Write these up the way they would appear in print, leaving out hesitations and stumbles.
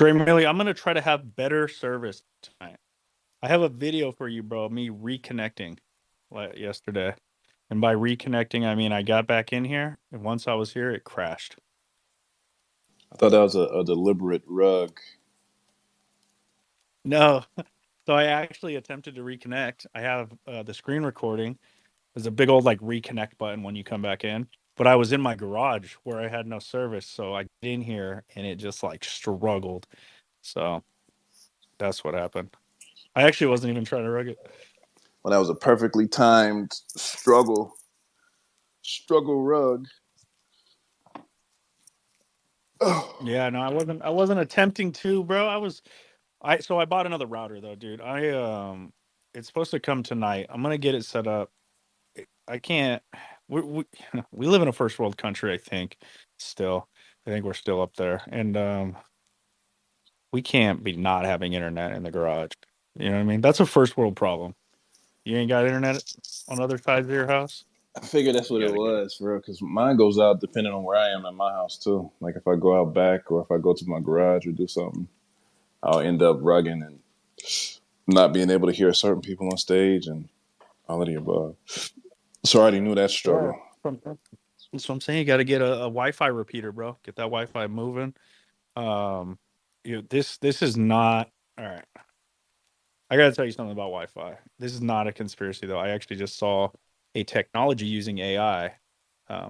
Dre Millie, I'm gonna try to have better service tonight. I have a video for you, bro. Me reconnecting yesterday, and by reconnecting, I mean I got back in here, and once I was here, it crashed. I thought that was a deliberate rug. No, so I actually attempted to reconnect. I have the screen recording. There's a big old like reconnect button when you come back in, but I was in my garage where I had no service, so I get in here and it just like struggled. So that's what happened. I actually wasn't even trying to rug it. Well, that was a perfectly timed struggle rug. Oh, Yeah, no, I wasn't attempting to, bro. I bought another router though, dude. It's supposed to come tonight. I'm gonna get it set up. I can't we we live in a first world country, I think, still. I think we're still up there. And we can't be not having internet in the garage. You know what I mean? That's a first world problem. You ain't got internet on other sides of your house? I figured that's what You it gotta get it. was for real. Because mine goes out depending on where I am at my house too. Like if I go out back or if I go to my garage or do something, I'll end up rugging and not being able to hear certain people on stage and all of the above. So I already knew that Yeah. struggle. That's what I'm saying. You got to get a Wi-Fi repeater, bro. Get that Wi-Fi moving. Um, this is not all right. I got to tell you something about Wi-Fi. This is not a conspiracy, though. I actually just saw a technology using AI,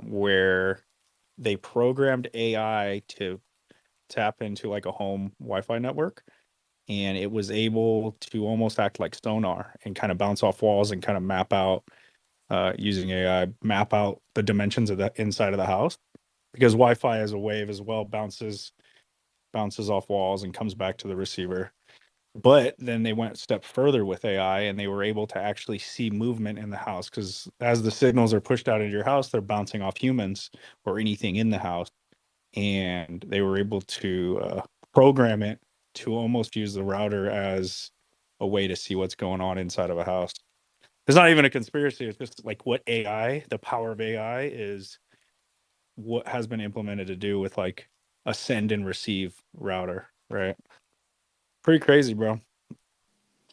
where they programmed AI to tap into like a home Wi-Fi network, and it was able to almost act like sonar and kind of bounce off walls and kind of map out, using AI, map out the dimensions of the inside of the house, because Wi-Fi as a wave as well bounces off walls and comes back to the receiver. But then they went a step further with AI and they were able to actually see movement in the house, because as the signals are pushed out into your house, they're bouncing off humans or anything in the house. And they were able to program it to almost use the router as a way to see what's going on inside of a house. It's not even a conspiracy. It's just like what AI, the power of AI is what has been implemented to do with like a send and receive router, right? Pretty crazy, bro.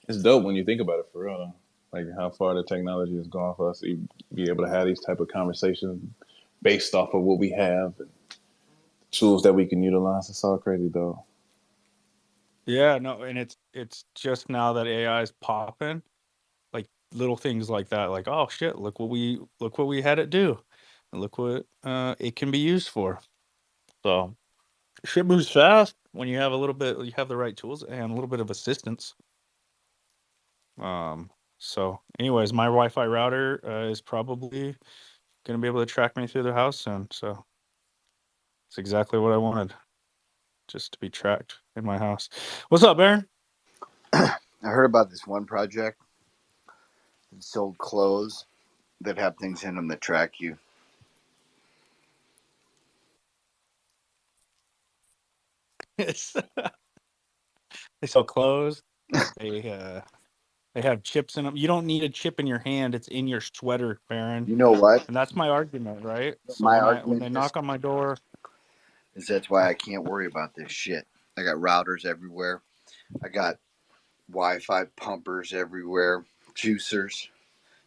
It's dope when you think about it for real. Though. Like how far the technology has gone for us to be able to have these type of conversations based off of what we have and tools that we can utilize. It's all crazy though. Yeah, no, and it's just now that AI is popping, like little things like that, like, oh shit, look what we had it do, and look what it can be used for. So shit moves fast when you have the right tools and a little bit of assistance. So anyways, my Wi-Fi router is probably gonna be able to track me through the house soon. So it's exactly what I wanted, just to be tracked in my house. What's up, Aaron? I heard about this one project that sold clothes that have things in them that track you. It's, they sell clothes. They uh they have chips in them. You don't need a chip in your hand; it's in your sweater, Baron. You know what? And that's my argument, right? So My when argument they knock on my door, is that's why I can't worry about this shit. I got routers everywhere. I got Wi-Fi pumpers everywhere, juicers,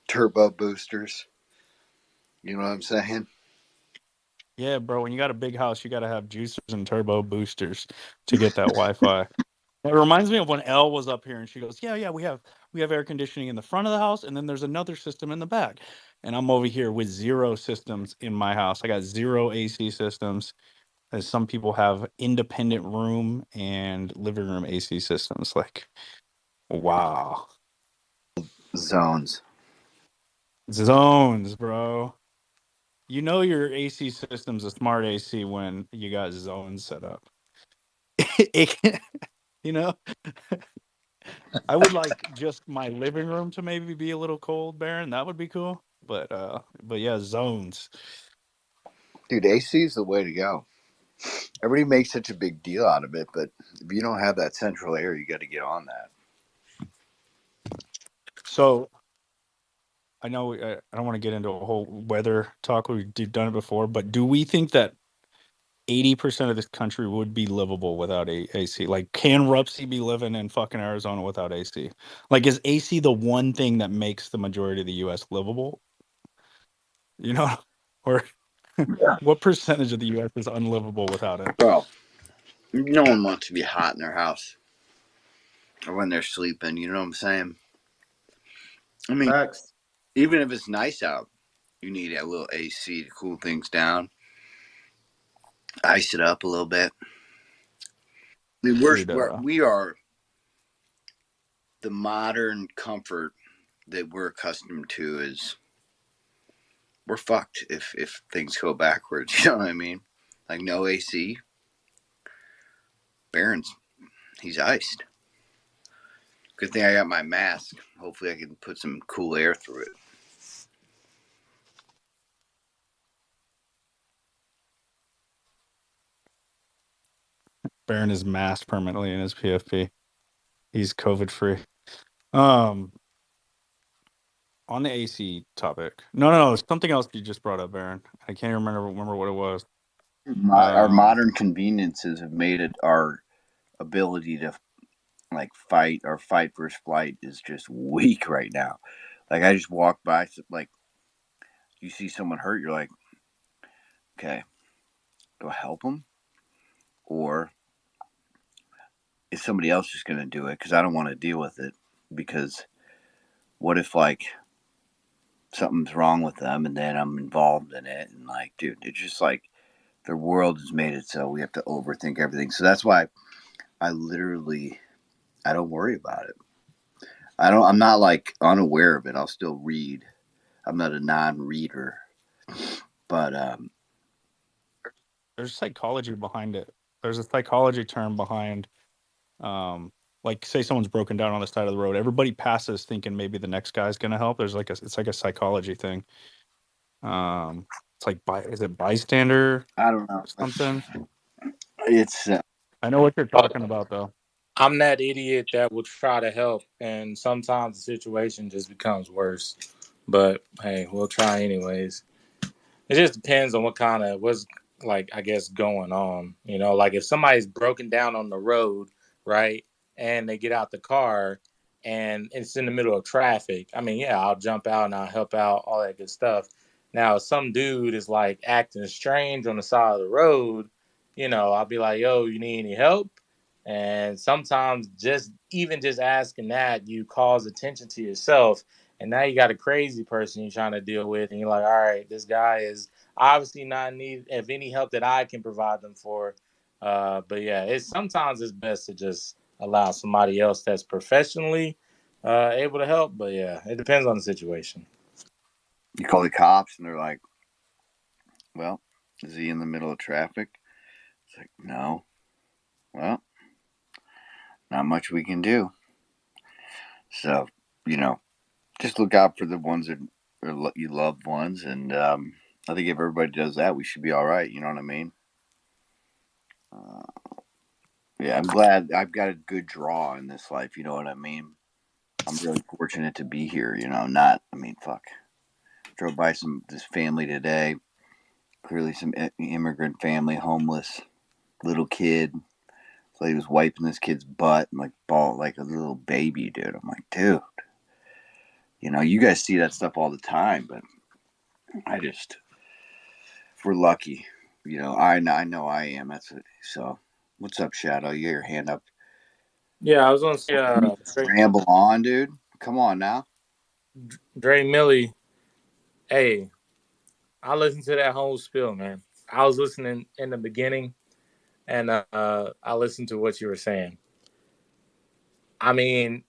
turbo boosters. You know what I'm saying? yeah, bro, when you got a big house, you got to have juicers and turbo boosters to get that Wi-Fi. It reminds me of when Elle was up here and she goes, "Yeah, yeah, we have air conditioning in the front of the house, and then there's another system in the back." And I'm over here with zero systems in my house. I got zero AC systems. As some people have independent room and living room AC systems. Like, wow, Zones. zones, bro. You know your AC system's a smart AC when you got zones set up. It- you know, I would like just my living room to maybe be a little cold, Baron. That would be cool. But yeah, zones. Dude, AC is the way to go. Everybody makes such a big deal out of it, but if you don't have that central air, you got to get on that. So I know I don't want to get into a whole weather talk. We've done it before, but do we think that 80% of this country would be livable without AC. Like, can Rupsy be living in fucking Arizona without AC? Like, is AC the one thing that makes the majority of the U.S. livable? You know, or Yeah. what percentage of the U.S. is unlivable without it? Well, no one wants to be hot in their house or when they're sleeping. You know what I'm saying? I mean, Facts. even if it's nice out, you need a little AC to cool things down, ice it up a little bit. I mean, Dude, we are the modern comfort that we're accustomed to is we're fucked if things go backwards. You know what I mean? Like no AC, Baron's he's iced. Good thing I got my mask. Hopefully, I can put some cool air through it. Baron is masked permanently in his PFP. He's COVID free. Um, on the AC topic, no, something else you just brought up, Baron. I can't remember what it was. Our modern conveniences have made it our ability to like fight or fight versus flight is just weak right now. Like I just walk by, like you see someone hurt, you're like, okay, do I help them or is somebody else just going to do it? Because I don't want to deal with it. Because what if like something's wrong with them and then I'm involved in it and like, dude, it's just like their world has made it so we have to overthink everything. So that's why I literally I don't worry about it. I'm not like unaware of it. I'll still read. I'm not a non-reader, but There's psychology behind it. There's a psychology term behind, like say someone's broken down on the side of the road. Everybody passes thinking maybe the next guy's gonna help. It's like a psychology thing. It's like is it bystander I don't know. or something? It's I know what you're talking about though. I'm that idiot that will try to help, and sometimes the situation just becomes worse. But hey, we'll try anyways. It just depends on what's like I guess going on. You know, like if somebody's broken down on the road, right, and they get out the car and it's in the middle of traffic. I mean, yeah, I'll jump out and I'll help out, all that good stuff. Now, if some dude is like acting strange on the side of the road, you know, I'll be like, "Yo, you need any help?" And sometimes just asking that, you cause attention to yourself, and now you got a crazy person you're trying to deal with, and you're like, all right, this guy is obviously not in need of any help that I can provide them for. But yeah, it's best to just allow somebody else that's professionally able to help. But yeah, it depends on the situation. you call the cops and they're like, "Well, is he in the middle of traffic?" It's like, "No." Well, not much we can do. So, you know, just look out for the ones that are you loved ones, and I think if everybody does that, we should be all right. You know what I mean? Uh, yeah, I'm glad I've got a good draw in this life. You know what I mean? I'm really fortunate to be here. You know, not. I mean, fuck. Drove by this family today. Clearly, some immigrant family, homeless little kid. So he was wiping this kid's butt and like ball like a little baby, dude. I'm like, dude, you know, you guys see that stuff all the time, but I just, if we're lucky, you know, I know I am. So. What's up, Shadow? You got your hand up. Yeah, I was gonna say, Ramble on, dude. Come on now. Dre Millie. Hey, I listened to that whole spiel, man. I was listening in the beginning, and I listened to what you were saying. I mean,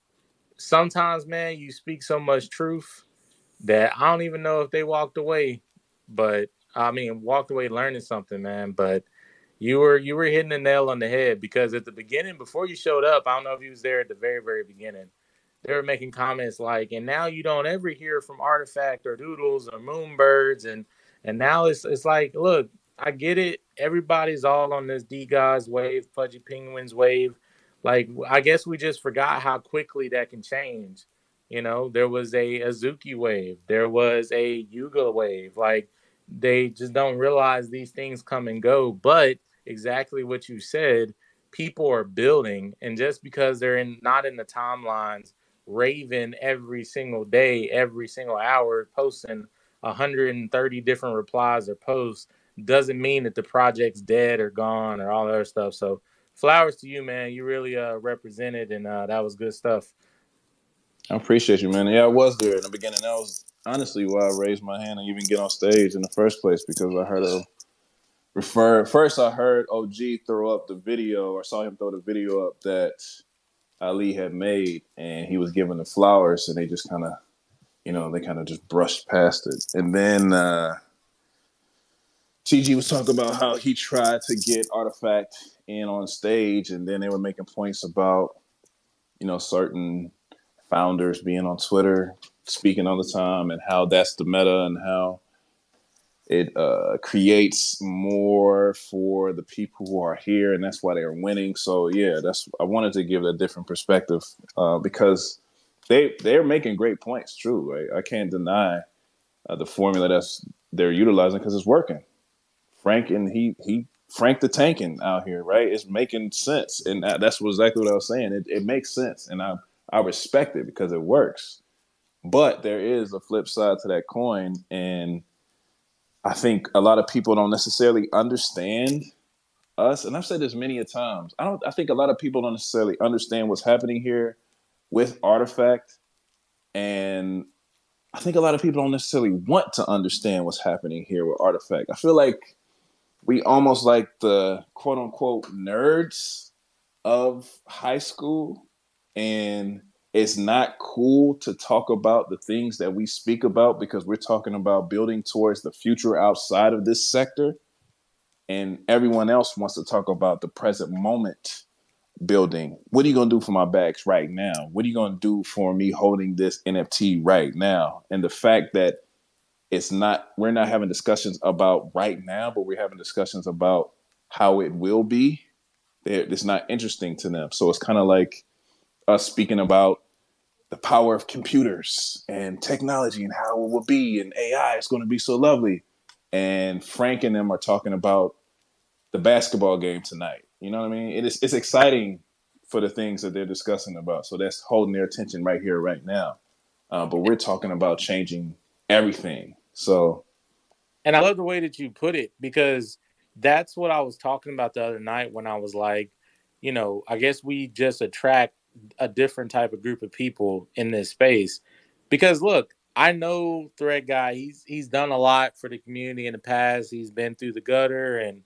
sometimes, man, you speak so much truth that I don't even know if they walked away, but I mean, walked away learning something, man. But you were hitting the nail on the head because at the beginning, before you showed up, I don't know if you was there at the very very beginning. They were making comments like, and now you don't ever hear from Artifact or Doodles or Moonbirds, and now it's like, look, I get it. Everybody's all on this D guys wave, Fudgy Penguins wave. Like, I guess we just forgot how quickly that can change. You know, there was a Azuki wave, there was a Yuga wave. Like, they just don't realize these things come and go. But exactly what you said, people are building, and just because they're not in the timelines raving every single day, every single hour, posting 130 different replies or posts, doesn't mean that the project's dead or gone or all that other stuff. So flowers to you, man. You really represented, and that was good stuff. I appreciate you, man. Yeah, I was there in the beginning. That was honestly why I raised my hand and even get on stage in the first place, because I heard first I heard OG throw up the video, or saw him throw the video up that Ali had made, and he was giving the flowers, and they just kind of, they kind of just brushed past it. And then TG was talking about how he tried to get Artifact in on stage, and then they were making points about, certain founders being on Twitter speaking all the time, and how that's the meta, and how it creates more for the people who are here, and that's why they're winning. So yeah, I wanted to give a different perspective, because they're making great points. True, right? I can't deny the formula they're utilizing, because it's working. Frank and he Frank the Tankin out here, right? It's making sense, and that's exactly what I was saying. It makes sense, and I respect it because it works. But there is a flip side to that coin, and I think a lot of people don't necessarily understand us. And I've said this many a times. I think a lot of people don't necessarily understand what's happening here with Artifact, and I think a lot of people don't necessarily want to understand what's happening here with Artifact. I feel like we almost like the quote unquote nerds of high school, and it's not cool to talk about the things that we speak about, because we're talking about building towards the future outside of this sector, and everyone else wants to talk about the present moment building. What are you going to do for my bags right now? What are you going to do for me holding this NFT right now? And the fact that we're not having discussions about right now, but we're having discussions about how it will be. It's not interesting to them. So it's kind of like us speaking about the power of computers and technology and how it will be, and AI is going to be so lovely. And Frank and them are talking about the basketball game tonight. You know what I mean? It's exciting for the things that they're discussing about. So that's holding their attention right here, right now. But we're talking about changing everything. So, And I love the way that you put it, because that's what I was talking about the other night when I was like, I guess we just attract a different type of group of people in this space. Because look, I know Thread Guy, he's done a lot for the community in the past. He's been through the gutter, and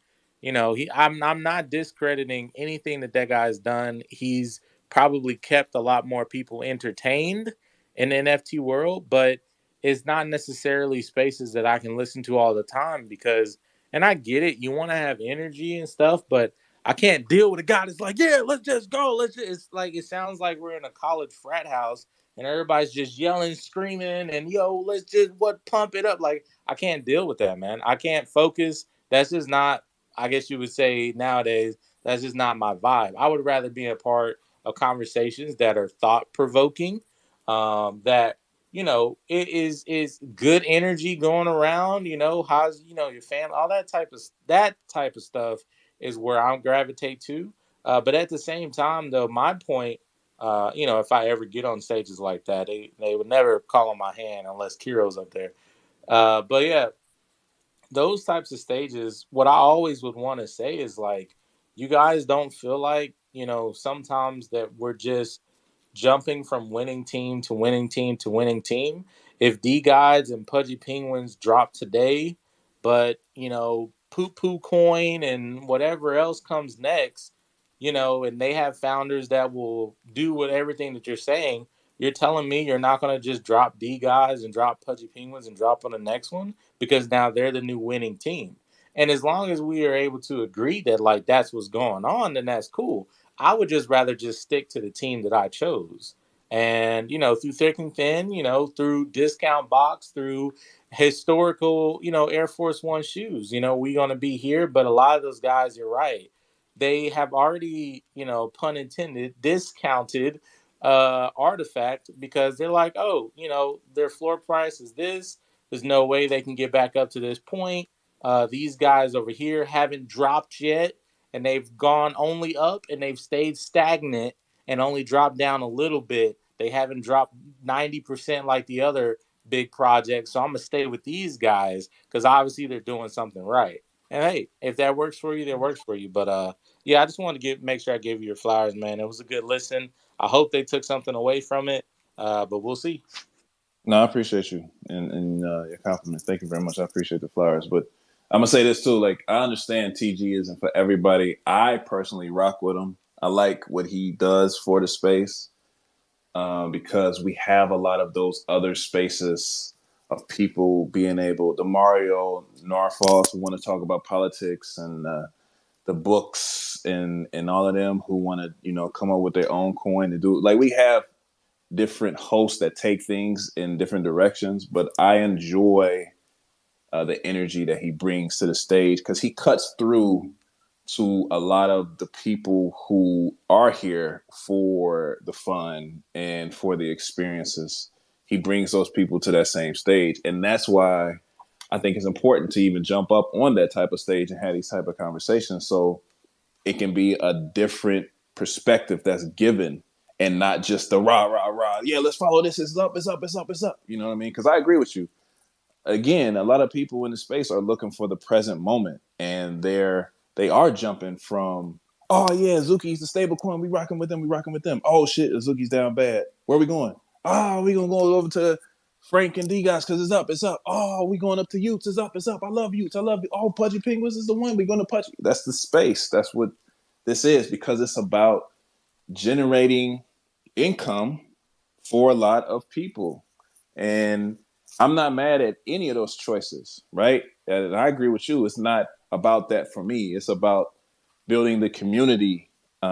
I'm not discrediting anything that guy's done. He's probably kept a lot more people entertained in the NFT world, but it's not necessarily spaces that I can listen to all the time, because, and I get it, you want to have energy and stuff, but I can't deal with a guy that's like, yeah, let's just go. It's like, it sounds like we're in a college frat house and everybody's just yelling, screaming, and let's just pump it up. Like, I can't deal with that, man. I can't focus. That's just not, I guess you would say nowadays, that's just not my vibe. I would rather be a part of conversations that are thought provoking, that it is good energy going around. How's your family, all that type of stuff is where I'm gravitate to. But at the same time, though, my point, if I ever get on stages like that, they would never call on my hand unless Kiro's up there. But yeah, those types of stages, what I always would want to say is like, you guys don't feel like, sometimes that we're just jumping from winning team to winning team to winning team. If D Guides and Pudgy Penguins drop today, but Poo Poo Coin and whatever else comes next, and they have founders that will do with everything that you're saying, you're telling me you're not going to just drop D Guides and drop Pudgy Penguins and drop on the next one, because now they're the new winning team. And as long as we are able to agree that like that's what's going on, then that's cool. I would just rather just stick to the team that I chose. And, through thick and thin, through discount box, through historical, Air Force One shoes, we're going to be here. But a lot of those guys, you're right. They have already, pun intended, discounted Artifact, because they're like, oh, their floor price is this. There's no way they can get back up to this point. These guys over here haven't dropped yet, and they've gone only up, and they've stayed stagnant and only dropped down a little bit. They haven't dropped 90% like the other big projects. So I'm gonna stay with these guys because obviously they're doing something right. And hey, if that works for you, that works for you. But yeah, I just wanted to make sure I gave you your flowers, man. It was a good listen. I hope they took something away from it. But we'll see. No, I appreciate you and your compliment. Thank you very much. I appreciate the flowers. But I'm gonna say this too. Like, I understand TG isn't for everybody. I personally rock with him. I like what he does for the space, because we have a lot of those other spaces of people being able, the Mario Narfals who want to talk about politics, and the books, and all of them who want to, come up with their own coin to do. Like, we have different hosts that take things in different directions, but I enjoy the energy that he brings to the stage, because he cuts through to a lot of the people who are here for the fun and for the experiences. He brings those people to that same stage, and that's why I think it's important to even jump up on that type of stage and have these type of conversations, so it can be a different perspective that's given, and not just the rah rah rah. Yeah, let's follow this. It's up. It's up. It's up. It's up. You know what I mean? Because I agree with you. Again, a lot of people in the space are looking for the present moment, and they are jumping from, oh yeah, Zuki's the stable coin. We rocking with them. We rocking with them. Oh shit, Zuki's down bad. Where are we going? Oh, we gonna go over to Frank and D guys because it's up. It's up. Oh, we going up to Utes. It's up. It's up. I love Utes. I love you. Oh, Pudgy Penguins is the one. We gonna Pudgy. That's the space. That's what this is, because it's about generating income for a lot of people. And I'm not mad at any of those choices, right? And I agree with you. It's not about that for me. It's about building the community,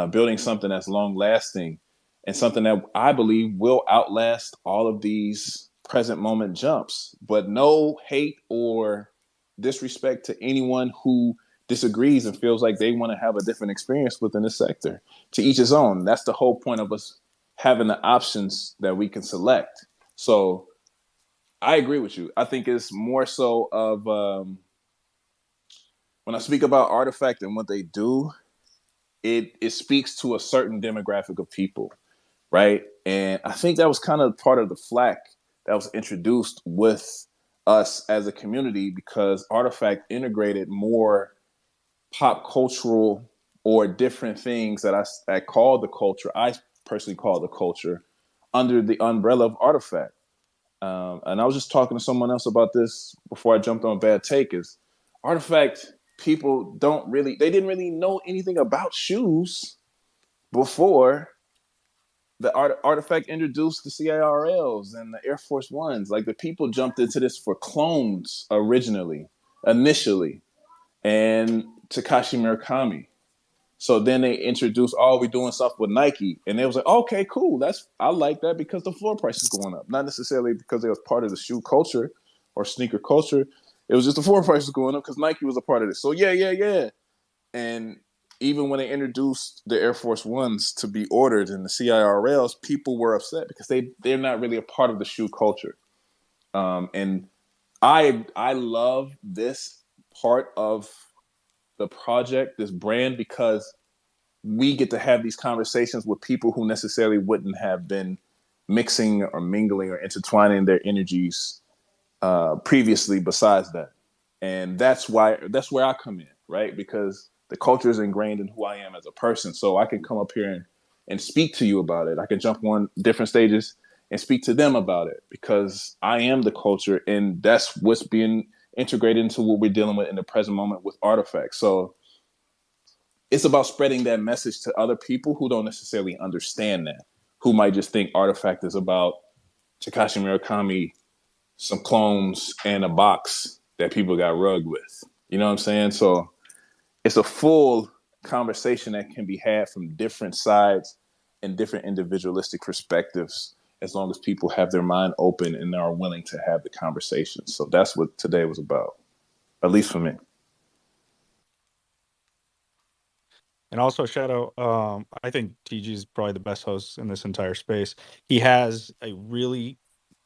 building something that's long lasting, and something that I believe will outlast all of these present moment jumps. But no hate or disrespect to anyone who disagrees and feels like they want to have a different experience within the sector. To each his own. That's the whole point of us having the options that we can select. So I agree with you. I think it's more so of, when I speak about Artifact and what they do, it speaks to a certain demographic of people, right? And I think that was kind of part of the flack that was introduced with us as a community, because Artifact integrated more pop cultural or different things that I call the culture. I personally call the culture under the umbrella of Artifact. And I was just talking to someone else about this before I jumped on Bad Take. Is Artifact people they didn't really know anything about shoes before the Artifact introduced the CIRLs and the Air Force Ones. Like, the people jumped into this for clones initially, and Takashi Murakami. So then they introduced, oh, we doing stuff with Nike. And they was like, okay, cool. I like that, because the floor price is going up. Not necessarily because it was part of the shoe culture or sneaker culture. It was just the floor price was going up because Nike was a part of it. So yeah. And even when they introduced the Air Force Ones to be ordered and the CIRLs, people were upset because they're not really a part of the shoe culture. And I love this part of the project, this brand, because we get to have these conversations with people who necessarily wouldn't have been mixing or mingling or intertwining their energies previously besides that. And that's where I come in, right? Because the culture is ingrained in who I am as a person. So I can come up here and speak to you about it. I can jump on different stages and speak to them about it, because I am the culture, and that's what's being integrated into what we're dealing with in the present moment with Artifacts. So it's about spreading that message to other people who don't necessarily understand that, who might just think Artifact is about Takashi Murakami, some clones, and a box that people got rugged with. You know what I'm saying? So it's a full conversation that can be had from different sides and different individualistic perspectives, as long as people have their mind open and are willing to have the conversation. So that's what today was about, at least for me. And also, Shadow, I think TG is probably the best host in this entire space. He has a really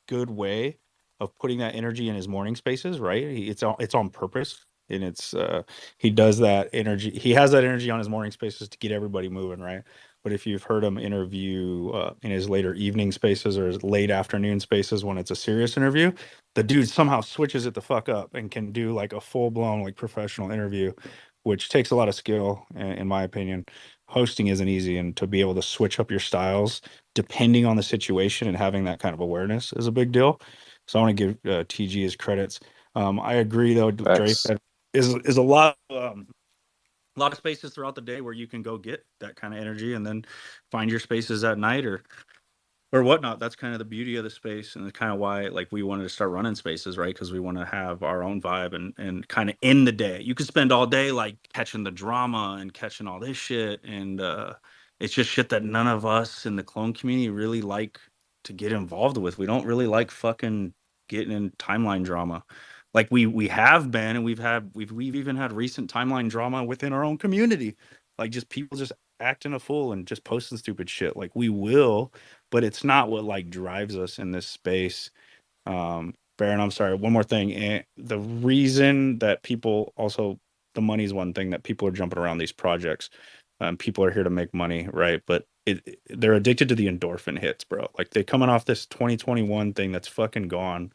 good way of putting that energy in his morning spaces, right? It's on purpose, and he does that energy. He has that energy on his morning spaces to get everybody moving, right? But if you've heard him interview in his later evening spaces or his late afternoon spaces when it's a serious interview, the dude somehow switches it the fuck up and can do like a full blown like professional interview, which takes a lot of skill, in my opinion. Hosting isn't easy, and to be able to switch up your styles depending on the situation and having that kind of awareness is a big deal. So I want to give TG his credits. I agree, though, Dre, Facts. that is a lot of spaces throughout the day where you can go get that kind of energy and then find your spaces at night or whatnot. That's kind of the beauty of the space, and kind of why like we wanted to start running spaces, right? Because we want to have our own vibe and kind of in the day. You could spend all day like catching the drama and catching all this shit, and it's just shit that none of us in the clone community really like to get involved with. We don't really like fucking getting in timeline drama. Like we have been, and we've even had recent timeline drama within our own community, like just people just acting a fool and just posting stupid shit. Like we will, but it's not what like drives us in this space. Baron, I'm sorry, one more thing. The reason that people also, the money's one thing that people are jumping around these projects. People are here to make money, right? But they're addicted to the endorphin hits, bro. Like they coming off this 2021 thing that's fucking gone.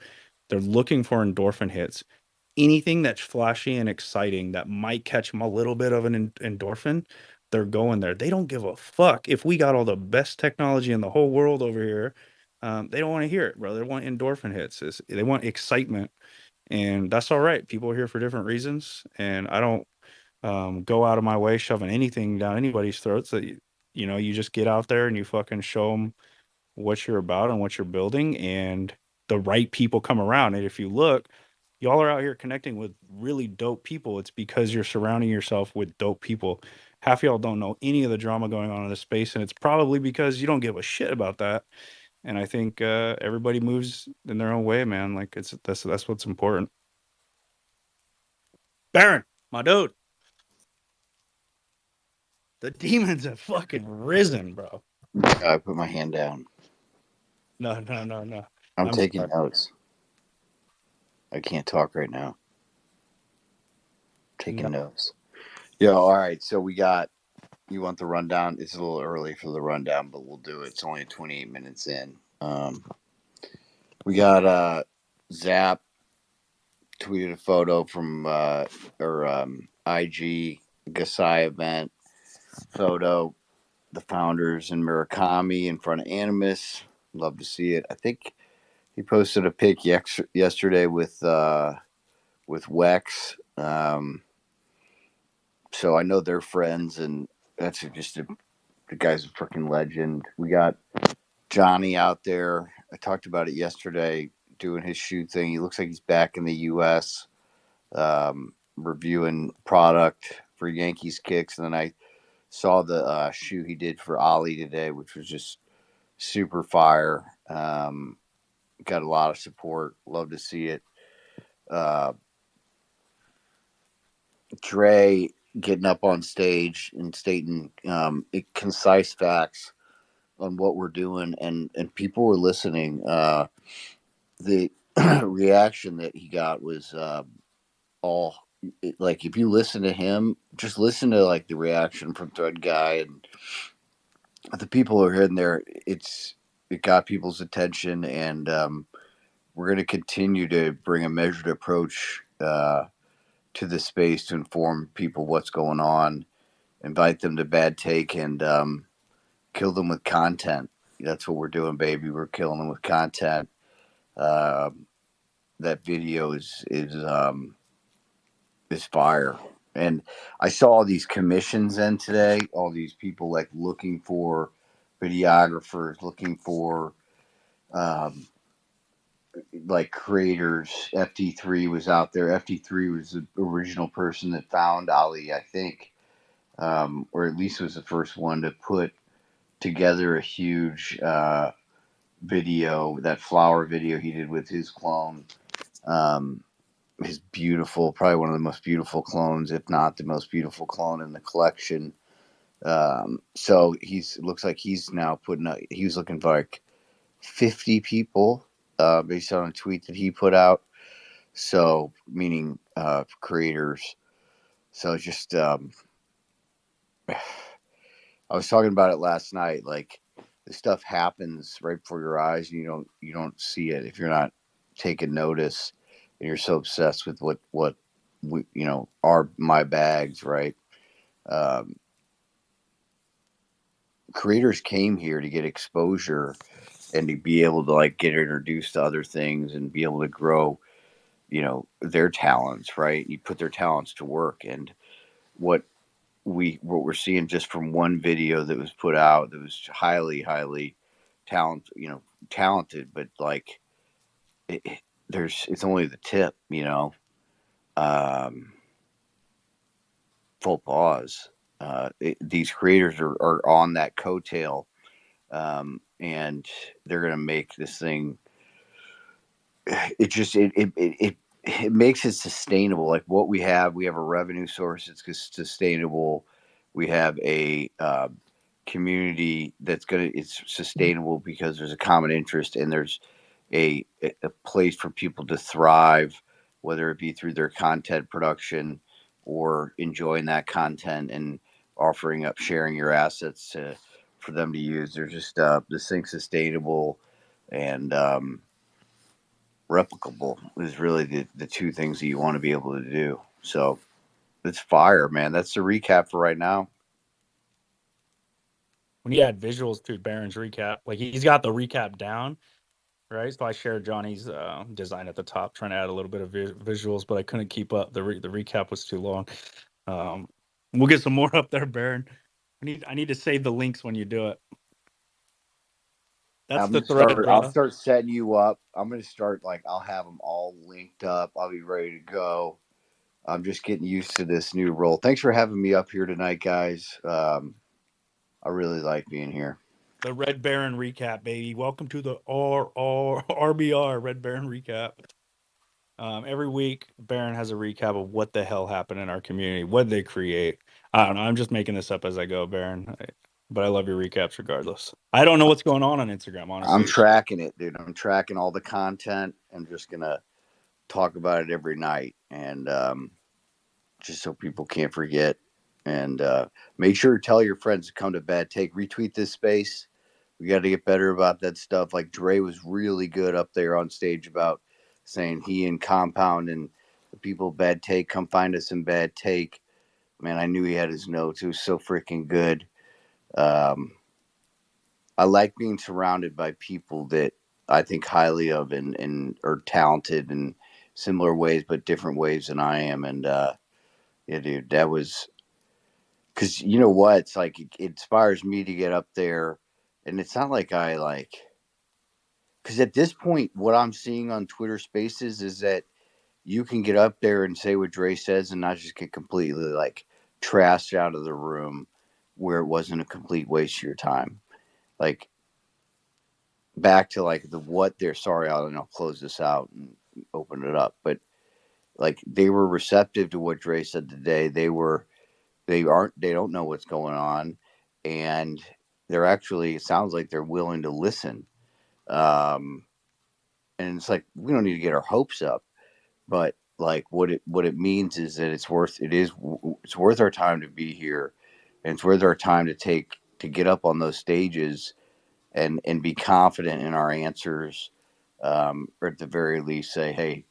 They're looking for endorphin hits. Anything that's flashy and exciting that might catch them a little bit of an endorphin, they're going there. They don't give a fuck if we got all the best technology in the whole world over here. They don't want to hear it, bro. They want endorphin hits. They want excitement, and that's all right. People are here for different reasons, and I don't go out of my way shoving anything down anybody's throats. That you just get out there and you fucking show them what you're about and what you're building, and the right people come around. And if you look, y'all are out here connecting with really dope people. It's because you're surrounding yourself with dope people. Half y'all don't know any of the drama going on in this space, and it's probably because you don't give a shit about that. And I think everybody moves in their own way, man. Like that's what's important. Baron, my dude, the demons have fucking risen, bro. I put my hand down. No, no, no, no. I'm I'm taking sorry. notes. I can't talk right now. Taking No. notes. Yo, all right. So you want the rundown? It's a little early for the rundown, but we'll do it. It's only 28 minutes in. We got Zap tweeted a photo from IG Gasai event photo. The founders in Murakami in front of Animus. Love to see it. I think he posted a pic yesterday with Wex. So I know they're friends, and that's the guy's a freaking legend. We got Johnny out there. I talked about it yesterday, doing his shoe thing. He looks like he's back in the U.S. Reviewing product for Yankees kicks, and then I saw the shoe he did for Ollie today, which was just super fire. Got a lot of support. Love to see it. Uh, Dre getting up on stage and stating concise facts on what we're doing, and people were listening. The reaction that he got was all like, if you listen to him, just listen to like the reaction from Thread Guy and the people who are in there. It got people's attention, and we're going to continue to bring a measured approach to the space to inform people what's going on, invite them to Bad Take, and kill them with content. That's what we're doing, baby. We're killing them with content. Uh, that video is fire. And I saw all these commissions in today. All these people like looking for videographers, looking for um, like creators. FT3 was out there. FT3 was the original person that found Ali, I think, or at least was the first one to put together a huge video, that flower video he did with his clone. His beautiful, probably one of the most beautiful clones, if not the most beautiful clone in the collection. So looks like he's now he was looking for like 50 people based on a tweet that he put out. So, meaning creators. So, just I was talking about it last night. Like, this stuff happens right before your eyes, and you don't see it if you're not taking notice, and you're so obsessed with what we, are my bags, right? Um, Creators came here to get exposure and to be able to like get introduced to other things and be able to grow, their talents, right? You put their talents to work, and what what we're seeing just from one video that was put out that was highly talented, but like it's only the tip, um, full pause. These creators are on that coattail, and they're gonna make this thing. It makes it sustainable. Like what we have a revenue source that's sustainable. We have a community it's sustainable because there's a common interest and there's a place for people to thrive, whether it be through their content production or enjoying that content and offering up sharing your assets for them to use. There's just this thing sustainable and replicable is really the two things that you want to be able to do. So it's fire, man. That's the recap for right now. When you add visuals to Baron's recap, like he's got the recap down, right? So I shared Johnny's design at the top, trying to add a little bit of visuals, but I couldn't keep up. The recap was too long. Um, we'll get some more up there, Baron. I need to save the links when you do it. That's the thread, I'll bro. start setting you up. I'm gonna start like I'll have them all linked up. I'll be ready to go. I'm just getting used to this new role. Thanks for having me up here tonight, guys. I really like being here. The Red Baron recap, baby. Welcome to the RBR Red Baron recap. Every week, Baron has a recap of what the hell happened in our community, what they create. I don't know. I'm just making this up as I go, Baron. But I love your recaps regardless. I don't know what's going on Instagram, I'm honestly. tracking it, dude. I'm tracking all the content. I'm just gonna talk about it every night, and just so people can't forget. And make sure to tell your friends to come to Bad Take. Retweet this space. We got to get better about that stuff. Like Dre was really good up there on stage about saying he and Compound and the people of Bad Take come find us in Bad Take. Man, I knew he had his notes. It was so freaking good. Um, I like being surrounded by people that I think highly of and are talented in similar ways, but different ways than I am. And yeah, dude, that was because you know what? It's like it inspires me to get up there, and it's not like I like because at this point, what I'm seeing on Twitter Spaces is that you can get up there and say what Dre says, and not just get completely like trashed out of the room, where it wasn't a complete waste of your time. Like back to like the what they're sorry, I'll close this out and open it up, but like they were receptive to what Dre said today. They don't know what's going on, and they're actually, it sounds like they're willing to listen. um and it's like we don't need to get our hopes up, but like what it means is that it's worth our time to be here, and it's worth our time to get up on those stages and be confident in our answers, or at the very least say, hey,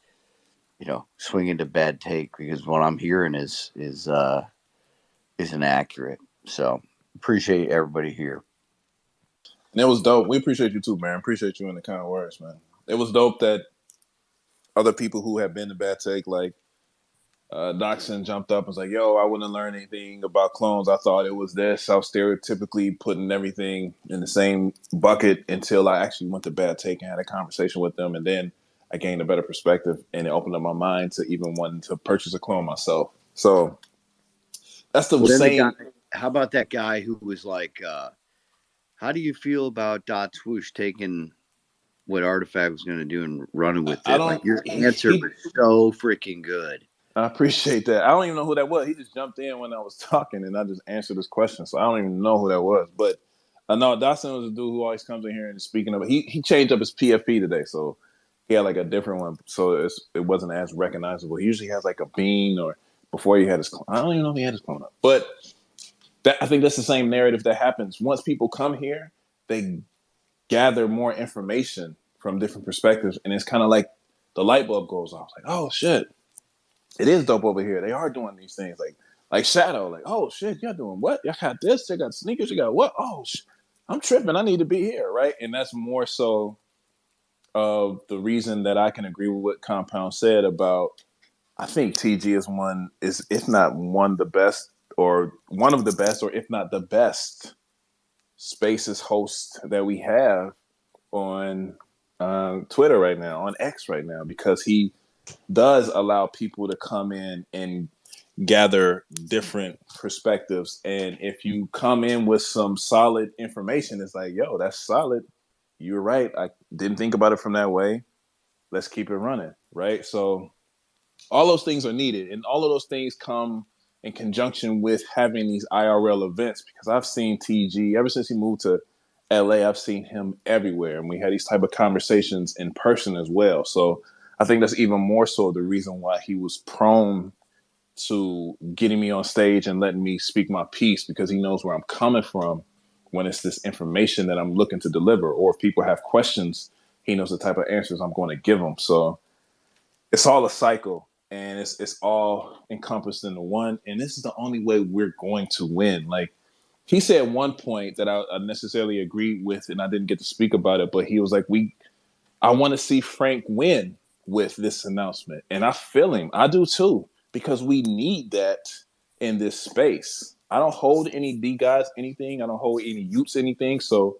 swing into Bad Take, because what I'm hearing isn't accurate. So appreciate everybody here. And it was dope. We appreciate you too, man. Appreciate you in the kind words, man. It was dope that other people who have been to Bad Take, like Doxson, jumped up and was like, yo, I wouldn't learn anything about clones. I thought it was this. I was stereotypically putting everything in the same bucket until I actually went to Bad Take and had a conversation with them. And then I gained a better perspective, and it opened up my mind to even wanting to purchase a clone myself. So that's the Well, then same. how about that guy who was like, how do you feel about Dot Swoosh taking what Artifact was going to do and running with I it? don't. Like your answer was so freaking good. I appreciate that. I don't even know who that was. He just jumped in when I was talking, and I just answered his question. So I don't even know who that was. But no, Dawson was a dude who always comes in here and is speaking of it. He changed up his PFP today, so He had like a different one, so it wasn't as recognizable. He usually has like a bean, or before he had his clone. I don't even know if he had his clone up. But I think that's the same narrative that happens. Once people come here, they gather more information from different perspectives, and it's kind of like the light bulb goes off. Like, oh shit, it is dope over here. They are doing these things like Shadow. Like, oh shit, y'all doing what? Y'all got this. You got sneakers. You got what? Oh, I'm tripping. I need to be here, right? And that's more so of the reason that I can agree with what Compound said about. I think TG is if not one of the best, or one of the best, or if not the best spaces host that we have on Twitter right now, on X right now, because he does allow people to come in and gather different perspectives. And if you come in with some solid information, it's like, yo, that's solid. You're right. I didn't think about it from that way. Let's keep it running. Right. So all those things are needed. And all of those things come in conjunction with having these IRL events, because I've seen TG ever since he moved to LA. I've seen him everywhere. And we had these type of conversations in person as well. So I think that's even more so the reason why he was prone to getting me on stage and letting me speak my piece, because he knows where I'm coming from when it's this information that I'm looking to deliver. Or if people have questions, he knows the type of answers I'm going to give them. So it's all a cycle, and it's all encompassed in the one. And this is the only way we're going to win. Like he said at one point that I necessarily agreed with, and I didn't get to speak about it, but he was like, I want to see Frank win with this announcement. And I feel him. I do too, because we need that in this space. I don't hold any D guys anything. I don't hold any Utes anything. So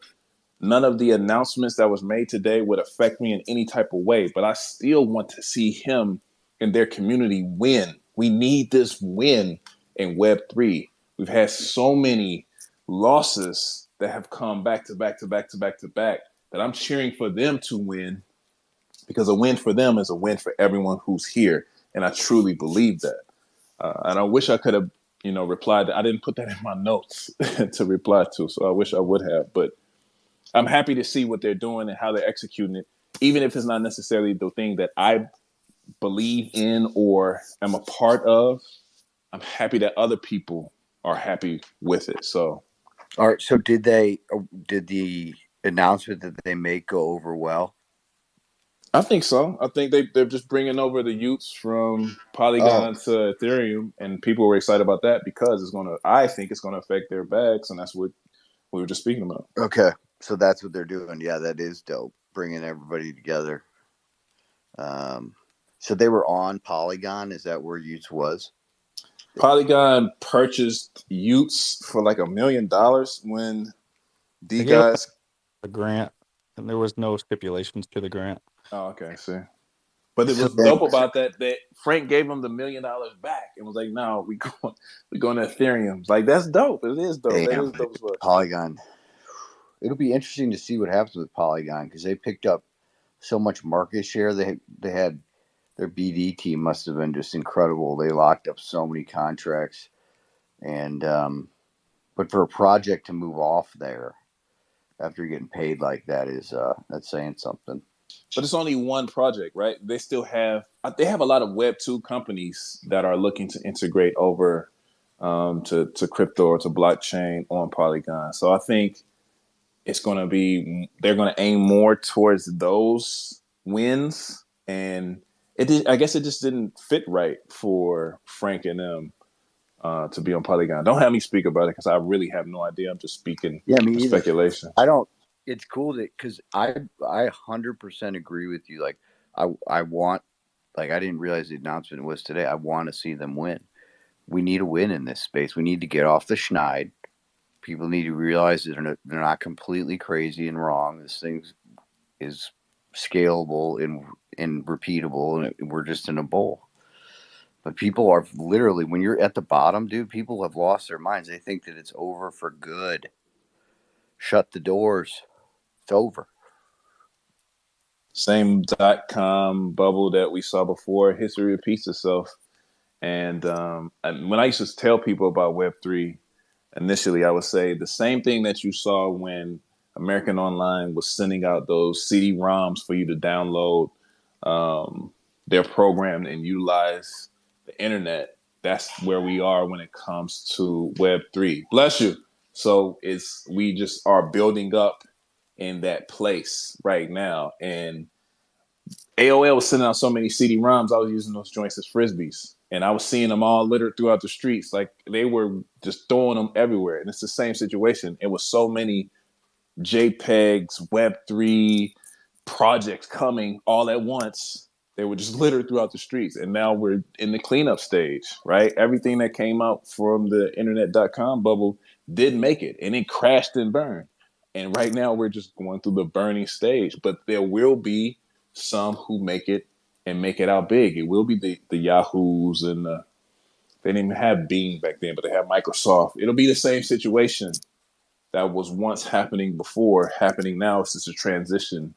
none of the announcements that was made today would affect me in any type of way. But I still want to see him and their community win. We need this win in Web3. We've had so many losses that have come back to back to back to back to back that I'm cheering for them to win, because a win for them is a win for everyone who's here. And I truly believe that. And I wish I could have, replied. I didn't put that in my notes to reply to, so I wish I would have. But I'm happy to see what they're doing and how they're executing it, even if it's not necessarily the thing that I believe in or am a part of. I'm happy that other people are happy with it. So, all right. So did the announcement that they make go over well? I think so. I think they're just bringing over the Utes from Polygon to Ethereum, and people were excited about that because I think it's going to affect their bags, and that's what we were just speaking about. Okay. So that's what they're doing. Yeah, that is dope. Bringing everybody together. So they were on Polygon. Is that where Utes was? Polygon purchased Utes for like $1 million when D guys a grant, and there was no stipulations to the grant. Oh, okay, see. But it was dope about that Frank gave him the $1 million back and was like, "No, we going to Ethereum." Like, that's dope. It is dope. Damn, that is dope as well. Polygon. It'll be interesting to see what happens with Polygon, because they picked up so much market share. They had their BD team must have been just incredible. They locked up so many contracts, and but for a project to move off there after getting paid like that is that's saying something. But it's only one project, right? They have a lot of Web2 companies that are looking to integrate over to crypto or to blockchain on Polygon. So I think they're going to aim more towards those wins, and I guess it just didn't fit right for Frank and them to be on Polygon. Don't have me speak about it because I really have no idea. I'm just speaking speculation. I don't. It's cool because I 100% agree with you. Like I want, like I didn't realize the announcement was today. I want to see them win. We need a win in this space. We need to get off the schneid. People need to realize that they're not completely crazy and wrong. This thing is scalable and repeatable, and we're just in a bowl. But people are literally, when you're at the bottom, dude, people have lost their minds. They think that it's over for good. Shut the doors. It's over. Same .com bubble that we saw before. History repeats itself. And when I used to tell people about Web3, initially I would say the same thing that you saw when American Online was sending out those CD-ROMs for you to download they're programmed and utilize the internet. That's where we are when it comes to Web3. Bless you. So we just are building up in that place right now. And AOL was sending out so many CD-ROMs, I was using those joints as frisbees. And I was seeing them all littered throughout the streets. Like they were just throwing them everywhere. And it's the same situation. It was so many JPEGs, Web3 projects coming all at once. They were just littered throughout the streets. And now we're in the cleanup stage, right? Everything that came out from the internet.com bubble did make it, and it crashed and burned. And right now we're just going through the burning stage. But there will be some who make it and make it out big. It will be the Yahoos and they didn't even have Bing back then, but they have Microsoft. It'll be the same situation that was once happening before happening now. It's just a transition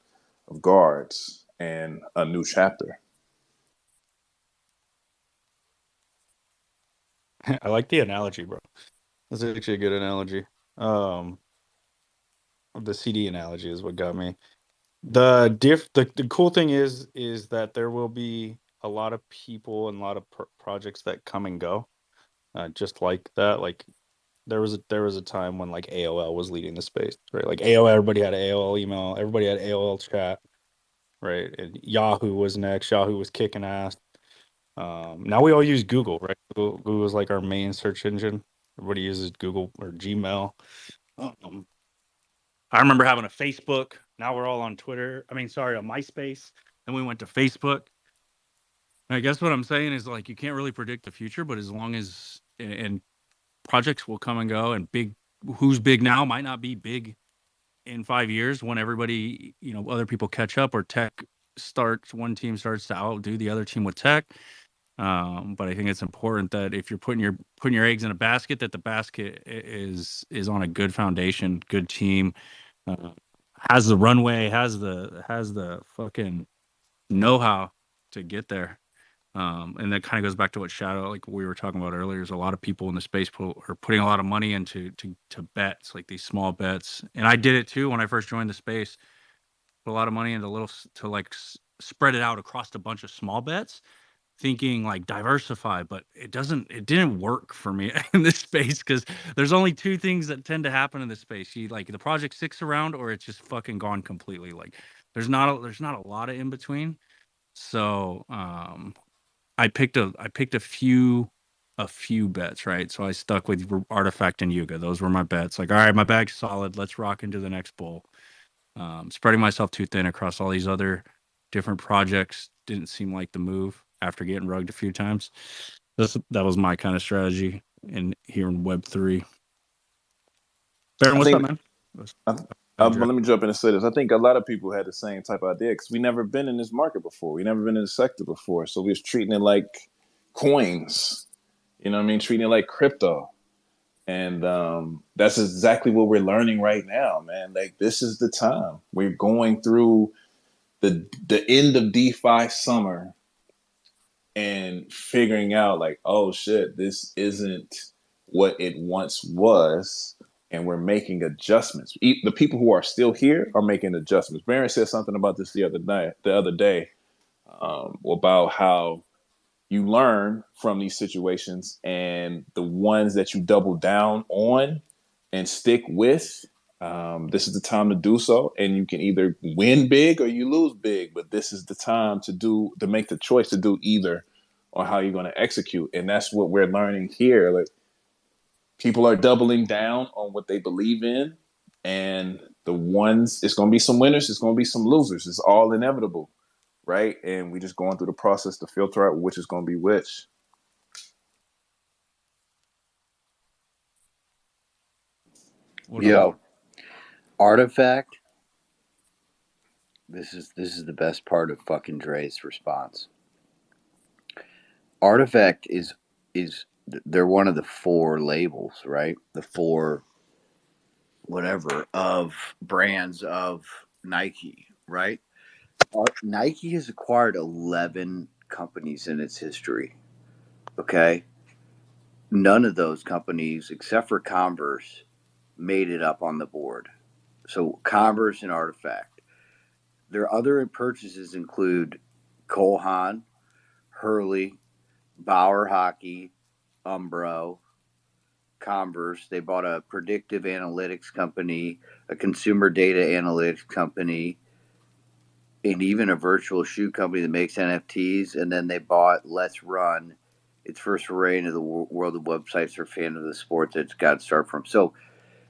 of guards and a new chapter. I like the analogy, bro. That's actually a good analogy. Um, the CD analogy is what got me. The cool thing is that there will be a lot of people and a lot of projects that come and go, just like that. Like there was a time when like AOL was leading the space, right? Like AOL, everybody had AOL email, everybody had AOL chat, right? And Yahoo was next. Yahoo was kicking ass. Now we all use Google, right? Google is like our main search engine. Everybody uses Google or Gmail. Um, I remember having a Facebook. Now we're all on Twitter. I mean, sorry, on MySpace. Then we went to Facebook. I guess what I'm saying is like you can't really predict the future, but as long as and projects will come and go, and who's big now might not be big in 5 years when everybody, other people catch up or one team starts to outdo the other team with tech. But I think it's important that if you're putting your eggs in a basket, that the basket is on a good foundation, good team, uh, has the runway, has the fucking know-how to get there. And that kind of goes back to what Shadow, like we were talking about earlier, is a lot of people in the space pool are putting a lot of money into to bets, like these small bets. And I did it too when I first joined the space. Put a lot of money into to like spread it out across a bunch of small bets, thinking like diversify, but it didn't work for me in this space because there's only two things that tend to happen in this space. You like the project sticks around or it's just fucking gone completely. Like there's not a lot of in between. So I picked a few bets, right? So I stuck with Artifact and Yuga. Those were my bets. Like, all right, my bag's solid. Let's rock into the next bull. Spreading myself too thin across all these other different projects didn't seem like the move after getting rugged a few times. That was my kind of strategy here in Web3. Baron, I what's up, think, man? I, but let me jump in and say this. I think a lot of people had the same type of idea because we never been in this market before. We never been in the sector before. So we was treating it like coins, you know what I mean? Treating it like crypto. And that's exactly what we're learning right now, man. Like this is the time. We're going through the end of DeFi summer and figuring out like, oh shit, this isn't what it once was, and we're making adjustments. The people who are still here are making adjustments. Baron said something about this the other day, about how you learn from these situations, and the ones that you double down on and stick with, this is the time to do so. And you can either win big or you lose big, but this is the time to make the choice to do either, or how you're going to execute. And that's what we're learning here. Like people are doubling down on what they believe in, and it's going to be some winners, it's going to be some losers. It's all inevitable, right? And we just going through the process to filter out which is going to be which. Yo, Artifact. This is the best part of fucking Dre's response. Artifact is they're one of the four labels, right? The four whatever of brands of Nike, right? Nike has acquired 11 companies in its history. Okay? None of those companies except for Converse made it up on the board. So Converse and Artifact. Their other purchases include Cole Haan, Hurley, Bauer Hockey, Umbro, Converse. They bought a predictive analytics company, a consumer data analytics company, and even a virtual shoe company that makes NFTs. And then they bought Let's Run, its first foray into the world of websites for fans of the sport that's got to start from. So,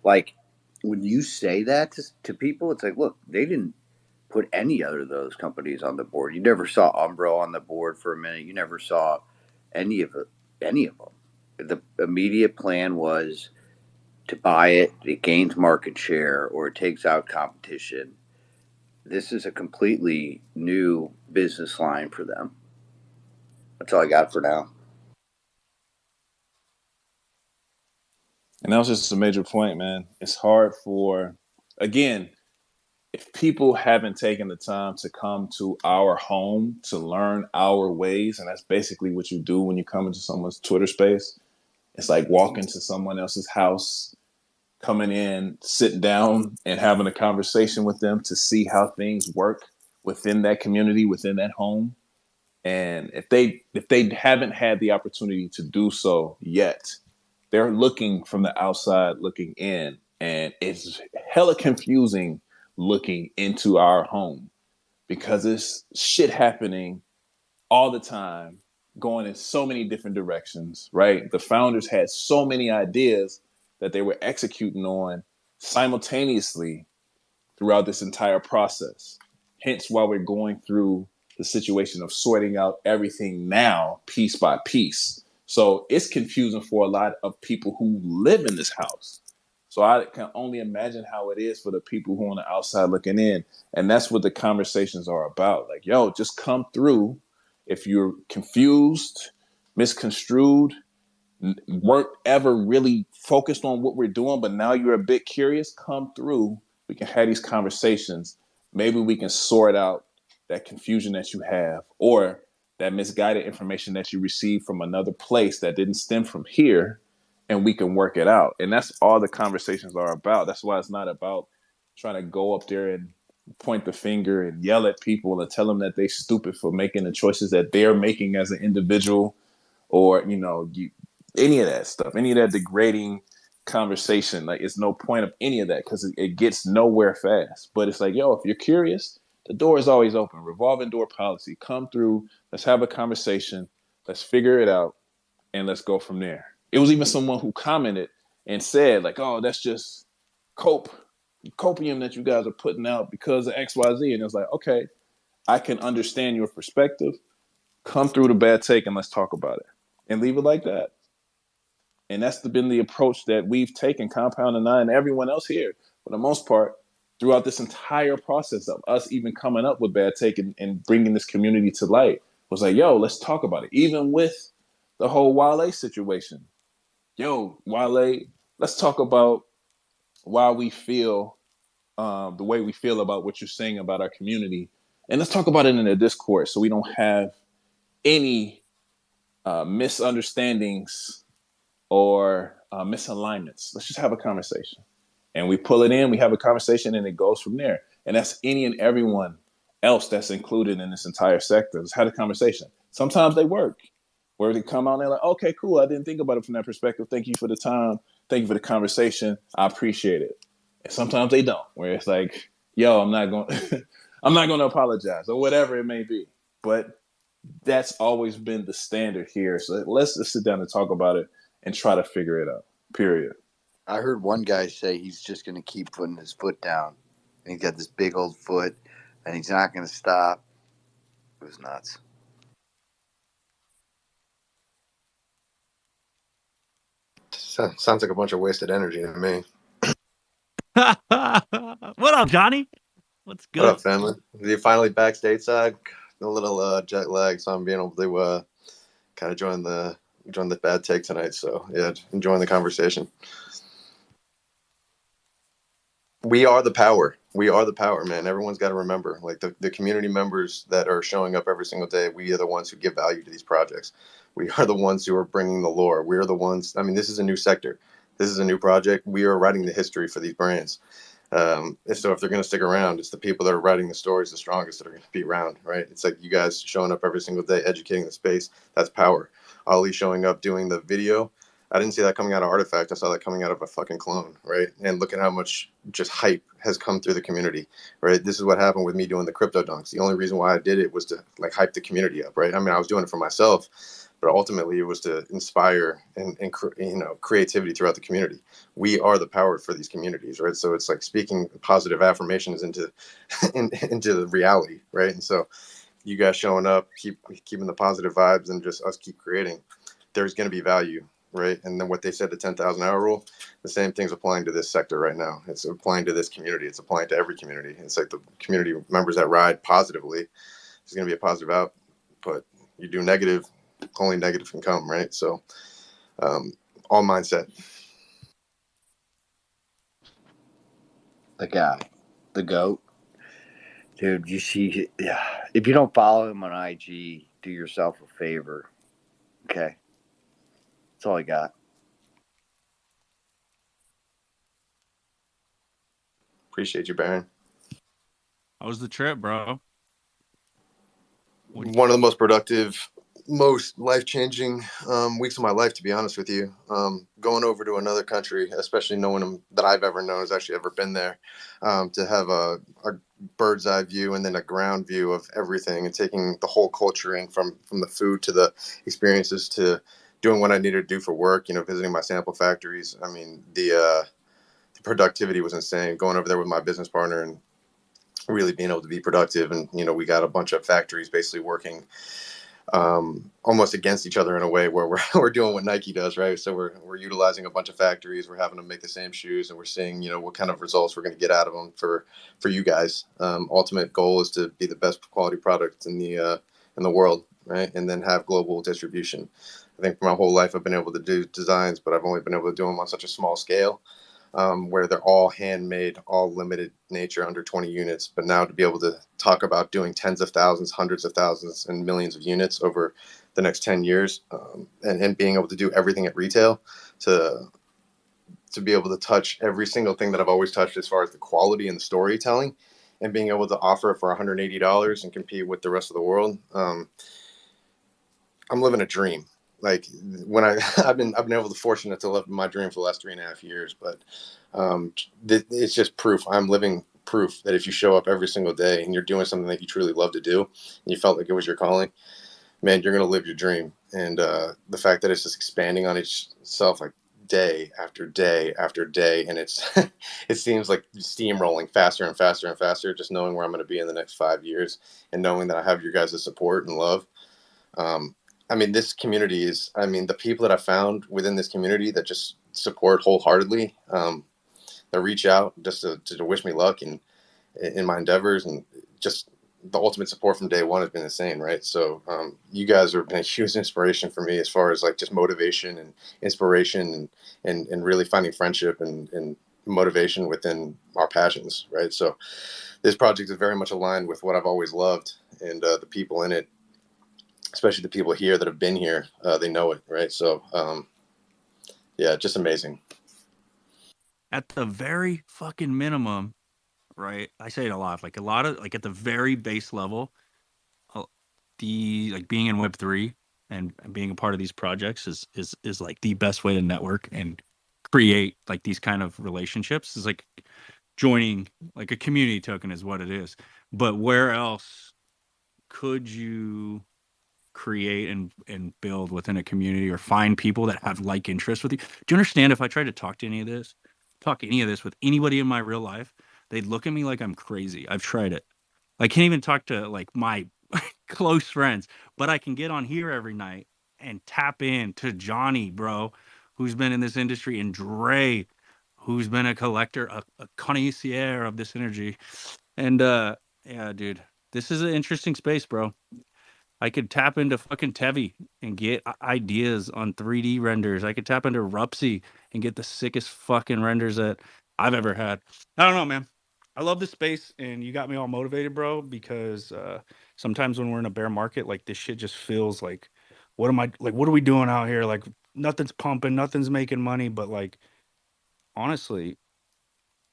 like, when you say that to people, it's like, look, they didn't put any other of those companies on the board. You never saw Umbro on the board for a minute. You never saw any of it, any of them. The immediate plan was to buy it. It gains market share or it takes out competition. This is a completely new business line for them. That's all I got for now. And that was just a major point, man. It's hard for, again, if people haven't taken the time to come to our home to learn our ways, and that's basically what you do when you come into someone's Twitter space. It's like walking to someone else's house, coming in, sitting down and having a conversation with them to see how things work within that community, within that home. And if they haven't had the opportunity to do so yet, they're looking from the outside looking in, and it's hella confusing looking into our home because it's shit happening all the time, going in so many different directions, right? The founders had so many ideas that they were executing on simultaneously throughout this entire process. Hence why we're going through the situation of sorting out everything now, piece by piece. So it's confusing for a lot of people who live in this house. So I can only imagine how it is for the people who are on the outside looking in. And that's what the conversations are about. Like, yo, just come through. If you're confused, misconstrued, weren't ever really focused on what we're doing, but now you're a bit curious, come through. We can have these conversations. Maybe we can sort out that confusion that you have or that misguided information that you received from another place that didn't stem from here, and we can work it out. And that's all the conversations are about. That's why it's not about trying to go up there and point the finger and yell at people and tell them that they're stupid for making the choices that they're making as an individual, or any of that stuff, any of that degrading conversation. Like, it's no point of any of that because it gets nowhere fast. But it's like, yo, if you're curious, the door is always open. Revolving door policy. Come through. Let's have a conversation. Let's figure it out, and let's go from there. It was even someone who commented and said, like, oh, that's just copium that you guys are putting out because of XYZ. And it was like, okay, I can understand your perspective. Come through the bad take and let's talk about it. And leave it like that. And that's been the approach that we've taken, Compound and I, and everyone else here, for the most part, throughout this entire process of us even coming up with Bad Take and bringing this community to light. Was like, yo, let's talk about it. Even with the whole Wale situation. Yo, Wale, let's talk about why we feel the way we feel about what you're saying about our community. And let's talk about it in a Discord so we don't have any misunderstandings or misalignments. Let's just have a conversation. And we pull it in, we have a conversation, and it goes from there. And that's any and everyone else that's included in this entire sector. Let's have a conversation. Sometimes they work, where they come out and they're like, okay, cool. I didn't think about it from that perspective. Thank you for the time. Thank you for the conversation. I appreciate it. And sometimes they don't, where it's like, yo, I'm not going I'm not going to apologize or whatever it may be. But that's always been the standard here. So let's just sit down and talk about it and try to figure it out, period. I heard one guy say he's just going to keep putting his foot down. And he's got this big old foot, and he's not going to stop. It was nuts. Sounds like a bunch of wasted energy to me. What up, Johnny? What's good? What up, family? Are you finally back stateside? A little jet lag, so I'm being able to kind of join the bad take tonight. So yeah, enjoying the conversation. We are the power. We are the power, man. Everyone's got to remember, like the community members that are showing up every single day. We are the ones who give value to these projects. We are the ones who are bringing the lore. We are the ones. I mean, this is a new sector. This is a new project. We are writing the history for these brands. And so if they're going to stick around, it's the people that are writing the stories the strongest that are going to be around, right? It's like you guys showing up every single day, educating the space. That's power. Ali showing up, doing the video. I didn't see that coming out of Artifact. I saw that coming out of a fucking clone, right? And look at how much just hype has come through the community, right? This is what happened with me doing the crypto dunks. The only reason why I did it was to like hype the community up, right? I mean, I was doing it for myself, but ultimately it was to inspire and creativity throughout the community. We are the power for these communities, right? So it's like speaking positive affirmations into into the reality, right? And so you guys showing up, keeping the positive vibes, and just us keep creating. There's going to be value, right? And then what they said, the 10,000 hour rule, the same thing's applying to this sector right now. It's applying to this community. It's applying to every community. It's like the community members that ride positively, there's going to be a positive output. You do negative, only negative can come, right? So all mindset. The guy, the goat. Dude, you see, yeah. If you don't follow him on IG, do yourself a favor. Okay. That's all I got. Appreciate you, Baron. How was the trip, bro? One of the most productive, most life-changing weeks of my life, to be honest with you. Going over to another country, especially no one that I've ever known has actually ever been there, to have a bird's eye view and then a ground view of everything, and taking the whole culture in from the food to the experiences to doing what I needed to do for work. Visiting my sample factories. I mean, the productivity was insane. Going over there with my business partner and really being able to be productive, and we got a bunch of factories basically working almost against each other in a way where we're doing what Nike does, right? So we're utilizing a bunch of factories, we're having them make the same shoes, and we're seeing what kind of results we're going to get out of them for you guys. Ultimate goal is to be the best quality product in the world, right? And then have global distribution. I think for my whole life I've been able to do designs, but I've only been able to do them on such a small scale, where they're all handmade, all limited nature, under 20 units. But now to be able to talk about doing tens of thousands, hundreds of thousands, and millions of units over the next 10 years, and being able to do everything at retail, to be able to touch every single thing that I've always touched as far as the quality and the storytelling, and being able to offer it for $180 and compete with the rest of the world. I'm living a dream. Like when I've been able to fortunate to live my dream for the last 3.5 years, but it's just proof. I'm living proof that if you show up every single day and you're doing something that you truly love to do, and you felt like it was your calling, man, you're gonna live your dream. And the fact that it's just expanding on itself, like day after day after day, and it's it seems like steamrolling faster and faster and faster. Just knowing where I'm going to be in the next 5 years, and knowing that I have your guys' support and love. I mean, this community is, the people that I found within this community that just support wholeheartedly, that reach out just to wish me luck in my endeavors, and just the ultimate support from day one has been insane, right? So you guys have been a huge inspiration for me as far as like just motivation and inspiration, and really finding friendship and motivation within our passions, right? So this project is very much aligned with what I've always loved, and the people in it, especially the people here that have been here, they know it, right? So, yeah, just amazing. At the very fucking minimum, right? I say it a lot of like at the very base level, uh, the like being in Web3 and being a part of these projects is like the best way to network and create like these kind of relationships. Is like joining like a community token is what it is. But where else could you create and build within a community or find people that have like interests with you? Do you understand, if I tried to talk any of this with anybody in my real life, they'd look at me like I'm crazy. I've tried it. I can't even talk to like my close friends, but I can get on here every night and tap in to Johnny, bro, who's been in this industry, and Dre, who's been a collector, a connoisseur of this energy. And yeah, dude, this is an interesting space, bro. I could tap into fucking Tevi and get ideas on 3D renders. I could tap into Rupsy and get the sickest fucking renders that I've ever had. I don't know, man. I love this space, and you got me all motivated, bro, because sometimes when we're in a bear market, like this shit just feels like, what are we doing out here? Like nothing's pumping, nothing's making money, but like honestly,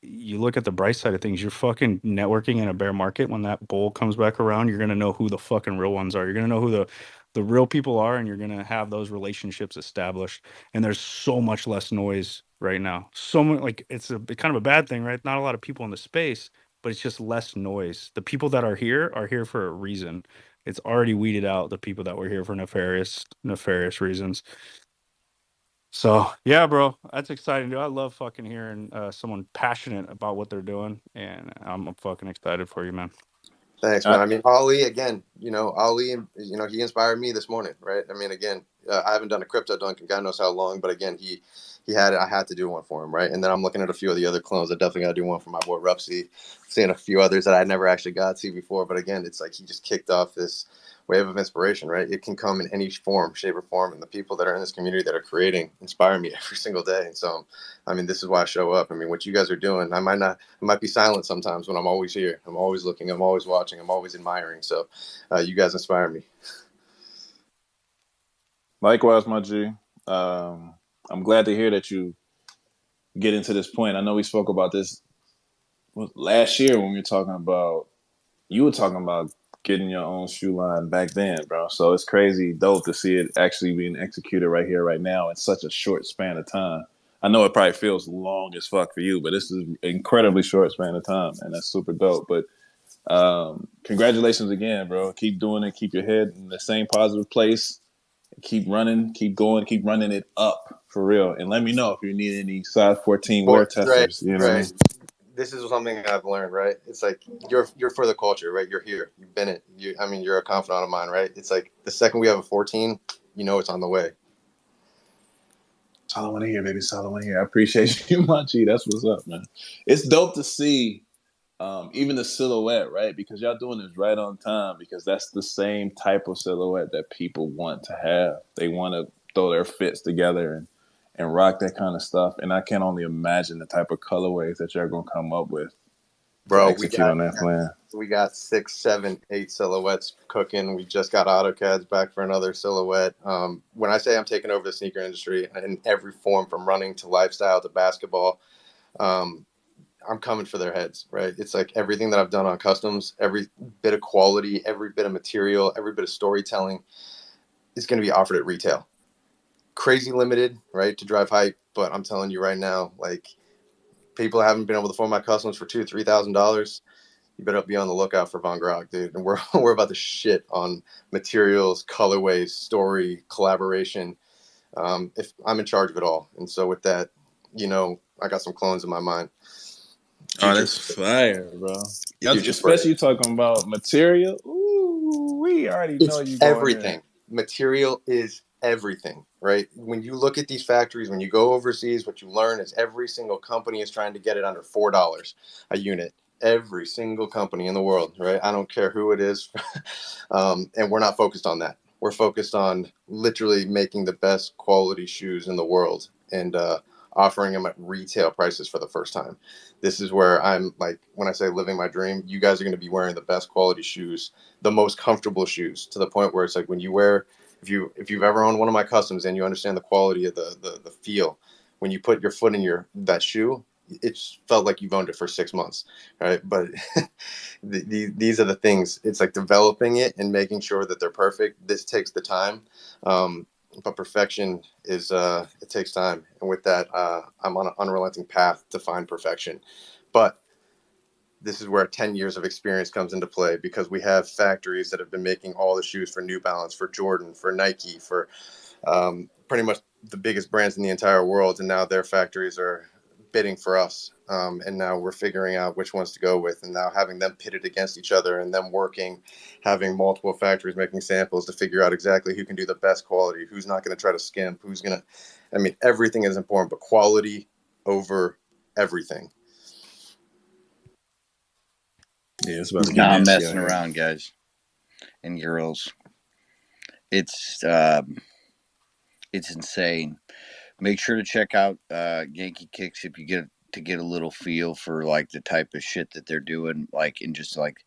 you look at the bright side of things, you're fucking networking in a bear market. When that bull comes back around, you're gonna know who the fucking real ones are. You're gonna know who the real people are, and you're gonna have those relationships established. And there's so much less noise right now. So much, like it's kind of a bad thing, right? Not a lot of people in the space, but it's just less noise. The people that are here for a reason. It's already weeded out the people that were here for nefarious reasons. So yeah, bro, that's exciting, dude. I love fucking hearing someone passionate about what they're doing, and I'm fucking excited for you, man. Thanks, man. I, I mean, Ali, again, Ali, he inspired me this morning, right? I mean, again, I haven't done a crypto dunk in God knows how long, but again, he had it. I had to do one for him, right? And then I'm looking at a few of the other clones. I definitely got to do one for my boy Rupsy. Seeing a few others that I never actually got to before, but again, it's like he just kicked off this wave of inspiration, right? It can come in any form, shape, or form, and the people that are in this community that are creating inspire me every single day. And so, I mean, this is why I show up. I mean, what you guys are doing, I might be silent sometimes when I'm always here. I'm always looking. I'm always watching. I'm always admiring. So, you guys inspire me. Likewise, my G. I'm glad to hear that you get into this point. I know we spoke about this last year when we were talking about, you were talking about getting your own shoe line back then, bro. So it's crazy dope to see it actually being executed right here, right now in such a short span of time. I know it probably feels long as fuck for you, but this is an incredibly short span of time, and that's super dope. But congratulations again, bro. Keep doing it. Keep your head in the same positive place. Keep running. Keep going. Keep running it up for real. And let me know if you need any size 14 wear Right, testers. You know what I right. mean? This is something I've learned, right? It's like you're for the culture, right? You're here. You've been it. I mean, you're a confidant of mine, right? It's like the second we have a 14, it's on the way. That's all I want to hear, baby. That's all I want to hear. I appreciate you, Machi. That's what's up, man. It's dope to see even the silhouette, right? Because y'all doing this right on time because that's the same type of silhouette that people want to have. They want to throw their fits together and rock that kind of stuff. And I can only imagine the type of colorways that you're going to come up with to Bro, execute on that plan. we got 6, 7, 8 silhouettes cooking. We just got AutoCADs back for another silhouette. When I say I'm taking over the sneaker industry in every form, from running to lifestyle to basketball, um, I'm coming for their heads, right? It's like everything that I've done on customs, every bit of quality, every bit of material, every bit of storytelling is going to be offered at retail. Crazy limited, right, to drive hype. But I'm telling you right now, like, people haven't been able to form my customs for $2,000-$3,000. You better be on the lookout for Von Grog, dude. And we're about to shit on materials, colorways, story, collaboration. If I'm in charge of it all, and so with that, I got some clones in my mind. Oh, Future, that's fire, bro. future Especially spray. you talking about material. Ooh, we already know It's you going in. everything. Material is everything, right? When you look at these factories, when you go overseas, what you learn is every single company is trying to get it under $4 a unit. Every single company in the world, right? I don't care who it is. And we're not focused on that. We're focused on literally making the best quality shoes in the world and offering them at retail prices for the first time. This is where I'm like, when I say living my dream, you guys are going to be wearing the best quality shoes, the most comfortable shoes, to the point where it's like when you wear, if you've ever owned one of my customs and you understand the quality of the feel, when you put your foot in that shoe, it's felt like you've owned it for 6 months, right? But these are the things. It's like developing it and making sure that they're perfect. This takes the time, but perfection is it takes time. And with that, I'm on an unrelenting path to find perfection. But this is where 10 years of experience comes into play, because we have factories that have been making all the shoes for New Balance, for Jordan, for Nike, for pretty much the biggest brands in the entire world. And now their factories are bidding for us. And now we're figuring out which ones to go with, and now having them pitted against each other and them working, having multiple factories making samples to figure out exactly who can do the best quality, who's not going to try to skimp, I mean, everything is important, but quality over everything. Yeah, it's about to get Not nasty out messing here. around, guys and girls. It's it's insane. Make sure to check out Yankee Kicks if you get a little feel for like the type of shit that they're doing, like and just like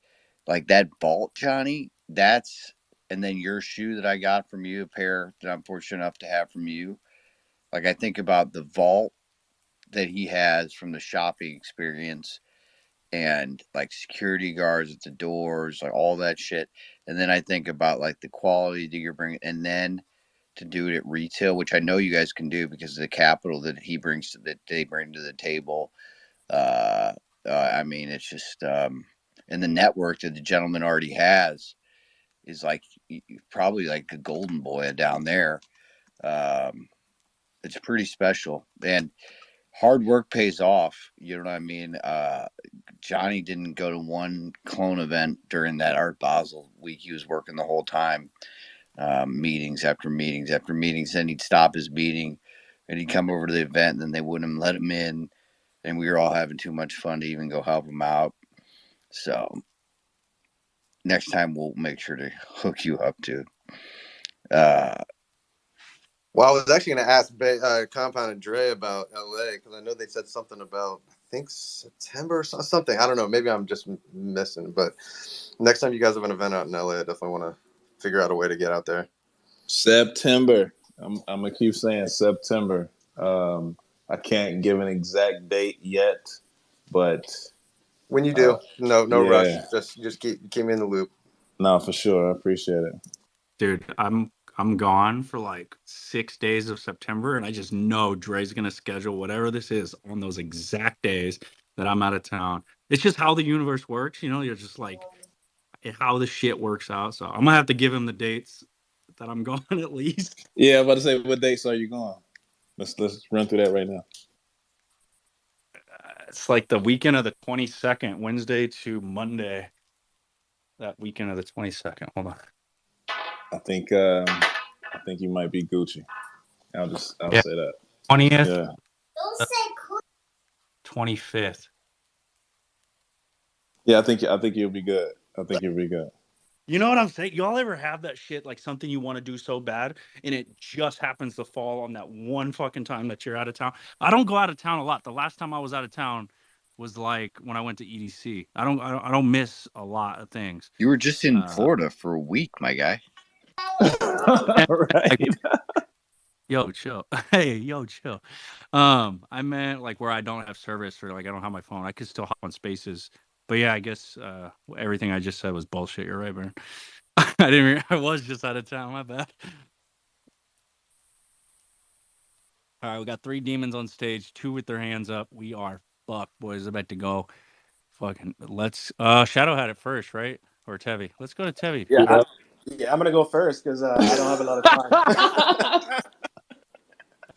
that vault, Johnny. That's and then your shoe that I got from you, a pair that I'm fortunate enough to have from you. Like I think about the vault that he has from the shopping experience and like security guards at the doors, like all that shit. And then I think about like the quality that you're bringing, and then to do it at retail, which I know you guys can do because of the capital that he brings to that they bring to the table. Uh, I mean, it's just and the network that the gentleman already has is like probably like a golden boy down there. Um, it's pretty special, and hard work pays off. You know what I mean? Johnny didn't go to one clone event during that Art Basel week. He was working the whole time, meetings after meetings after meetings. Then he'd stop his meeting and he'd come over to the event, and then they wouldn't let him in. And we were all having too much fun to even go help him out. So next time we'll make sure to hook you up, dude. Uh, Well, I was actually going to ask Compound and Dre about LA because I know they said something about, I think, September or something. I don't know. Maybe I'm just missing. But next time you guys have an event out in LA, I definitely want to figure out a way to get out there. September. I'm gonna keep saying September. I can't give an exact date yet, but When you do, no yeah. rush. Just keep me in the loop. No, for sure. I appreciate it. Dude, I'm gone for like 6 days of September, and I just know Dre's gonna schedule whatever this is on those exact days that I'm out of town. It's just how the universe works, you know. You're just like how the shit works out. So I'm gonna have to give him the dates that I'm going at least. Yeah, I'm about to say, what dates are you going? Let's run through that right now. It's like the weekend of the 22nd, Wednesday to Monday. That weekend of the 22nd. Hold on. I think you might be Gucci. I'll say that. 20th. Yeah. 25th. Yeah, I think you'll be good. I think you'll be good. You know what I'm saying? Y'all ever have that shit, like something you want to do so bad, and it just happens to fall on that one fucking time that you're out of town? I don't go out of town a lot. The last time I was out of town was like when I went to EDC. I don't miss a lot of things. you were just in Florida for a week, my guy. Right. Yo, chill. Hey, yo, chill. I meant like where I don't have service or like I don't have my phone. I could still hop on Spaces. But yeah, I guess everything I just said was bullshit. You're right, Baron. I was just out of town. My bad. All right, we got 3 demons on stage, 2 with their hands up. We are fucked, boys. About to go. Fucking let's. Shadow had it first, right? Or Tevi? Let's go to Tevi. Yeah, I'm gonna go first because I don't have a lot of time.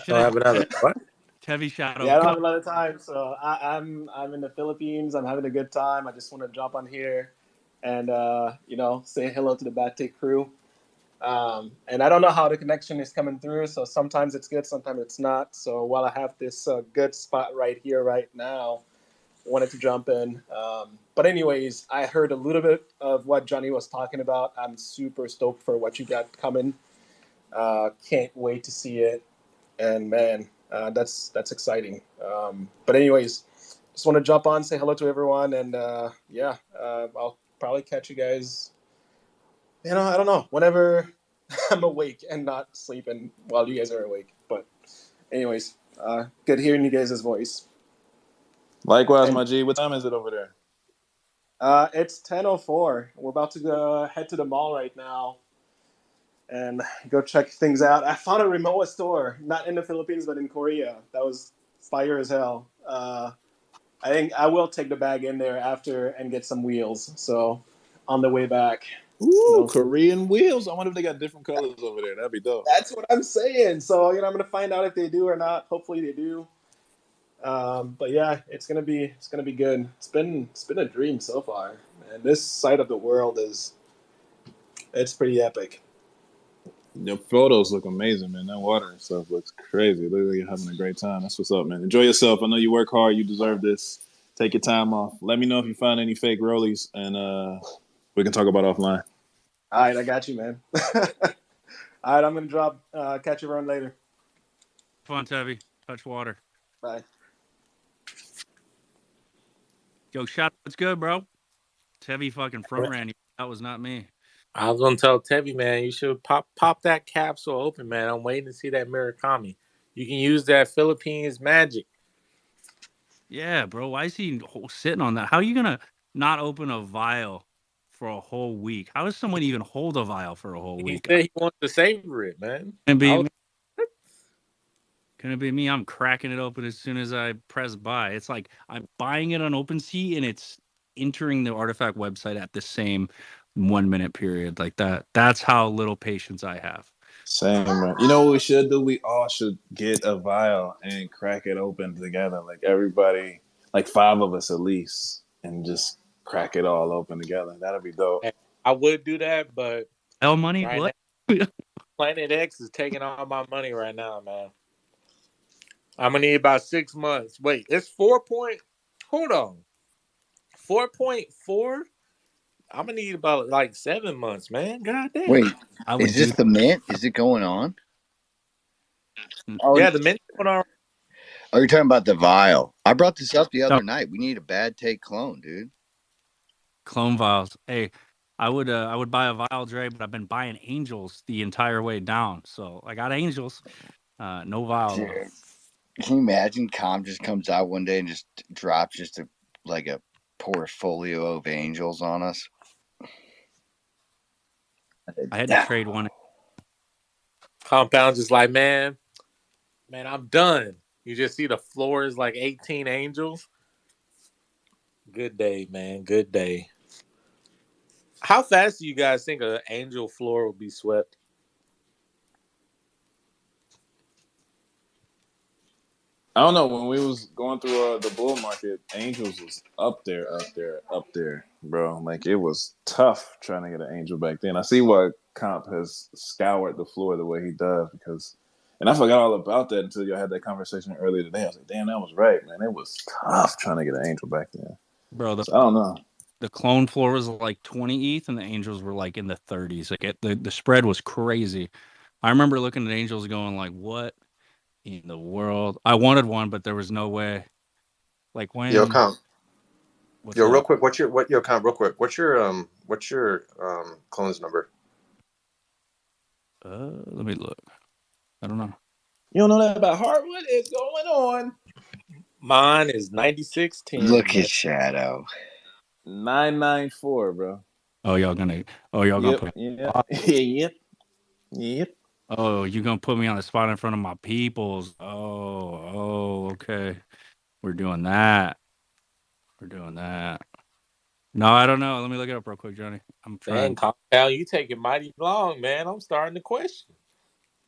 Don't have another what? Tevi, Shadow. Yeah, I don't Go. have a lot of time, so I'm in the Philippines. I'm having a good time. I just want to jump on here and say hello to the Bad Take crew. And I don't know how the connection is coming through, so sometimes it's good, sometimes it's not. So while I have this good spot right here, right now, I wanted to jump in. But anyways, I heard a little bit of what Johnny was talking about. I'm super stoked for what you got coming. Can't wait to see it. And man, that's exciting. But anyways, just want to jump on, say hello to everyone, and I'll probably catch you guys. I don't know, whenever I'm awake and not sleeping while you guys are awake. But anyways, good hearing you guys' voice. Likewise, my G. What time is it over there? It's 10:04. We're about to go head to the mall right now and go check things out. I found a Rimowa store, not in the Philippines, but in Korea. That was fire as hell. I think I will take the bag in there after and get some wheels. So on the way back. Ooh, Korean wheels. I wonder if they got different colors over there. That'd be dope. That's what I'm saying. So, I'm going to find out if they do or not. Hopefully they do. But yeah, it's gonna be good. It's been a dream so far, and this side of the world it's pretty epic. Your photos look amazing, man. That water and stuff looks crazy. Look like you're having a great time. That's what's up, man. Enjoy yourself. I know you work hard. You deserve this. Take your time off. Let me know if you find any fake rollies, and we can talk about it offline. All right, I got you, man. All right, I'm gonna drop. Catch you around later. Fun, Tevi. Touch water. Bye. Yo, Shadow, what's good, bro? Tevi fucking front ran you. That was not me. I was gonna tell Tevi, man, you should pop that capsule open, man. I'm waiting to see that Murakami. You can use that Philippines magic. Yeah, bro. Why is he sitting on that? How are you gonna not open a vial for a whole week? How does someone even hold a vial for a whole He week? said he wants to savor it, man. Can it I be was me? Can it be me? I'm cracking it open as soon as I press buy. It's like I'm buying it on OpenSea and it's entering the artifact website at the same 1 minute period. Like that. That's how little patience I have. Same, man. You know what we should do? We all should get a vial and crack it open together. Like everybody, like 5 of us at least, and just crack it all open together. That'd be dope. I would do that, but L money? right What? now Planet X is taking all my money right now, man. I'm gonna need about 6 months. Wait, it's 4 point. Hold on, 4.4. I'm gonna need about like 7 months, man. God damn. Wait, I would is do this that. the mint? Is it going on? Oh, Yeah, the minute going on. oh, you're talking about the vial. I brought this up the No, other night. We need a bad take clone, dude. clone vials. Hey, I would buy a vial, Dre, but I've been buying angels the entire way down. So I got angels. No vial Dude, though. can you imagine Com just comes out one day and just drops just a portfolio of angels on us? I had to trade one. Compound just like, man, I'm done. You just see the floor is like 18 angels. Good day, man. Good day. How fast do you guys think an angel floor will be swept? I don't know. When we was going through the bull market, Angels was up there, bro. Like it was tough trying to get an Angel back then. I see why Comp has scoured the floor the way he does because, and I forgot all about that until y'all had that conversation earlier today. I was like, damn, that was right, man. It was tough trying to get an Angel back then. Bro, So I don't know. the clone floor was like 20 ETH and the angels were like in the 30s. Like the spread was crazy. I remember looking at angels going like, what in the world? I wanted one, but there was no way. Like Yo, when, Com. what's Yo, real up? quick. Yo, Com. Real quick. What's your clone's number? Let me look. I don't know. You don't know that about Hart? What is going on? Mine is 9610, Look at man. Shadow. 994, bro. Oh, y'all gonna Yep, put yep, yep, yep. oh, you gonna put me on the spot in front of my peoples. Okay. We're doing that. We're doing that. No, I don't know. Let me look it up real quick, Johnny. I'm Dang, trying. Compound, you take it mighty long, man. I'm starting to question.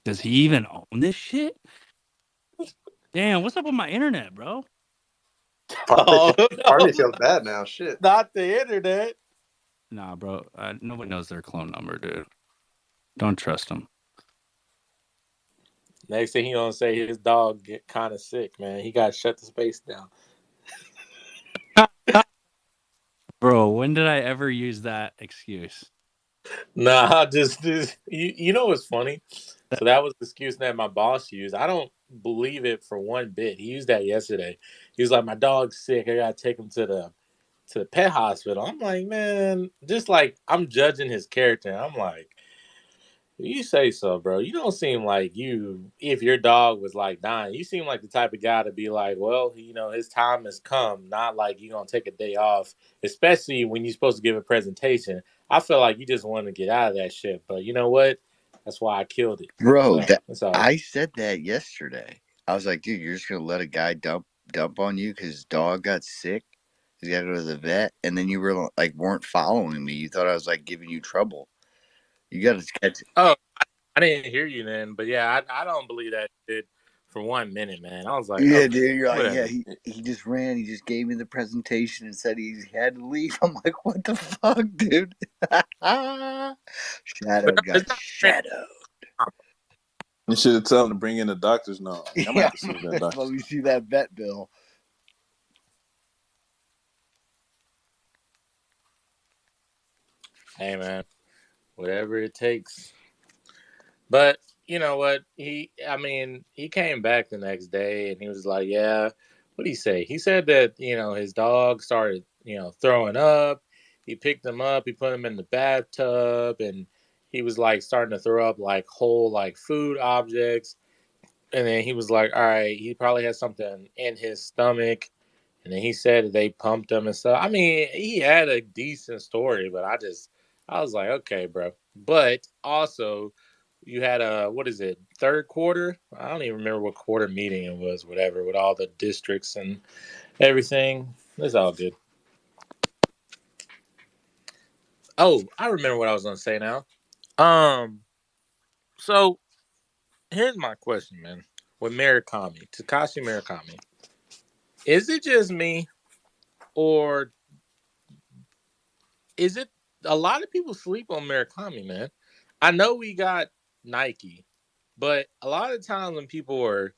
Does he even own this shit? Damn, what's up with my internet, bro? Oh, Part of no, me feels bad now. Shit. not the internet. Nah, bro. Nobody knows their clone number, dude. Don't trust them. Next thing he gonna say, his dog get kind of sick, man. He got to shut the space down. Bro, when did I ever use that excuse? Nah, just you know what's funny? So that was the excuse that my boss used. I don't believe it for one bit. He used that yesterday. He was like, "My dog's sick. I gotta take him to the pet hospital." I'm like, man, just like I'm judging his character. I'm like, you say so, bro. You don't seem like you. If your dog was like dying, you seem like the type of guy to be like, well, his time has come. Not like you gonna take a day off, especially when you're supposed to give a presentation. I feel like you just want to get out of that shit. But you know what? That's why I killed it. Bro, So that that's all. I said that yesterday. I was like, dude, you're just gonna let a guy dump on you because his dog got sick? He's got to go to the vet, and then you were like, weren't following me. You thought I was like giving you trouble. You got to catch. Oh, I didn't hear you then, but yeah, I don't believe that shit for 1 minute, man. I was like, Yeah, okay, dude. You're like, yeah. whatever. He just ran. He just gave me the presentation and said he had to leave. I'm like, what the fuck, dude? But Shadow no, got it's not. shadow. You should have told him to bring in the doctor's note. Like, I'm gonna Yeah, have to see that let doctor's me note. see that vet bill. Hey, man, whatever it takes. But you know what? He came back the next day and he was like, yeah, what did he say? He said that, his dog started, throwing up. He picked him up, he put him in the bathtub, and he was like starting to throw up like whole like food objects. And then he was like, all right, he probably has something in his stomach. And then he said that they pumped him and stuff. I mean, he had a decent story, but I was like, okay, bro. But also, you had what is it, third quarter? I don't even remember what quarter meeting it was, whatever, with all the districts and everything. It's all good. Oh, I remember what I was gonna say now. Um, so here's my question, man. With Murakami, Takashi Murakami, is it just me, or is it a lot of people sleep on Murakami, man? I know we got Nike, but a lot of times when people are,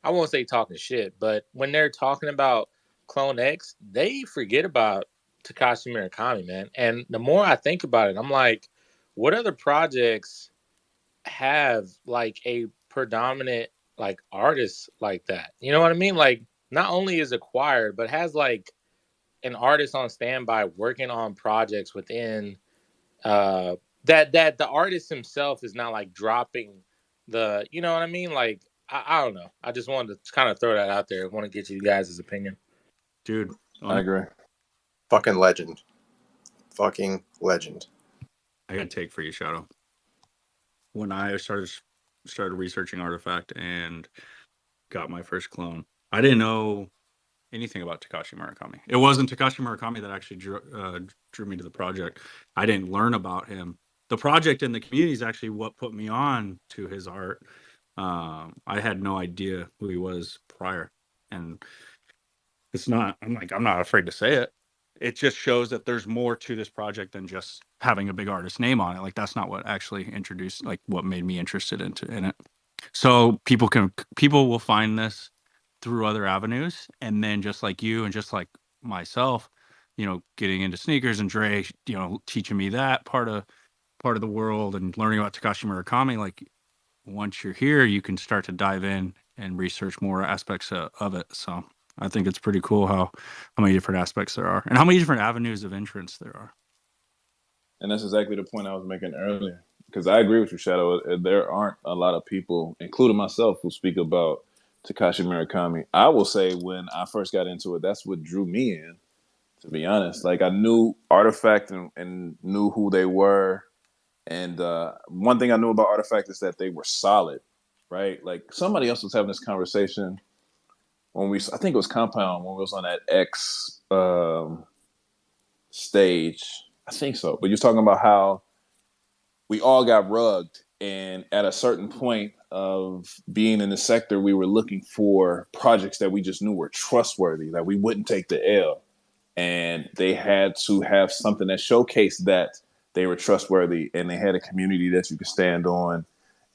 I won't say talking shit, but when they're talking about CloneX, they forget about Takashi Murakami, man. And the more I think about it, I'm like, what other projects have like a predominant like artist like that? You know what I mean? Like, not only is acquired, but has like an artist on standby working on projects within uh that the artist himself is not like dropping the, you know what I mean? Like, I don't know. I just wanted to kind of throw that out there. I want to get you guys' opinion. Dude, I agree. Fucking legend. Fucking legend. I got a take for you, Shadow. When I started researching Artifact and got my first clone, I didn't know anything about Takashi Murakami. It wasn't Takashi Murakami that actually drew me to the project. I didn't learn about him. The project and the community is actually what put me on to his art. I had no idea who he was prior, and it's not. I'm not afraid to say it. It just shows that there's more to this project than just having a big artist name on it. Like, that's not what actually introduced, like, what made me interested in it. So people will find this through other avenues, and then just like you and just like myself, getting into sneakers, and Dre, teaching me that part of the world, and learning about Takashi Murakami. Like, once you're here, you can start to dive in and research more aspects of it. So I think it's pretty cool how many different aspects there are, and how many different avenues of entrance there are. And that's exactly the point I was making earlier. Because I agree with you, Shadow. There aren't a lot of people, including myself, who speak about Takashi Murakami. I will say when I first got into it, that's what drew me in, to be honest. Like, I knew Artifact and knew who they were. And one thing I knew about Artifact is that they were solid, right? Like, somebody else was having this conversation I think it was Compound, when we was on that X stage. I think so. But you're talking about how we all got rugged, and at a certain point of being in the sector, we were looking for projects that we just knew were trustworthy, that we wouldn't take the L, and they had to have something that showcased that they were trustworthy, and they had a community that you could stand on,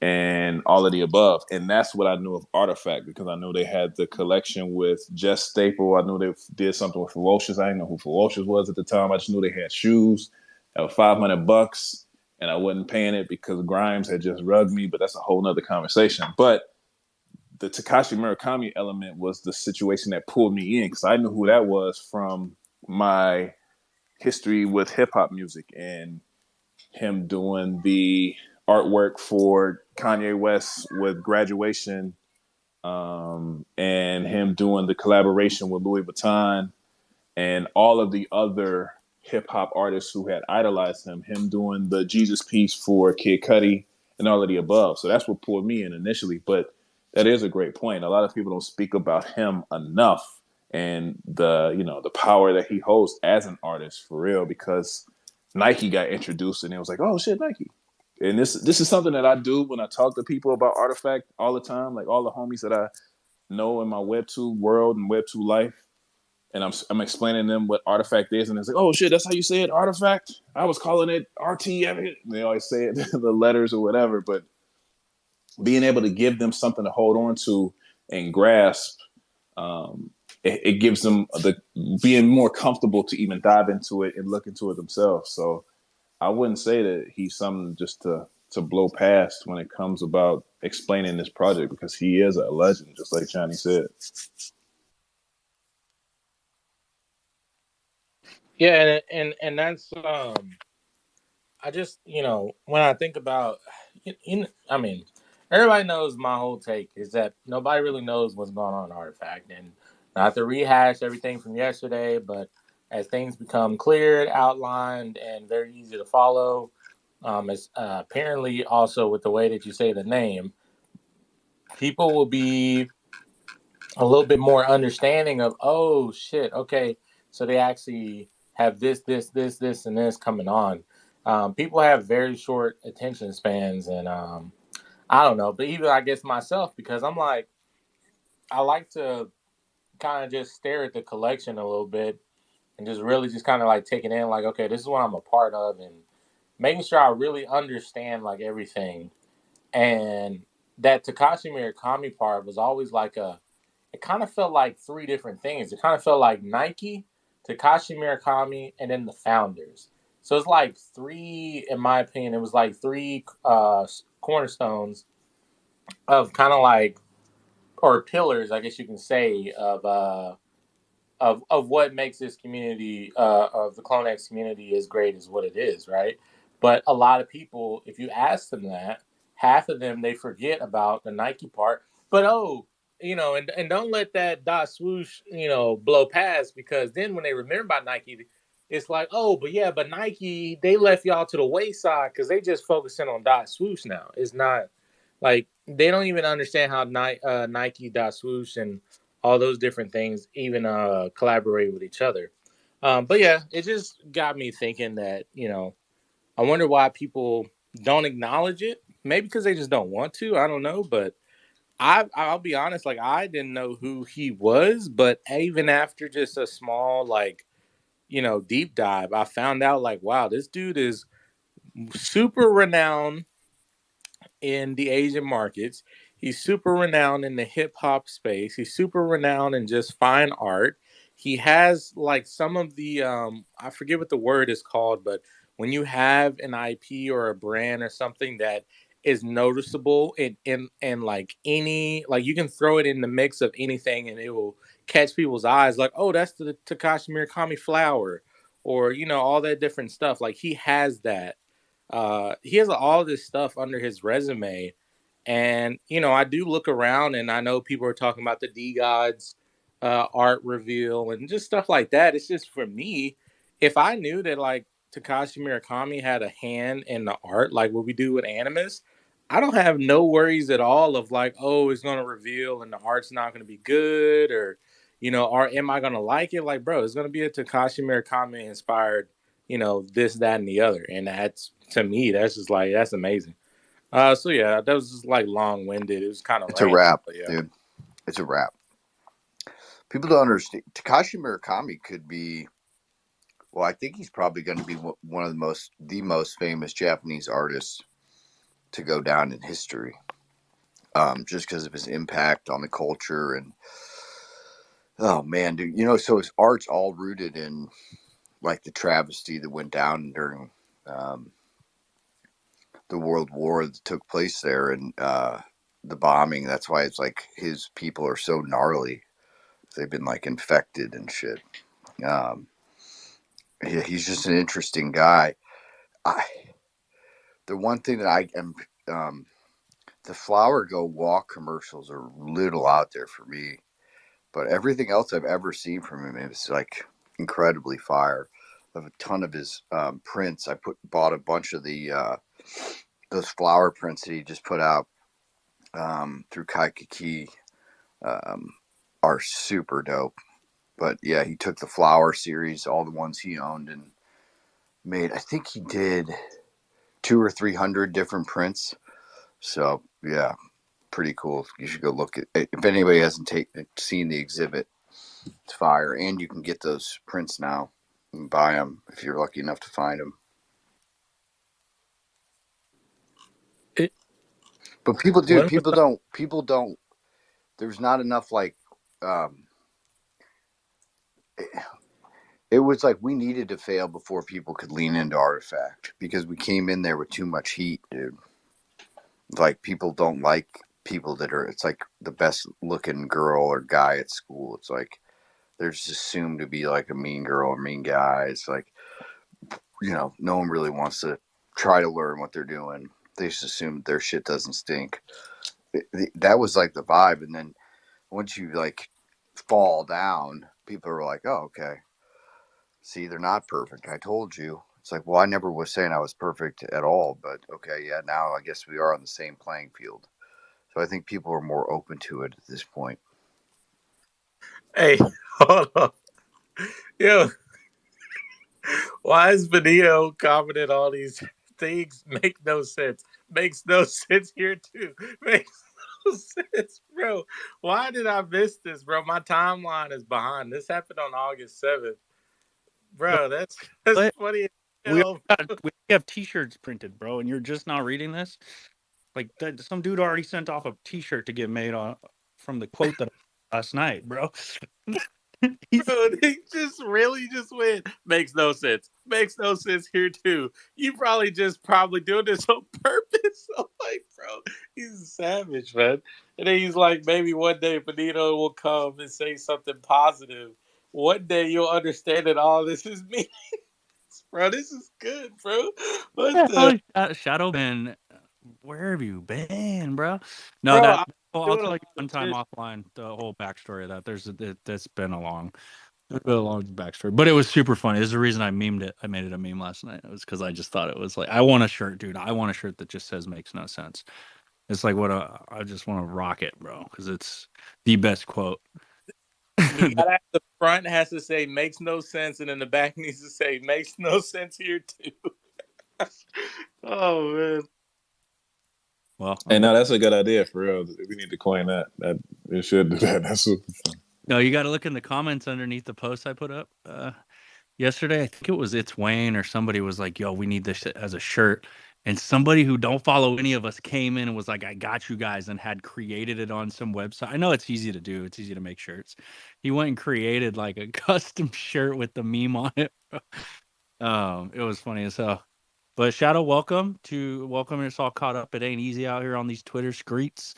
and all of the above. And that's what I knew of Artifact, because I knew they had the collection with Jess Staple. I knew they did something with Ferocious. I didn't know who Ferocious was at the time. I just knew they had shoes that were $500, and I wasn't paying it because Grimes had just rugged me. But that's a whole nother conversation. But the Takashi Murakami element was the situation that pulled me in, because I knew who that was from my history with hip hop music, and him doing the artwork for Kanye West with Graduation, and him doing the collaboration with Louis Vuitton, and all of the other hip hop artists who had idolized him doing the Jesus piece for Kid Cudi, and all of the above. So that's what pulled me in initially. But that is a great point. A lot of people don't speak about him enough, and the power that he holds as an artist, for real, because Nike got introduced, and it was like, oh shit, Nike. And this is something that I do when I talk to people about Artifact all the time, like all the homies that I know in my Web2 world and Web2 life. And I'm explaining to them what Artifact is, and it's like, oh shit, that's how you say it, Artifact? I was calling it RTFKT. They always say it, the letters or whatever, but being able to give them something to hold on to and grasp, it gives them being more comfortable to even dive into it and look into it themselves. So I wouldn't say that he's something just to blow past when it comes about explaining this project, because he is a legend, just like Johnny said. Yeah, and that's I just, when I think about, I mean, everybody knows my whole take is that nobody really knows what's going on in Artifact, and Not to rehash everything from yesterday, but as things become cleared, outlined, and very easy to follow, it's apparently also with the way that you say the name, people will be a little bit more understanding of, oh shit, okay, so they actually have this, and this coming on. People have very short attention spans, and I don't know, but even I guess myself, because I'm like, I like to kind of just stare at the collection a little bit and just really just kind of like take it in, like, okay, this is what I'm a part of, and making sure I really understand like everything. And that Takashi Murakami part was always like it kind of felt like three different things. It kind of felt like Nike, Takashi Murakami, and then the founders. So it's like three, in my opinion, it was like three cornerstones of kind of like, or pillars, I guess you can say, of what makes this community of the CloneX community as great as what it is, right? But a lot of people, if you ask them that, half of them they forget about the Nike part. But and don't let that dot swoosh blow past, because then when they remember about Nike, it's like, oh, but yeah, but Nike, they left y'all to the wayside because they just focusing on dot swoosh now. It's not like they don't even understand how Nike dot swoosh and all those different things even collaborate with each other. But yeah, it just got me thinking that, I wonder why people don't acknowledge it. Maybe because they just don't want to. I don't know. But I'll be honest, like, I didn't know who he was, but even after just a small, like, deep dive, I found out, like, wow, this dude is super renowned in the Asian markets. He's super renowned in the hip hop space. He's super renowned in just fine art. He has like some of the I forget what the word is called, but when you have an IP or a brand or something that is noticeable in like any, like, you can throw it in the mix of anything and it will catch people's eyes, like, oh, that's the Takashi Murakami flower, or all that different stuff. Like, he has all this stuff under his resume. And I do look around and I know people are talking about the D Gods art reveal and just stuff like that. It's just, for me, if I knew that like Takashi Murakami had a hand in the art, like what we do with Animus, I don't have no worries at all of like, oh, it's going to reveal and the art's not going to be good, or am I going to like it? Like, bro, it's going to be a Takashi Murakami inspired, this, that, and the other. And that's, to me, that's just like, that's amazing. So yeah, that was just like long winded. It was kind of It's a random, wrap, but yeah. dude. It's a wrap. People don't understand. Takashi Murakami could be. Well, I think he's probably going to be one of the most famous Japanese artists to go down in history. Just because of his impact on the culture and, oh man, dude, so his art's all rooted in like the travesty that went down during um, the World War that took place there, and the bombing. That's why it's like his people are so gnarly. They've been like infected and shit. Um, he's just an interesting guy. I, the one thing that I am, the Flower Go Walk commercials are little out there for me, but everything else I've ever seen from him is like incredibly fire. I have a ton of his prints. I bought a bunch of the those flower prints that he just put out through Kaikiki. Um, are super dope. But yeah, he took the flower series, all the ones he owned, and made. I think he did 200 or 300 different prints. So yeah, pretty cool. You should go look at it. If anybody hasn't seen the exhibit. It's fire, and you can get those prints now and buy them if you're lucky enough to find them. It, But people, dude, when was people don't. There's not enough like. Um, it was like we needed to fail before people could lean into Artifact because we came in there with too much heat, dude. Like people don't like people that are. It's like the best looking girl or guy at school. It's like they're just assumed to be like a mean girl or mean guy. It's like no one really wants to try to learn what they're doing. They just assume their shit doesn't stink. That was like the vibe, and then once you like fall down, people are like, "Oh, okay. See, they're not perfect. I told you." It's like, well, I never was saying I was perfect at all, but okay, yeah, now I guess we are on the same playing field. So I think people are more open to it at this point. Hey, hold on. Yo, why is Benito commenting all these things make no sense? Makes no sense here too. Makes no sense, bro. Why did I miss this, bro? My timeline is behind. This happened on August 7th. Bro, that's But funny as we hell. we have T-shirts printed, bro, and you're just now reading this. Like that, some dude already sent off a T-shirt to get made on from the quote that last night, bro. Bro, they just really just went. Makes no sense. Makes no sense here too. You probably doing this on purpose. I'm like, bro, he's a savage, man. And then he's like, maybe one day Benito will come and say something positive. One day you'll understand that all this is me. Bro, this is good, bro. What the Shadow Man, where have you been, bro? No, bro? that. I'm Oh, I'll doing a tell lot you of one time fish. offline the whole backstory of that. That's been a long backstory, but it was super funny. There's a reason I memed it. I made it a meme last night. It was because I just thought it was like, I want a shirt, dude. I want a shirt that just says makes no sense. It's like I just want to rock it, bro, because it's the best quote. We gotta have the front has to say makes no sense, and then the back needs to say makes no sense here too. Oh man. Well, And now that's a good idea for real. We need to coin that. That we should do that. That's super fun. no, you got to look in the comments underneath the post I put up yesterday. I think it's Wayne or somebody was like, "Yo, we need this as a shirt." And somebody who don't follow any of us came in and was like, "I got you guys," and had created it on some website. I know it's easy to do. It's easy to make shirts. He went and created like a custom shirt with the meme on it. It was funny as hell. But Shadow, welcome us all caught up. It ain't easy out here on these Twitter streets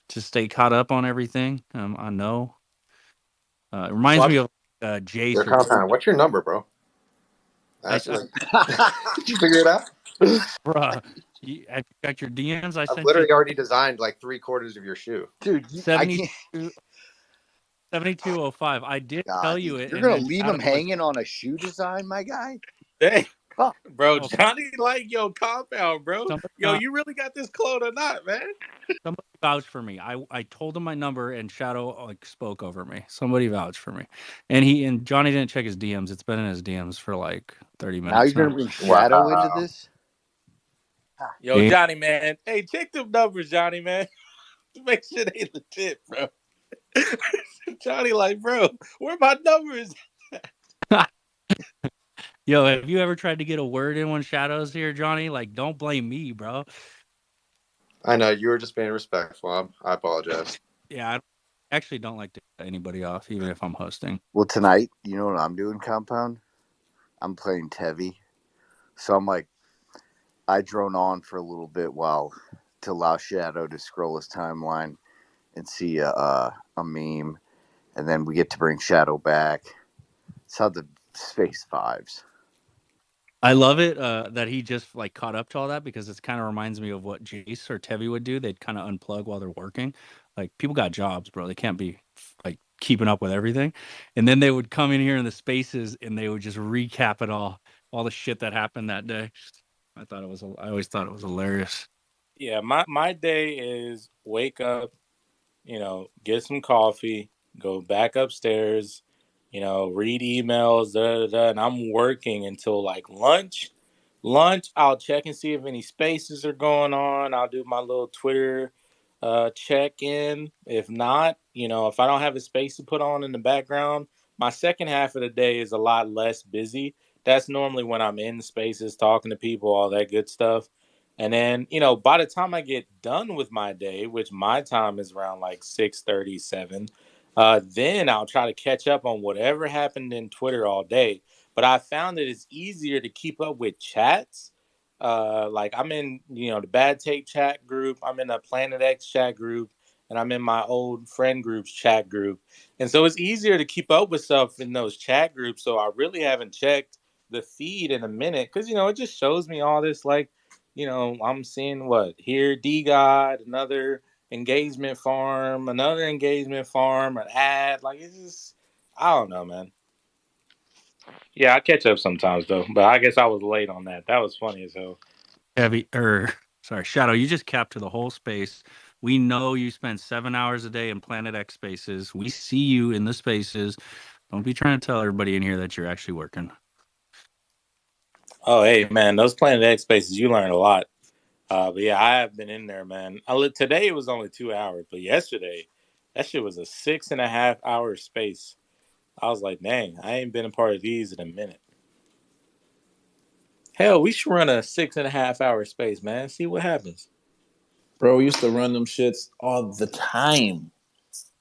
to stay caught up on everything. I know. It reminds me What? of Your Jace or compound. What's your number, bro? I, Actually, did you figure it out? bruh. Have you got your DMs? I I've sent you literally already designed like 3/4 of your shoe. Dude, I 70, can't. 7205. I did tell God, you it, you're and gonna then leave Shadow him was hanging on a shoe design, my guy? Dang. Fuck. Bro, oh, Johnny like your compound, bro. somebody Yo, you really got this clone or not, man? somebody vouched for me. I told him my number, and Shadow like spoke over me. Somebody vouched for me, and Johnny didn't check his DMs. It's been in his DMs for like 30 Now you're minutes gonna now. bring Shadow into Wow. this? Yo, Johnny, man. Hey, check them numbers, Johnny, man. Make sure they legit, bro. Johnny, like, bro, where my numbers? Yo, have you ever tried to get a word in when Shadow's here, Johnny? Like, don't blame me, bro. I know you were just being respectful. I apologize. Yeah, I actually don't like to cut anybody off, even if I'm hosting. Well, tonight, you know what I'm doing, compound? I'm playing Tevi. So I'm like, I drone on for a little bit to allow Shadow to scroll his timeline and see a meme, and then we get to bring Shadow back. It's how the space vibes. I love it that he just like caught up to all that because it kind of reminds me of what Jace or Tevi would do. They'd kind of unplug while they're working. Like people got jobs, bro. They can't be like keeping up with everything. And then they would come in here in the spaces and they would just recap it all the shit that happened that day. I always thought it was hilarious. Yeah, my day is wake up, get some coffee, go back upstairs, read emails, and I'm working until like lunch. Lunch, I'll check and see if any spaces are going on. I'll do my little Twitter check in. If not, if I don't have a space to put on in the background, my second half of the day is a lot less busy. That's normally when I'm in spaces, talking to people, all that good stuff. And then, by the time I get done with my day, which my time is around like 6:37, then I'll try to catch up on whatever happened in Twitter all day. But I found that it's easier to keep up with chats. Like I'm in, the Bad Take chat group. I'm in a Planet X chat group, and I'm in my old friend group's chat group. And so it's easier to keep up with stuff in those chat groups. So I really haven't checked the feed in a minute because it just shows me all this like I'm seeing what here D God, another engagement farm, another engagement farm, an ad. Like it's just, I don't know, man. Yeah, I catch up sometimes though, but I guess I was late on that. That was funny as hell. Heavy, or sorry, Shadow, you just captured the whole space. We know you spend 7 hours a day in Planet X spaces. We see you in the spaces. Don't be trying to tell everybody in here that you're actually working. Oh, hey man, those Planet X spaces, you learn a lot. But yeah, I have been in there, man. Today it was only 2 hours, but yesterday, that shit was a 6.5 hour space. I was like, dang, I ain't been a part of these in a minute. Hell, we should run a 6.5 hour space, man. See what happens. Bro, we used to run them shits all the time.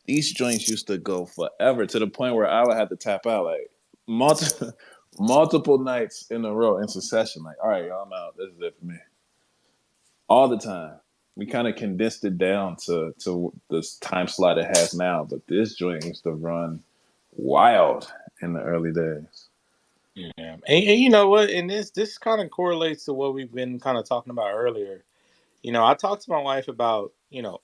These joints used to go forever to the point where I would have to tap out like multiple multiple nights in a row in succession. Like, all right, y'all, I'm out. This is it for me. All the time. We kind of condensed it down to this time slot it has now, but this joint used to run wild in the early days. Yeah, and you know what? And this kind of correlates to what we've been kind of talking about earlier. I talked to my wife about,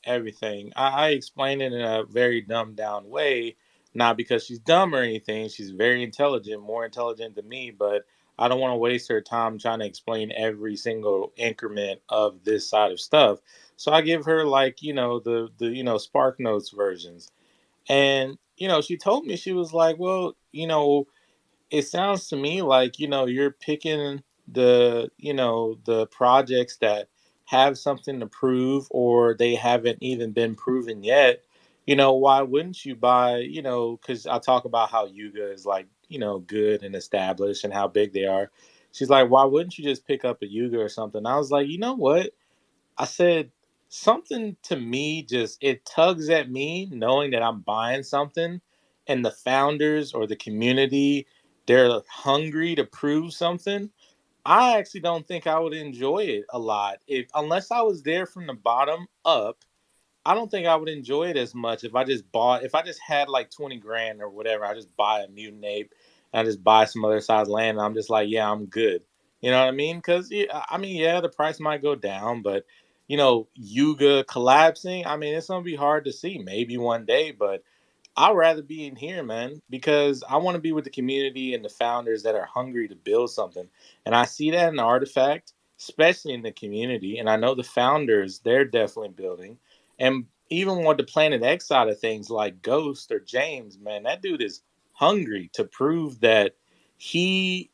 everything. I explain it in a very dumbed down way, not because she's dumb or anything. She's very intelligent, more intelligent than me, but I don't want to waste her time trying to explain every single increment of this side of stuff. So I give her like, the Spark Notes versions. And, she told me, she was like, well, it sounds to me like you're picking the projects that have something to prove or they haven't even been proven yet. Why wouldn't you buy, because I talk about how Yuga is like good and established and how big they are. She's like, why wouldn't you just pick up a Yuga or something? I was like, you know what, I said, something to me just it tugs at me knowing that I'm buying something and the founders or the community, they're hungry to prove something. I actually don't think I would enjoy it a lot if unless I was there from the bottom up. I don't think I would enjoy it as much if I just had like 20 grand or whatever. I just buy a mutant ape and I just buy some other size land. And I'm just like, yeah, I'm good. You know what I mean? Because I mean, yeah, the price might go down, but Yuga collapsing. I mean, it's gonna be hard to see. Maybe one day, but I'd rather be in here, man, because I want to be with the community and the founders that are hungry to build something. And I see that in the artifact, especially in the community. And I know the founders, they're definitely building. And even with the Planet X side of things, like Ghost or James, man, that dude is hungry to prove that he,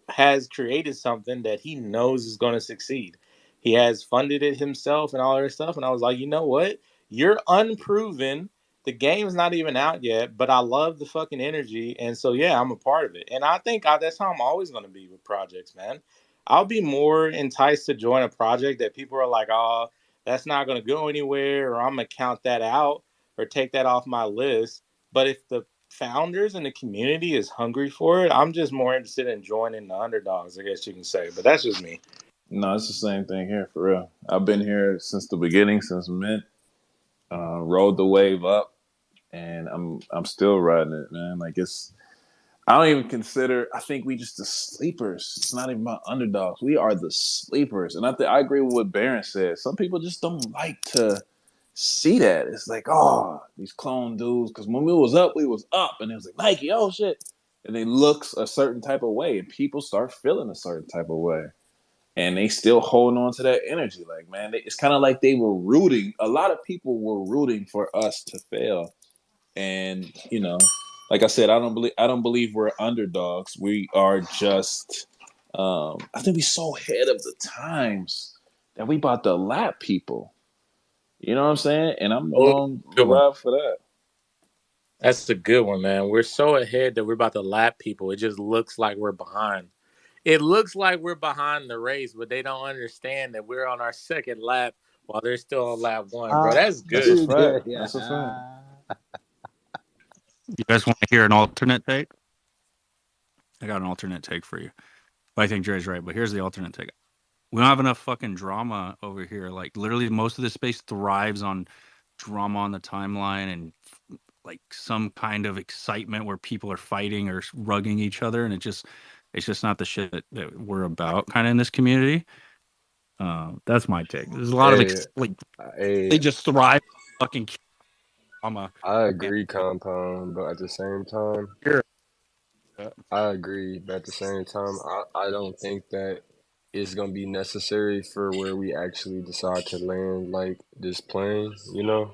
has created something that he knows is going to succeed. He has funded it himself and all that stuff. And I was like, you know what? You're unproven. The game's not even out yet, but I love the fucking energy, and so yeah, I'm a part of it. And I think that's how I'm always going to be with projects, man. I'll be more enticed to join a project that people are like, "Oh, that's not going to go anywhere," or "I'm gonna count that out or take that off my list." But if the founders and the community is hungry for it, I'm just more interested in joining the underdogs, I guess you can say. But that's just me. No, it's the same thing here for real. I've been here since the beginning, since Mint. Rode the wave up, and I'm still riding it, man. Like it's I don't even consider. I think we just the sleepers. It's not even about underdogs. We are the sleepers, and I agree with what Barron said. Some people just don't like to see that. It's like, oh, these clone dudes. Because when we was up, and it was like Nike, oh shit, and they looks a certain type of way, and people start feeling a certain type of way, and they still holding on to that energy. Like, man, it's kind of like they were rooting. A lot of people were rooting for us to fail, and like I said, I don't believe we're underdogs. We are just I think we so ahead of the times that we about to lap people. You know what I'm saying? And I'm Oh, going to good one. ride for that. That's a good one, man. We're so ahead that we're about to lap people. It just looks like we're behind. It looks like we're behind the race, but they don't understand that we're on our second lap while they're still on lap one, bro. That's That's a good. fact. Dude, yeah. That's a fact. You guys want to hear an alternate take? I got an alternate take for you. But I think Dre's right. But here's the alternate take. We don't have enough fucking drama over here. Like literally, most of this space thrives on drama on the timeline and like some kind of excitement where people are fighting or rugging each other, and it's just not the shit that we're about kind of in this community. That's my take. There's a lot of Hey, like hey, they just thrive fucking trauma. I And agree, compound, but at the same time, here, I agree, but at the same time, I don't think that it's gonna be necessary for where we actually decide to land like this plane, you know?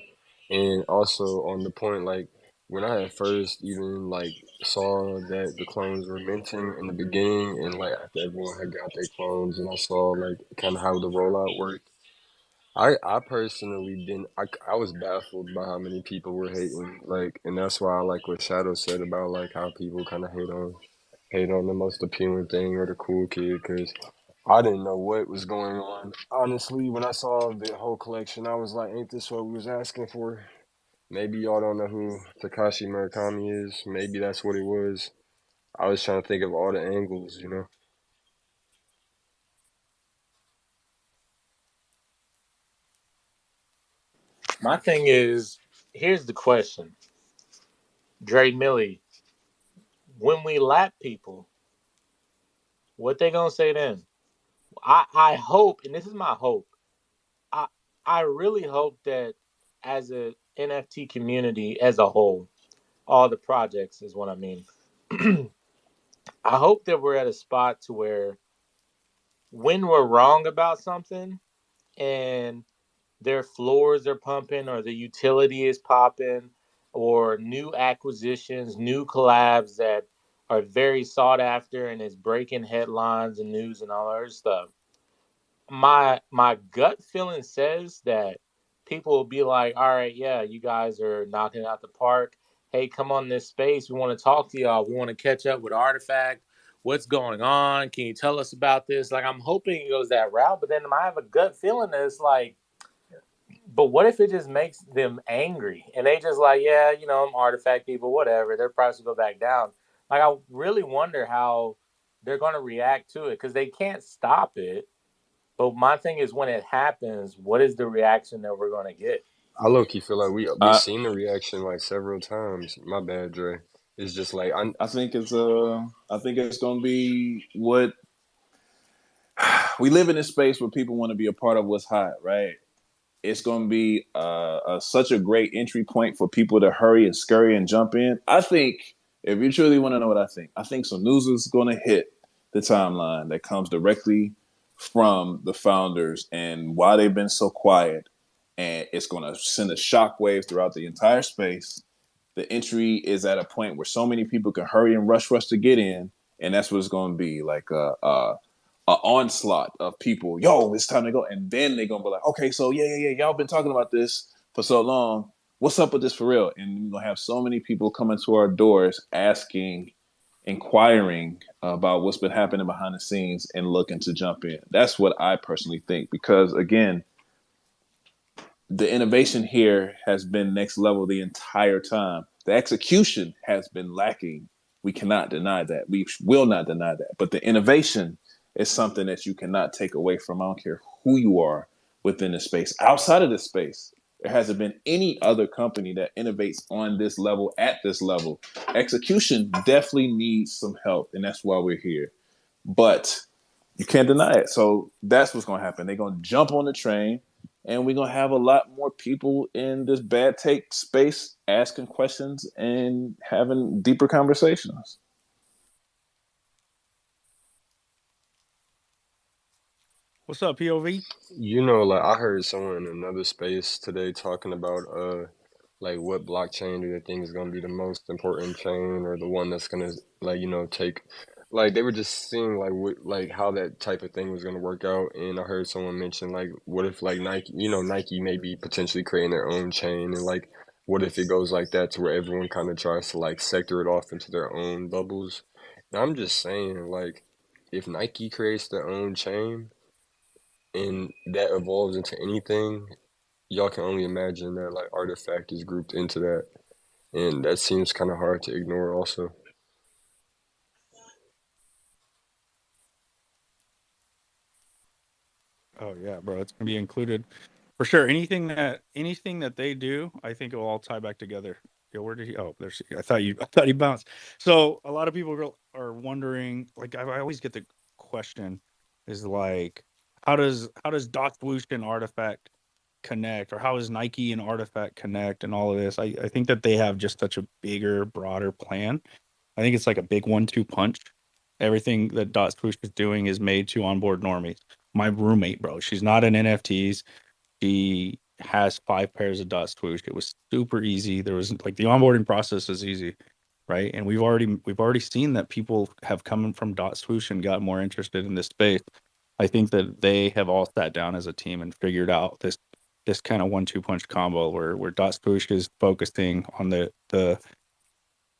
And also on the point, like when I at first even like saw that the clones were mentioned in the beginning, and like after everyone had got their clones, and I saw like kind of how the rollout worked. I personally didn't. I was baffled by how many people were hating, like, and that's why I like what Shadow said about like how people kind of hate on the most appealing thing or the cool kid, because I didn't know what was going on. Honestly, when I saw the whole collection, I was like, "Ain't this what we was asking for?" Maybe y'all don't know who Takashi Murakami is. Maybe that's what it was. I was trying to think of all the angles, you know. My thing is, here's the question, Dre Millie. When we lap people, what they gonna say then? I hope, and this is my hope. I I really hope that as a NFT community as a whole, all the projects is what I mean. I hope that we're at a spot to where when we're wrong about something and their floors are pumping or the utility is popping or new acquisitions, new collabs that are very sought after and is breaking headlines and news and all that other stuff. My gut feeling says that people will be like, all right, yeah, you guys are knocking it out the park. Hey, come on this space. We want to talk to y'all. We want to catch up with Artifact. What's going on? Can you tell us about this? Like, I'm hoping it goes that route, but then I have a gut feeling that it's like, but what if it just makes them angry and they just like, yeah, I'm Artifact people, whatever. Their price will go back down. Like, I really wonder how they're going to react to it because they can't stop it, but my thing is, when it happens, what is the reaction that we're going to get? I low key feel like we I seen the reaction like several times. My bad, Dre. It's just like I think it's gonna be what we live in a space where people want to be a part of what's hot, right? It's going to be such a great entry point for people to hurry and scurry and jump in. I think if you truly want to know what I think some news is going to hit the timeline that comes directly from the founders and why they've been so quiet. And it's going to send a shockwave throughout the entire space. The entry is at a point where so many people can hurry and rush to get in. And that's what it's going to be like a onslaught of people. Yo, it's time to go, and then they're gonna be like, okay, so yeah, y'all been talking about this for so long. What's up with this for real? And we're gonna have so many people coming to our doors asking, inquiring about what's been happening behind the scenes and looking to jump in. That's what I personally think because again, the innovation here has been next level the entire time. The execution has been lacking. We cannot deny that. We will not deny that. But the innovation is something that you cannot take away from. I don't care who you are within the space. Outside of this space, there hasn't been any other company that innovates on this level at this level. Execution definitely needs some help, and that's why we're here. But you can't deny it. So that's what's going to happen. They're going to jump on the train, and we're going to have a lot more people in this bad take space asking questions and having deeper conversations. what's up, POV? like I heard someone in another space today talking about like what blockchain do they think is gonna be the most important chain or the one that's gonna like take like they were just seeing like what like how that type of thing was gonna work out, and I heard someone mention like what if like Nike may be potentially creating their own chain, and like what if it goes like that to where everyone kind of tries to like sector it off into their own bubbles. And I'm just saying like if Nike creates their own chain and that evolves into anything, y'all can only imagine that like Artifact is grouped into that, and that seems kind of hard to ignore. Also, Oh yeah, bro, it's gonna be included for sure. Anything that they do, I think it will all tie back together. Yo, where did he? Oh, there's. I thought he bounced. So a lot of people are wondering. Like I always get the question, is like, how does Dot Swoosh and Artifact connect, or how does Nike and Artifact connect, and all of this? I think that they have just such a bigger, broader plan. I think it's like a big 1-2 punch. Everything that Dot Swoosh is doing is made to onboard normies. My roommate, bro, she's not in NFTs. She has 5 pairs of Dot Swoosh. It was super easy. There was like the onboarding process is easy, right? And we've already seen that people have come from Dot Swoosh and got more interested in this space. I think that they have all sat down as a team and figured out this kind of 1-2 punch combo where Dot Swoosh is focusing on the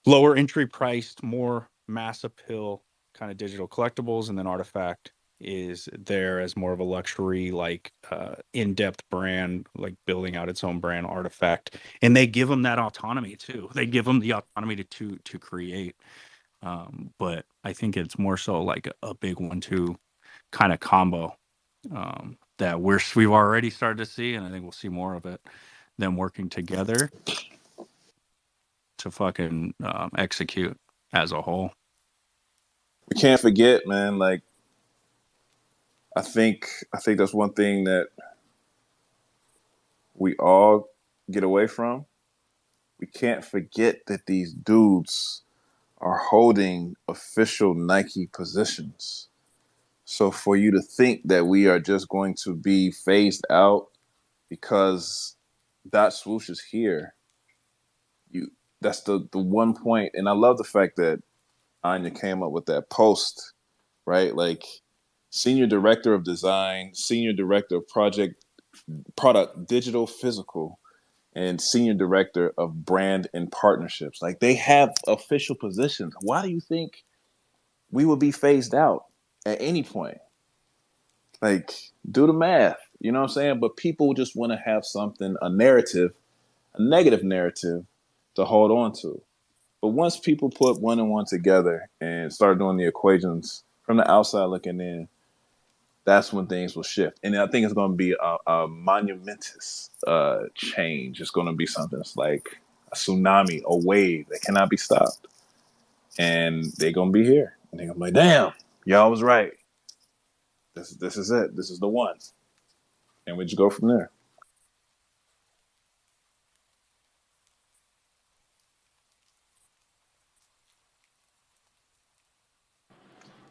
lower entry priced, more mass appeal kind of digital collectibles, and then Artifact is there as more of a luxury, like in-depth brand, like building out its own brand, Artifact. And they give them that autonomy too. They give them the autonomy to create. But I think it's more so like a big 1-2 kind of combo that we've already started to see, and I think we'll see more of it. Them working together to fucking execute as a whole. We can't forget, man. Like, I think that's one thing that we all get away from. We can't forget that these dudes are holding official Nike positions. So for you to think that we are just going to be phased out because Dot Swoosh is here, that's the one point. And I love the fact that Anya came up with that post, right? Like, senior director of design, senior director of product digital physical, and senior director of brand and partnerships. Like, they have official positions. Why do you think we would be phased out at any point? Like, do the math. You know what I'm saying? But people just want to have something, a narrative, a negative narrative to hold on to. But once people put one and one together and start doing the equations from the outside looking in, that's when things will shift. And I think it's going to be a monumentous change. It's going to be something that's like a tsunami, a wave that cannot be stopped. And they're going to be here. And they're going to be like, damn, y'all was right. This is it. This is the one. And we just go from there.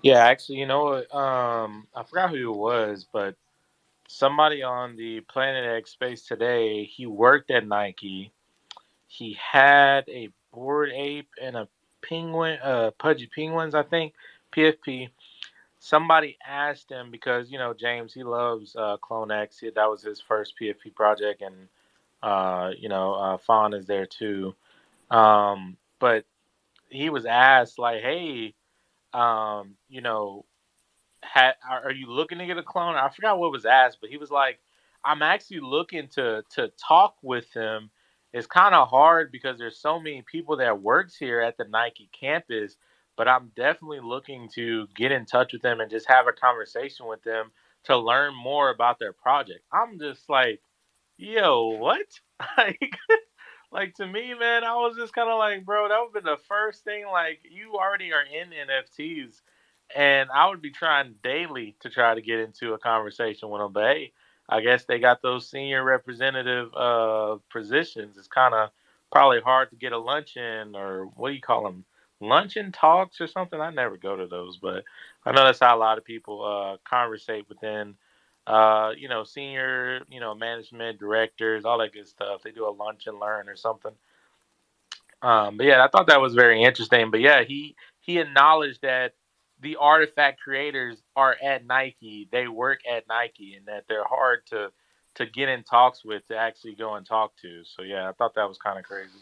Yeah, actually, you know what? I forgot who it was, but somebody on the Planet X Space today, he worked at Nike. He had a bored ape and a penguin, pudgy penguins, I think, PFP. Somebody asked him because James, he loves CloneX. That was his first PFP project, and Fawn is there too. But he was asked like, "Hey, you know, are you looking to get a clone?" I forgot what was asked, but he was like, "I'm actually looking to talk with him. It's kind of hard because there's so many people that works here at the Nike campus, but I'm definitely looking to get in touch with them and just have a conversation with them to learn more about their project." I'm just like, "Yo, what?" like like to me, man, I was just kind of like, bro, that would be the first thing. Like, you already are in NFTs, and I would be trying daily to try to get into a conversation with them. But hey, I guess they got those senior representative positions. It's kind of probably hard to get a luncheon, or what do you call them? Luncheon talks or something. I never go to those, but I know that's how a lot of people conversate within senior, management directors, all that good stuff. They do a lunch and learn or something. But yeah, I thought that was very interesting. But yeah, he acknowledged that the artifact creators are at Nike. They work at Nike, and that they're hard to get in talks with, to actually go and talk to. So yeah, I thought that was kind of crazy.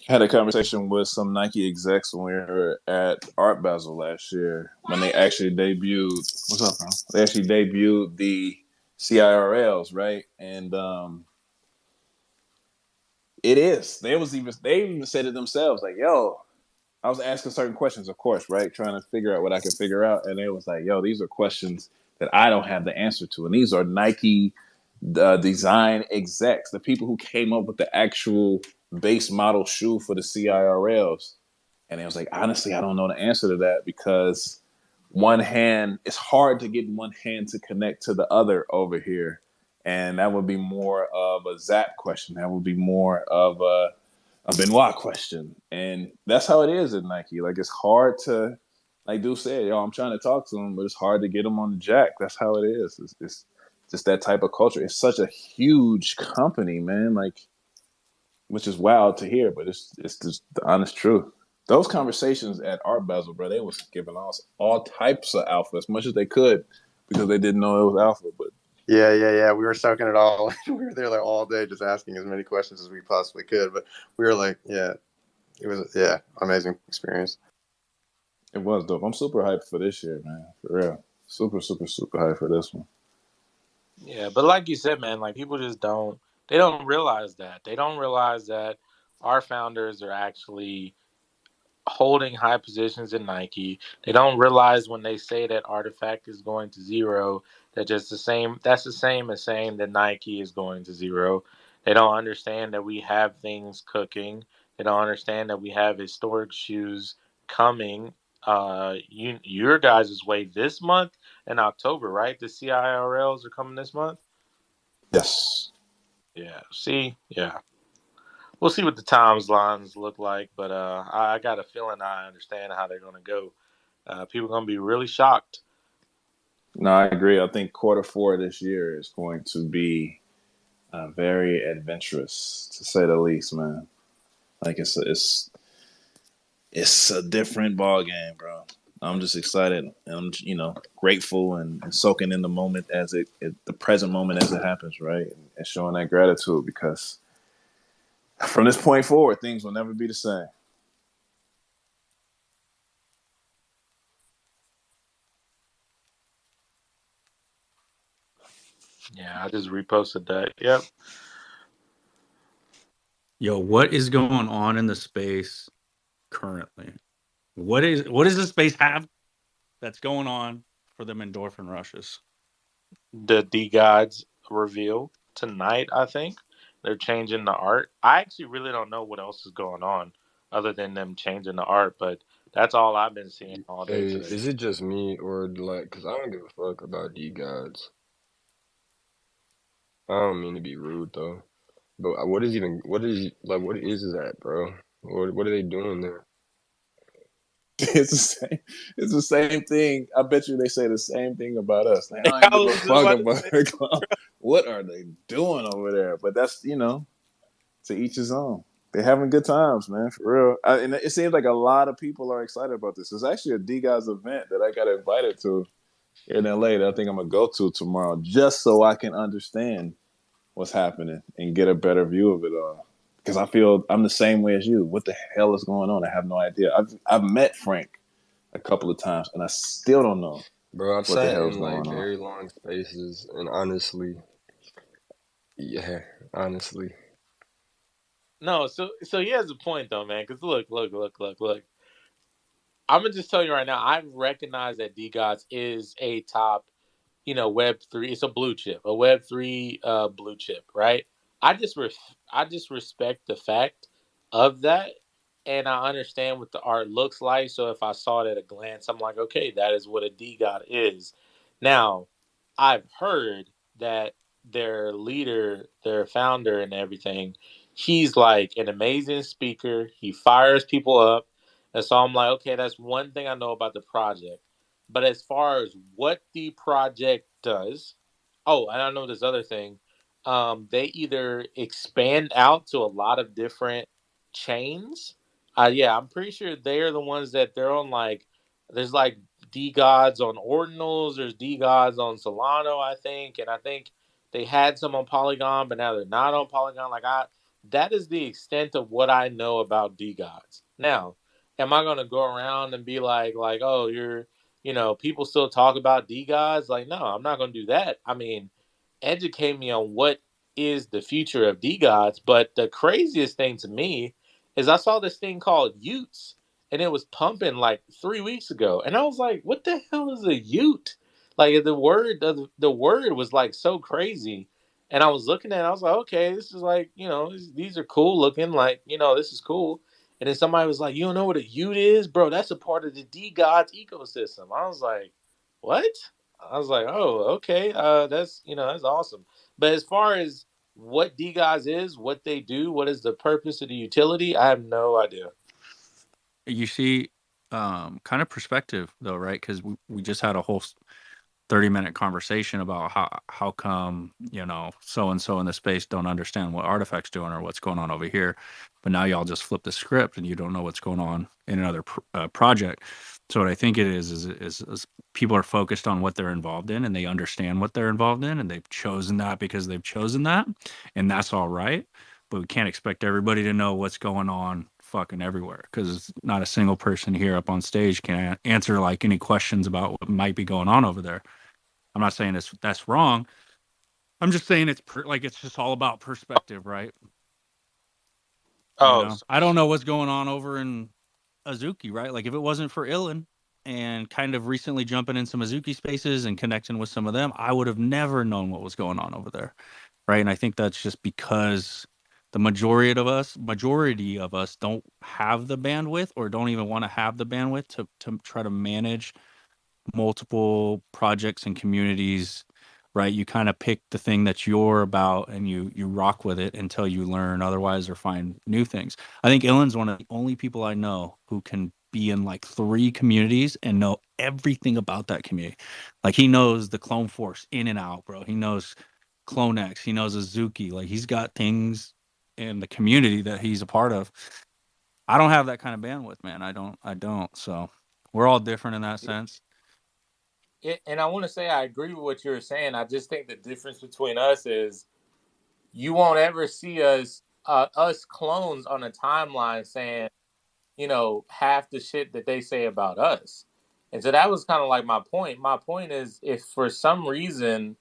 I had a conversation with some Nike execs when we were at Art Basel last year when they actually debuted. What's up, bro? They actually debuted the CIRLs, right? And it is. They even said it themselves, like, "Yo," I was asking certain questions, of course, right, trying to figure out what I could figure out, and it was like, "Yo, these are questions that I don't have the answer to," and these are Nike design execs, the people who came up with the actual base model shoe for the CIRLs. And it was like, honestly, I don't know the answer to that because one hand, it's hard to get one hand to connect to the other over here. And that would be more of a Zap question. That would be more of a Benoit question. And that's how it is at Nike. Like, it's hard to, like Dude said, yo, I'm trying to talk to him, but it's hard to get him on the jack. That's how it is. It's just that type of culture. It's such a huge company, man. Like, which is wild to hear, but it's just the honest truth. Those conversations at Art Basel, bro, they was giving us all types of alpha as much as they could because they didn't know it was alpha. But Yeah. We were soaking it all. We were there like all day just asking as many questions as we possibly could. But we were like, yeah, it was amazing experience. it was dope. I'm super hyped for this year, man. For real. Super, super, super hyped for this one. Yeah, but like you said, man, like people just don't realize that. They don't realize that our founders are actually holding high positions in Nike. They don't realize when they say that Artifact is going to zero, that just the same that's the same as saying that Nike is going to zero. They don't understand that we have things cooking. They don't understand that we have historic shoes coming. Your guys' way this month in October, right? The CIRLs are coming this month. Yes. Yeah. See, yeah. We'll see what the timelines look like, but I got a feeling I understand how they're going to go. People are going to be really shocked. No, I agree. I think quarter 4 this year is going to be very adventurous, to say the least, man. Like it's a different ball game, bro. I'm just excited. And I'm, grateful and soaking in the moment the present moment as it happens, right? And showing that gratitude because from this point forward, things will never be the same. Yeah, I just reposted that. Yep. Yo, what is going on in the space currently? What does the space have that's going on for them endorphin rushes? The D Gods reveal tonight, I think. They're changing the art. I actually really don't know what else is going on other than them changing the art, but that's all I've been seeing all day Hey, today. is it just me or like? Cause I don't give a fuck about D gods. I don't mean to be rude though, but what is that, bro? What are they doing there? It's the same. It's the same thing. I bet you they say the same thing about us. Like, I don't I give a was just fuck about to about say, her clown. What are they doing over there? But that's to each his own. They're having good times, man, for real. And it seems like a lot of people are excited about this. It's actually a D guys event that I got invited to here in LA that I think I'm gonna go to tomorrow, just so I can understand what's happening and get a better view of it all. Because I feel I'm the same way as you. What the hell is going on? I have no idea. I've met Frank a couple of times, and I still don't know Bro, I've what the sat hell is in like going on. very long spaces, and honestly, yeah, honestly, no, so he has a point though, man. Because look. I'm gonna just tell you right now. I recognize that D Gods is a top Web3. It's a blue chip, a Web3 blue chip, right? I just respect the fact of that, and I understand what the art looks like. So if I saw it at a glance, I'm like, okay, that is what a D God is. Now, I've heard that their leader, their founder, and everything, he's like an amazing speaker. He fires people up, and so I'm like, okay, that's one thing I know about the project. But as far as what the project does, oh, and I know this other thing. They either expand out to a lot of different chains. Yeah, I'm pretty sure they're the ones that they're on. Like, there's like D gods on Ordinals. There's D gods on Solano, I think, and I think they had some on Polygon, but now they're not on Polygon. That is the extent of what I know about D gods. Now, am I gonna go around and be like, oh, people still talk about D gods? Like, no, I'm not gonna do that. I mean, educate me on what is the future of D gods. But the craziest thing to me is I saw this thing called Utes, and it was pumping like 3 weeks ago, and I was like, what the hell is a Ute? Like the word was like so crazy. And I was looking at it, I was like, okay, this is like, these are cool looking, like, this is cool. And then somebody was like, "You don't know what a Ute is, bro? That's a part of the D Gods ecosystem." I was like, "What?" I was like, "Oh, okay. That's awesome." But as far as what D Gods is, what they do, what is the purpose of the utility, I have no idea. You see, kind of perspective though, right? Because we just had a whole 30-minute conversation about how come so and so in the space don't understand what Artifact's doing or what's going on over here, but now y'all just flip the script and you don't know what's going on in another project. So what I think it is people are focused on what they're involved in and they understand what they're involved in and they've chosen that because they've chosen that, and that's all right. But we can't expect everybody to know what's going on fucking everywhere, because not a single person here up on stage can answer like any questions about what might be going on over there. I'm not saying that's wrong. I'm just saying it's just all about perspective, right? Oh, I don't know what's going on over in Azuki, right? Like if it wasn't for Ilan and kind of recently jumping in some Azuki spaces and connecting with some of them, I would have never known what was going on over there, right? And I think that's just because the majority of us don't have the bandwidth or don't even want to have the bandwidth to try to manage multiple projects and communities, right? You kind of pick the thing that you're about and you rock with it until you learn otherwise or find new things. I think Ilan's one of the only people I know who can be in like 3 communities and know everything about that community. Like he knows the Clone Force in and out, bro. He knows CloneX, he knows Azuki. Like he's got things in the community that he's a part of. I don't have that kind of bandwidth, man. I don't. So we're all different in that sense. and I want to say I agree with what you're saying. I just think the difference between us is you won't ever see us clones on a timeline saying, half the shit that they say about us. And so that was kind of like my point. My point is, if for some reason,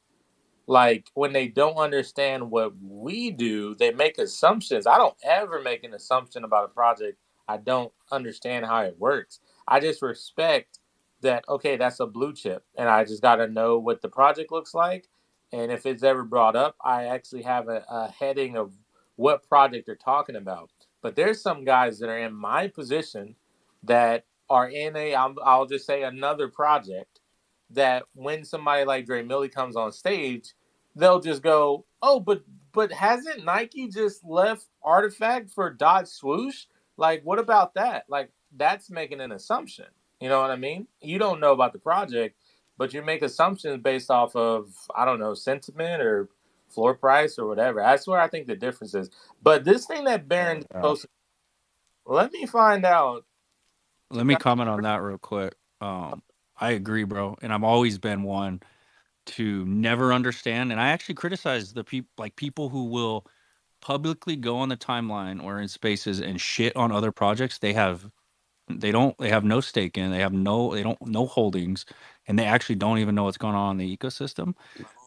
like when they don't understand what we do, they make assumptions. I don't ever make an assumption about a project I don't understand how it works. I just respect that, okay, that's a blue chip, and I just got to know what the project looks like. And if it's ever brought up, I actually have a heading of what project they're talking about. But there's some guys that are in my position that are in I'll just say another project, that when somebody like Dre Millie comes on stage, they'll just go, "Oh, but hasn't Nike just left Artifact for Dodge Swoosh? Like, what about that?" Like, that's making an assumption. You know what I mean? You don't know about the project, but you make assumptions based off of, I don't know, sentiment or floor price or whatever. That's where I think the difference is. But this thing that Baron posted, let me find out. Let me comment on that real quick. I agree, bro. And I've always been one to never understand. And I actually criticize the people who will publicly go on the timeline or in spaces and shit on other projects. They have no stake in, they don't no holdings, and they actually don't even know what's going on in the ecosystem.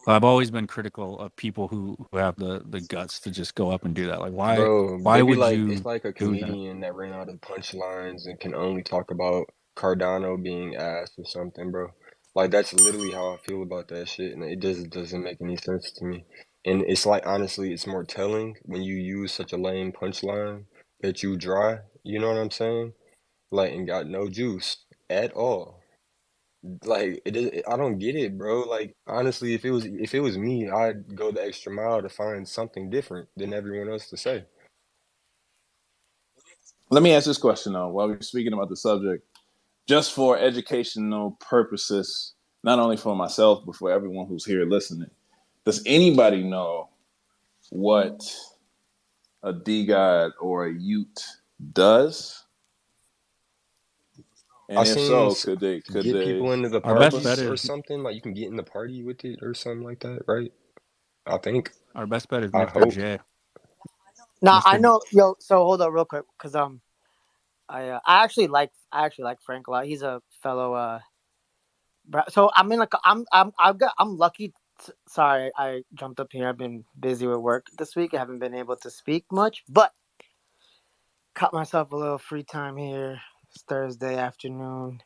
But I've always been critical of people who have the guts to just go up and do that. Like Bro, why they be would like, it's you like a do that? comedian that ran out of punchlines and can only talk about Cardano being ass or something, bro. Like, that's literally how I feel about that shit, and it just doesn't make any sense to me. And it's like, honestly, it's more telling when you use such a lame punchline that you dry, you know what I'm saying? Like, and got no juice at all. Like, I don't get it, bro. Like, honestly, if it was me, I'd go the extra mile to find something different than everyone else to say. Let me ask this question though, while we're speaking about the subject, just for educational purposes, not only for myself but for everyone who's here listening. Does anybody know what a D-God or a Ute does? I And if seen so, could get they people into the Our help best bet parties us? or is something. Like you can get in the party with it or something like that, right? I think. our best bet is I Mr. hope. J. Nah, I Mr. know. Yo, so hold up real quick, because I actually like Frank a lot. He's a fellow. So I mean, like I'm lucky. Sorry, I jumped up here. I've been busy with work this week. I haven't been able to speak much, but caught myself a little free time here. It's Thursday afternoon.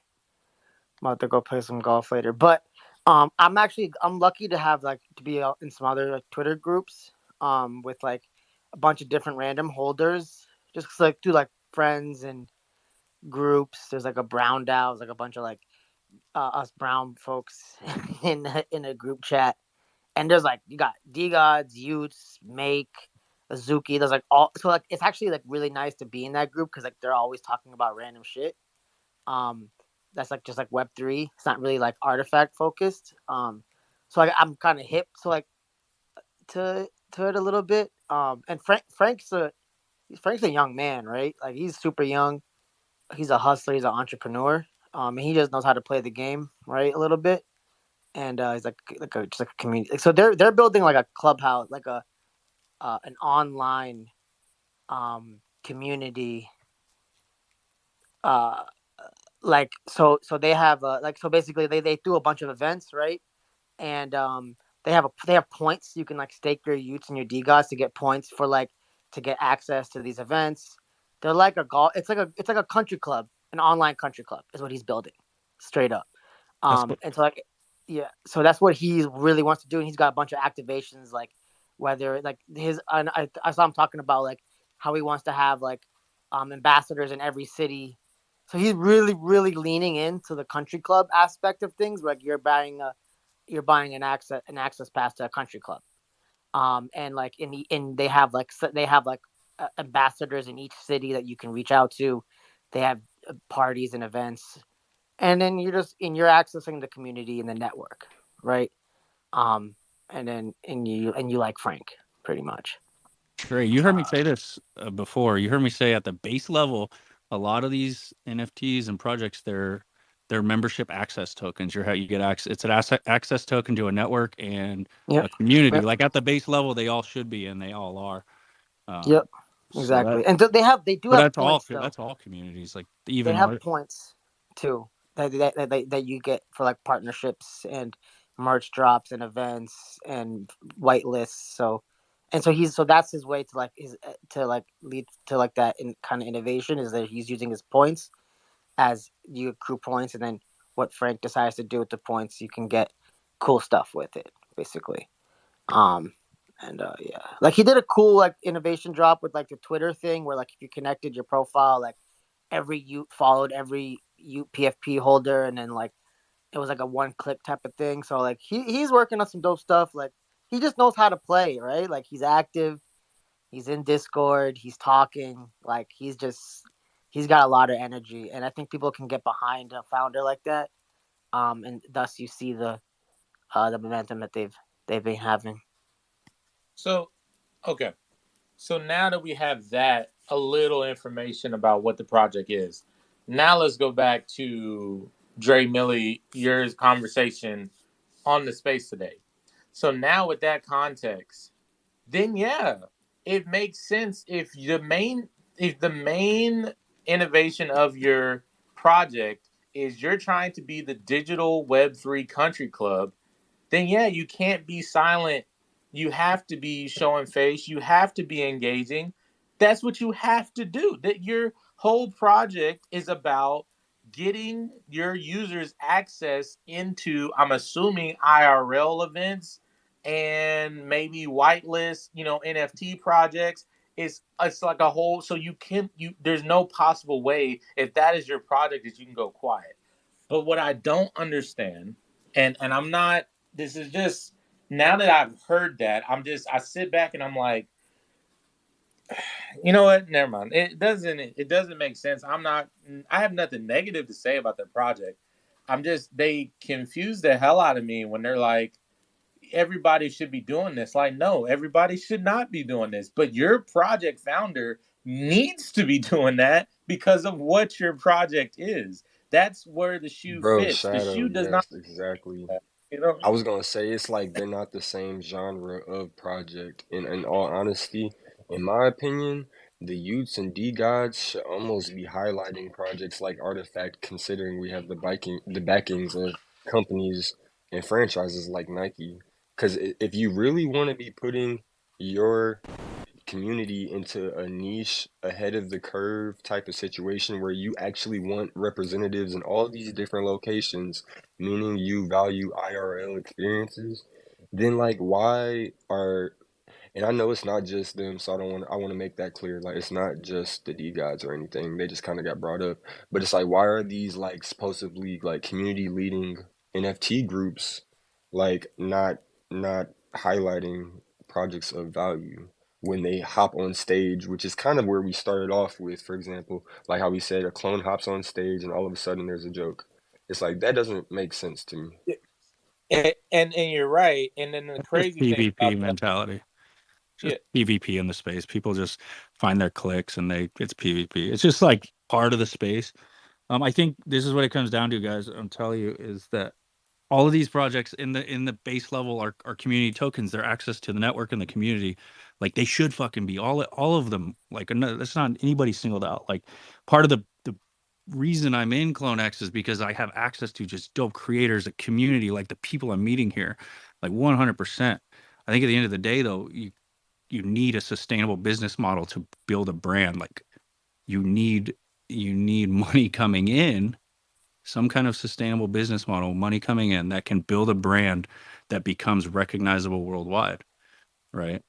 I'm about to go play some golf later. But I'm lucky to have like to be out in some other like, Twitter groups with like a bunch of different random holders. Just 'cause, like, dude, like friends and groups. There's like a brown DAO, like a bunch of like us brown folks in a group chat, and there's like you got D Gods, Utes, Make, Azuki. There's like all so like it's actually like really nice to be in that group because like they're always talking about random shit. Um, that's like just like Web3. It's not really like artifact focused. So like I'm kind of hip to like to it a little bit. And Frank's a young man, right? Like he's super young. He's a hustler. He's an entrepreneur. And he just knows how to play the game, right, a little bit. And he's just like a community. So they're building like a clubhouse, like a an online community. Uh, so they have like so basically they do a bunch of events, right? And they have points. You can like stake your Utes and your DGOS to get points for like to get access to these events. They're like a golf. It's like a country club, an online country club is what he's building, straight up. That's what And so like yeah, so that's what he really wants to do, and he's got a bunch of activations like whether like his I saw him talking about like how he wants to have like ambassadors in every city. So he's really leaning into the country club aspect of things. Like you're buying an access pass to a country club. And like they have like ambassadors in each city that you can reach out to. They have parties and events, and then you're accessing the community and the network, right? Um, and you like Frank pretty much. Trey, you heard me say this before. You heard me say at the base level, a lot of these NFTs and projects, they're membership access tokens. You get access. It's an access token to a network and Yep. a community. Yep. Like at the base level, they all should be, and they all are. Yep. Um, so Exactly. that, And they do but have points though. that's all communities. Like They even have art. points too that you get for like partnerships and merch drops and events and whitelists. So that's his way to like his to like lead to like that in kind of innovation is that he's using his points as you accrue points, and then what Frank decides to do with the points, you can get cool stuff with it, basically. Um, and yeah, like he did a cool like innovation drop with like the Twitter thing where like if you connected your profile, like every Ute followed every Ute PFP holder, and then like it was like a one click type of thing. So like he's working on some dope stuff. Like he just knows how to play, right? Like he's active, he's in Discord, he's talking, like he's got a lot of energy, and I think people can get behind a founder like that. And thus you see the momentum that they've been having. So, okay. So now that we have that, a little information about what the project is, now let's go back to Dre Millie, your conversation on the space today. So now with that context, then yeah, it makes sense if the main innovation of your project is you're trying to be the digital Web3 country club, then yeah, you can't be silent. You have to be showing face. You have to be engaging. That's what you have to do. That your whole project is about getting your users access into, I'm assuming, IRL events and maybe whitelist, NFT projects. It's like a whole, so you there's no possible way if that is your project that you can go quiet. But what I don't understand, and I'm not, this is just, now that I've heard that, I sit back and I'm like, you know what? Never mind. It doesn't make sense. I have nothing negative to say about the project. They confuse the hell out of me when they're like, everybody should be doing this. Like, no, everybody should not be doing this. But your project founder needs to be doing that because of what your project is. That's where the shoe Bro, fits. The Shadow, shoe does not yes, exactly. fit that. You know? I was gonna say it's like they're not the same genre of project. In all honesty, in my opinion, the Utes and D Gods should almost be highlighting projects like Artifact, considering we have the backings of companies and franchises like Nike. Because if you really want to be putting your community into a niche ahead of the curve type of situation where you actually want representatives in all these different locations, meaning you value IRL experiences, then like why are And I know it's not just them, so I want to make that clear. Like, it's not just the D gods or anything. They just kind of got brought up. But it's like, why are these like supposedly like community leading NFT groups like not highlighting projects of value when they hop on stage, which is kind of where we started off with, for example, like how we said a clone hops on stage and all of a sudden there's a joke. It's like that doesn't make sense to me. And you're right. And then the Just crazy thing about PvP that, mentality. yeah, Just PvP in the space. People just find their clicks and it's PvP. It's just like part of the space. I think this is what it comes down to, guys. I'm telling you, is that all of these projects in the base level are community tokens. They're access to the network and the community. Like they should fucking be all of them. Like that's not anybody singled out. Like part of the reason I'm in CloneX is because I have access to just dope creators, a community, like the people I'm meeting here, like 100%. I think at the end of the day, though, you need a sustainable business model to build a brand. Like you need money coming in, some kind of sustainable business model, money coming in that can build a brand that becomes recognizable worldwide, right?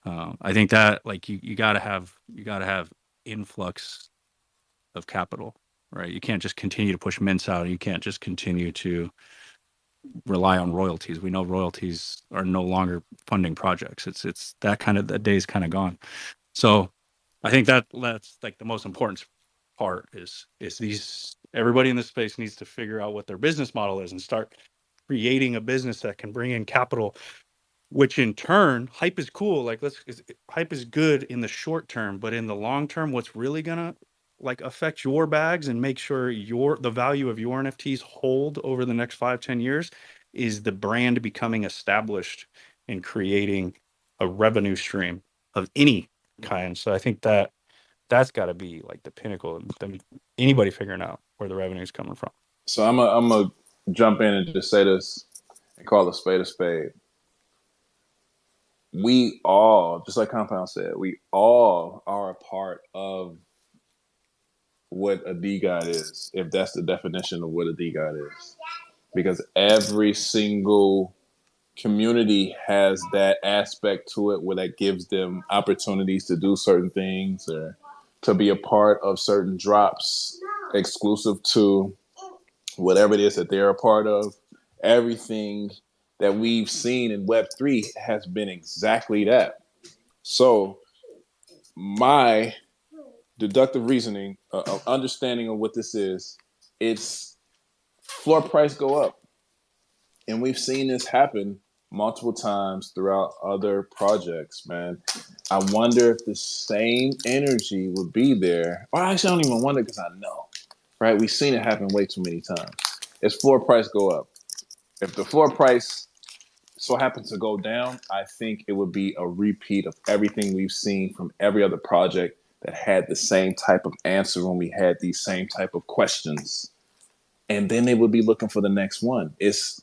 I think that like you gotta have influx of capital, right? You can't just continue to push mints out. You can't just continue to rely on royalties. We know royalties are no longer funding projects. It's that day's kind of gone. So I think that's like the most important part is these everybody in this space needs to figure out what their business model is and start creating a business that can bring in capital, which in turn hype is cool. Like hype is good in the short term, but in the long term, what's really gonna like affect your bags and make sure the value of your NFTs hold over the next 5-10 years is the brand becoming established and creating a revenue stream of any kind. So I think that's got to be like the pinnacle of anybody figuring out where the revenue is coming from. So I'm a jump in and just say this and call a spade a spade. We all, just like Compound said, we all are a part of what a D God is, if that's the definition of what a D God is. Because every single community has that aspect to it where that gives them opportunities to do certain things or to be a part of certain drops exclusive to whatever it is that they're a part of. Everything that we've seen in Web3 has been exactly that. So, my deductive reasoning, understanding of what this is, it's floor price go up. And we've seen this happen multiple times throughout other projects, man. I wonder if the same energy would be there. Or actually, I don't even wonder because I know, right? We've seen it happen way too many times. It's floor price go up. If the floor price so happens to go down, I think it would be a repeat of everything we've seen from every other project that had the same type of answer when we had these same type of questions. And then they would be looking for the next one. It's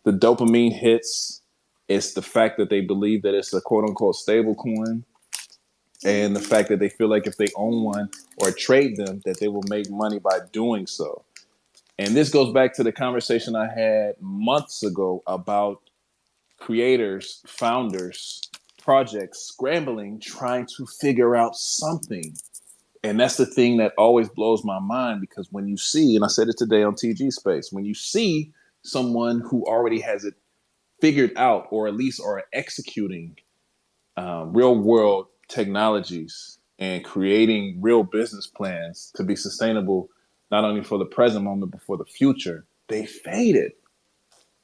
the dopamine hits. It's the fact that they believe that it's a quote unquote stable coin. And the fact that they feel like if they own one or trade them, that they will make money by doing so. And this goes back to the conversation I had months ago about creators, founders, projects scrambling, trying to figure out something. And that's the thing that always blows my mind because when you see, and I said it today on TG Space, when you see someone who already has it figured out or at least are executing real world technologies and creating real business plans to be sustainable, not only for the present moment, but for the future, they faded.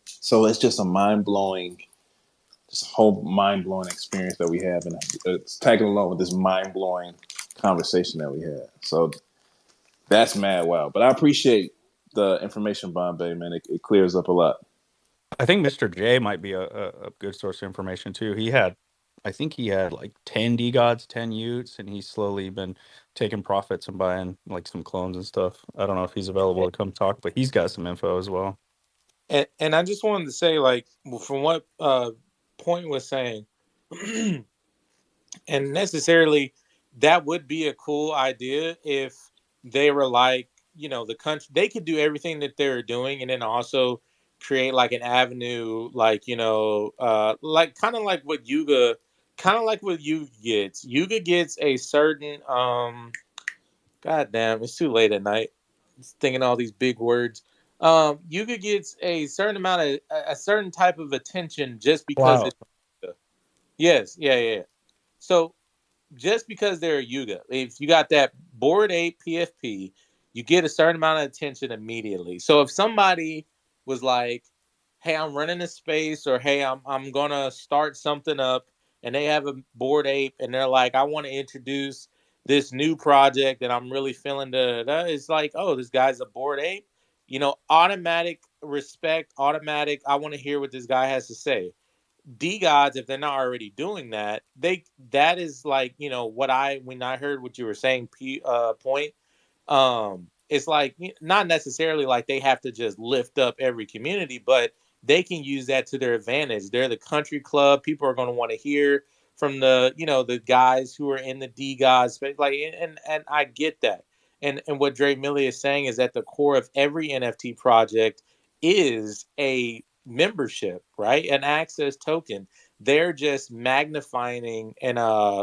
So it's just a mind blowing, just a whole mind blowing experience that we have. And it's tagging along with this mind blowing conversation that we had. So that's mad wow. But I appreciate the information, Bombay, man. It clears up a lot. I think Mr. J might be a good source of information too. I think he had like 10 D gods, 10 Utes, and he's slowly been taking profits and buying like some clones and stuff. I don't know if he's available to come talk, but he's got some info as well. and I just wanted to say, like, from what Point was saying, and necessarily that would be a cool idea if they were like, the country, they could do everything that they're doing and then also create like an avenue, like, like kind of like what Yuga kind of like what Yuga gets. Yuga gets a certain God damn, it's too late at night. Just thinking all these big words. Yuga gets a certain amount of a certain type of attention just because Wow. it's yes, yeah, yeah. Yeah. So just because they're a Yuga, if you got that board ape PFP, you get a certain amount of attention immediately. So if somebody was like, "Hey, I'm running a space," or "Hey, I'm gonna start something up," and they have a board ape, and they're like, "I want to introduce this new project, and I'm really feeling the," it's like, "Oh, this guy's a board ape." Automatic respect, automatic. I want to hear what this guy has to say. D gods, if they're not already doing that, that is like what I when I heard what you were saying. Point. It's like not necessarily like they have to just lift up every community, but they can use that to their advantage. They're the country club. People are going to want to hear from the guys who are in the D gods, like and I get that. And what Dre Millie is saying is at the core of every NFT project is a membership, right? An access token. They're just magnifying and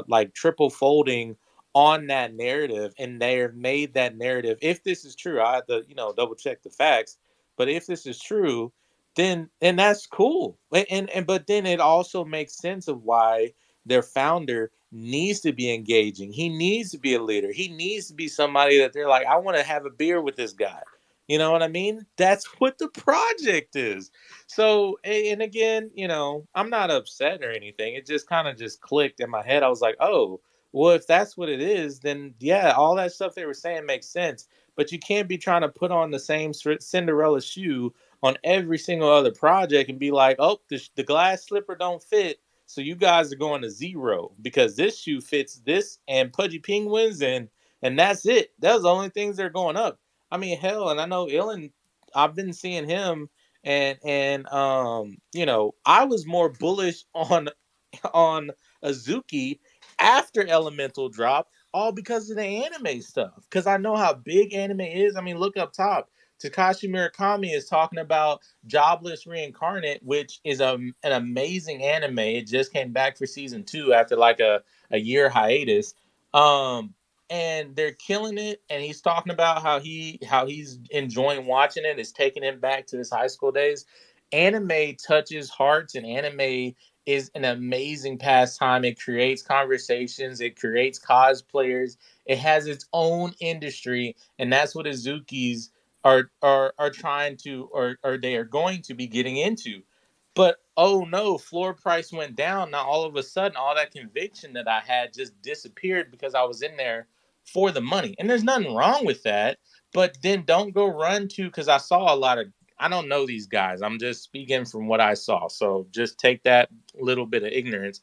like triple folding on that narrative, and they've made that narrative. If this is true, I have to double check the facts, but if this is true, then that's cool. And but then it also makes sense of why their founder needs to be engaging. He needs to be a leader. He needs to be somebody that they're like, I want to have a beer with this guy. You know what I mean? That's what the project is. So, and again, I'm not upset or anything. It just kind of just clicked in my head. I was like, oh, well, if that's what it is, then yeah, all that stuff they were saying makes sense. But you can't be trying to put on the same Cinderella shoe on every single other project and be like, oh, the glass slipper don't fit. So you guys are going to zero because this shoe fits this and Pudgy Penguins and that's it. Those are the only things that are going up. I mean, hell, and I know Ilan. I've been seeing him, and I was more bullish on Azuki after Elemental drop, all because of the anime stuff. Because I know how big anime is. I mean, look up top. Takashi Murakami is talking about Jobless Reincarnate, which is an amazing anime. It just came back for season 2 after like a year hiatus. Um, and they're killing it. And he's talking about how he's enjoying watching it. It's taking him back to his high school days. Anime touches hearts, and anime is an amazing pastime. It creates conversations, it creates cosplayers, it has its own industry, and that's what Azuki's are trying to or they are going to be getting into. But oh no, floor price went down. Now all of a sudden, all that conviction that I had just disappeared because I was in there for the money. And there's nothing wrong with that. But then don't go run to because I saw a lot of I don't know these guys. I'm just speaking from what I saw. So just take that little bit of ignorance.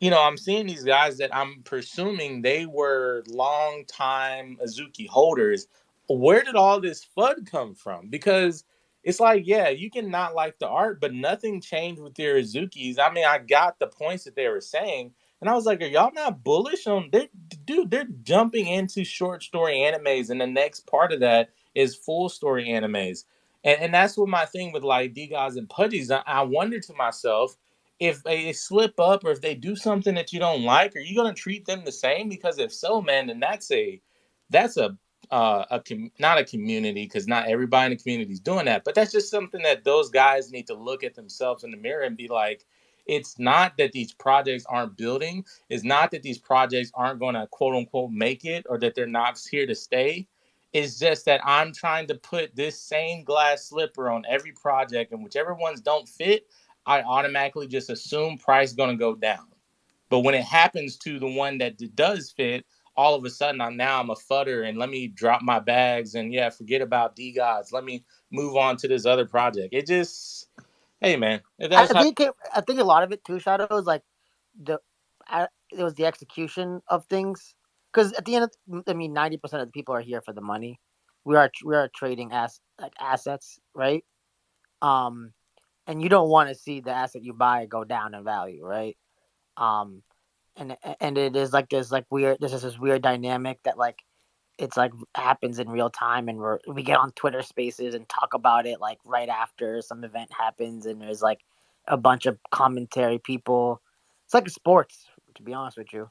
I'm seeing these guys that I'm presuming they were long time Azuki holders. Where did all this FUD come from? Because it's like, yeah, you can not like the art, but nothing changed with their Azukis. I mean, I got the points that they were saying, and I was like, are y'all not bullish on? Dude, they're jumping into short story animes, and the next part of that is full story animes, and that's what my thing with like DGOS and Pudgies. I wonder to myself if they slip up or if they do something that you don't like, are you going to treat them the same? Because if so, man, then that's not a community because not everybody in the community is doing that. But that's just something that those guys need to look at themselves in the mirror and be like, it's not that these projects aren't building. It's not that these projects aren't going to quote unquote make it or that they're not here to stay. It's just that I'm trying to put this same glass slipper on every project, and whichever ones don't fit, I automatically just assume price going to go down. But when it happens to the one that does fit, all of a sudden I'm a fudder and let me drop my bags and yeah, forget about D gods. Let me move on to this other project. It just, hey man, if I that's how. think I think a lot of it too, Shadow, is like the it was the execution of things. Because at the end, I mean, 90% of the people are here for the money. We are trading assets, right? Um, and you don't want to see the asset you buy go down in value, right? Um, and it is like this weird dynamic that like it's like happens in real time, and we get on Twitter Spaces and talk about it like right after some event happens, and there's like a bunch of commentary people, It's like sports, to be honest with you.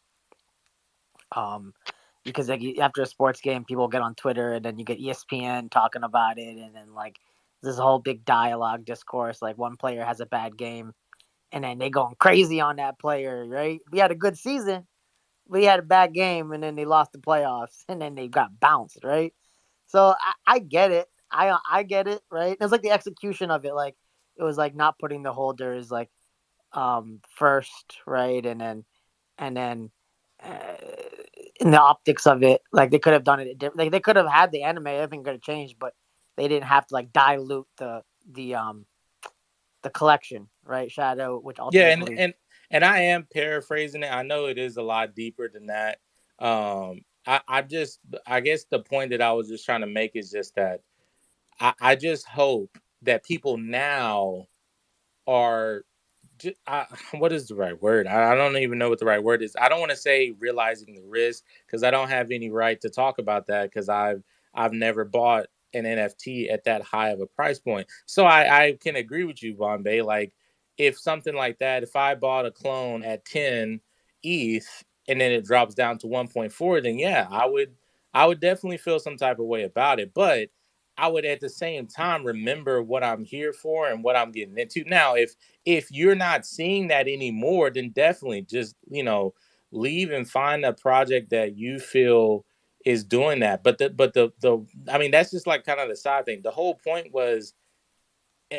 Because like after a sports game, people get on Twitter, and then you get ESPN talking about it, and then like this whole big dialogue discourse. Like one player has a bad game, and then they going crazy on that player. Right? We had a good season, we had a bad game, and then they lost the playoffs, and then they got bounced. Right? So I get it. I get it. Right? It's like the execution of it. Like it was like not putting the holders like first, right, and then uh, in the optics of it, like they could have done it different. Like they could have had the anime, everything could have changed, but they didn't have to like dilute the collection, right? Shadow, which Yeah, ultimately, and I am paraphrasing it. I know it is a lot deeper than that. I guess the point that I was just trying to make is just that I just hope that people now are what is the right word? I don't even know what the right word is. I don't want to say realizing the risk because I don't have any right to talk about that because I've never bought an NFT at that high of a price point. So I can agree with you, Bombay. Like if something like that, if I bought a clone at 10 ETH and then it drops down to 1.4, then yeah, I would definitely feel some type of way about it. But I would at the same time remember what I'm here for and what I'm getting into. Now, if you're not seeing that anymore, then definitely just leave and find a project that you feel is doing that. But the I mean that's just like kind of the side thing. The whole point was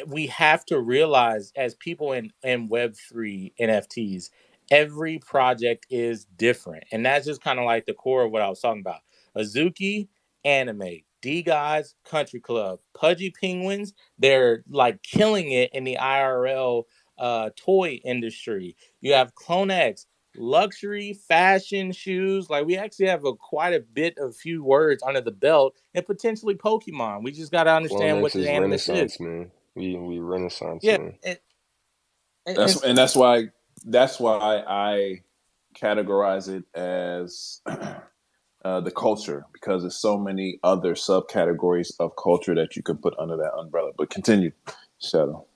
we have to realize as people in Web3 NFTs, every project is different. And that's just kind of like the core of what I was talking about. Azuki, anime, D Guys, Country Club, Pudgy Penguins, they're like killing it in the IRL toy industry. You have CloneX, luxury, fashion, shoes. Like we actually have quite a bit of few words under the belt and potentially Pokemon. We just got to understand what CloneX the is animus is. Renaissance, man. We Renaissance, Yeah, man. and so, That's why I categorize it as the culture because there's so many other subcategories of culture that you can put under that umbrella. But continue, Shadow.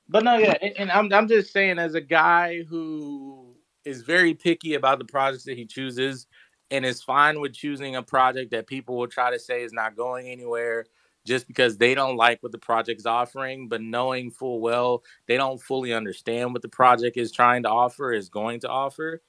but no, yeah, and I'm just saying as a guy who is very picky about the projects that he chooses, and is fine with choosing a project that people will try to say is not going anywhere just because they don't like what the project's offering, but knowing full well they don't fully understand what the project is trying to offer is going to offer.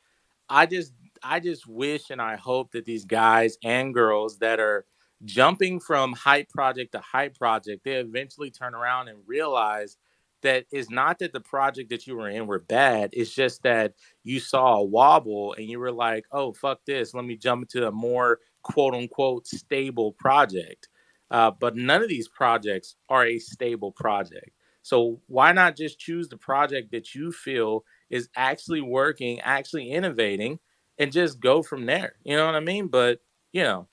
I just I just wish and I hope that these guys and girls that are jumping from hype project to hype project, they eventually turn around and realize that it's not that the project that you were in were bad. It's just that you saw a wobble and you were like, oh, fuck this. Let me jump into a more quote unquote stable project. But none of these projects are a stable project. So why not just choose the project that you feel is actually working, actually innovating, and just go from there. You know what I mean? But, you know,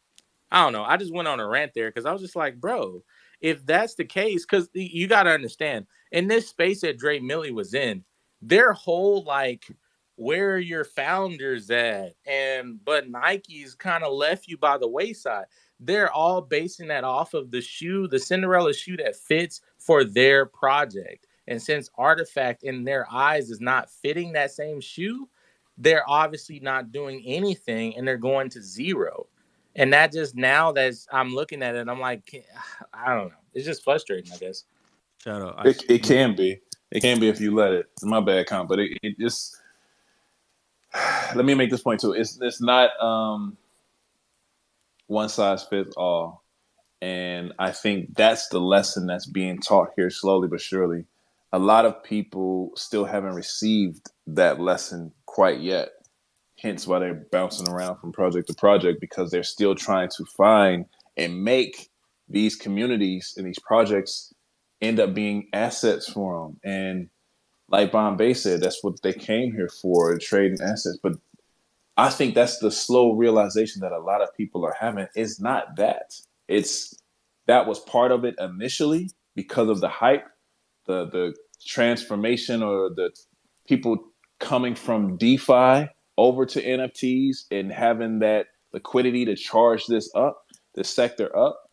I don't know. I just went on a rant there because I was just like, bro, if that's the case, because you got to understand, in this space that Dre Millie was in, their whole like, where are your founders at? And but Nike's kind of left you by the wayside. They're all basing that off of the shoe, the Cinderella shoe that fits for their project. And since Artifact in their eyes is not fitting that same shoe, they're obviously not doing anything and they're going to zero. And that just now that's I'm looking at it, I'm like, I don't know. It's just frustrating, I guess. Shadow. It can be. It can be if you let it. It's my bad, comp, but it just let me make this point too. It's not one size fits all. And I think that's the lesson that's being taught here slowly but surely. A lot of people still haven't received that lesson quite yet. Hence why they're bouncing around from project to project because they're still trying to find and make these communities and these projects end up being assets for them. And like Bombay said, that's what they came here for, trading assets. But I think that's the slow realization that a lot of people are having. It's not that. It's that was part of it initially because of the hype, the transformation or the people coming from DeFi over to NFTs and having that liquidity to charge this sector up.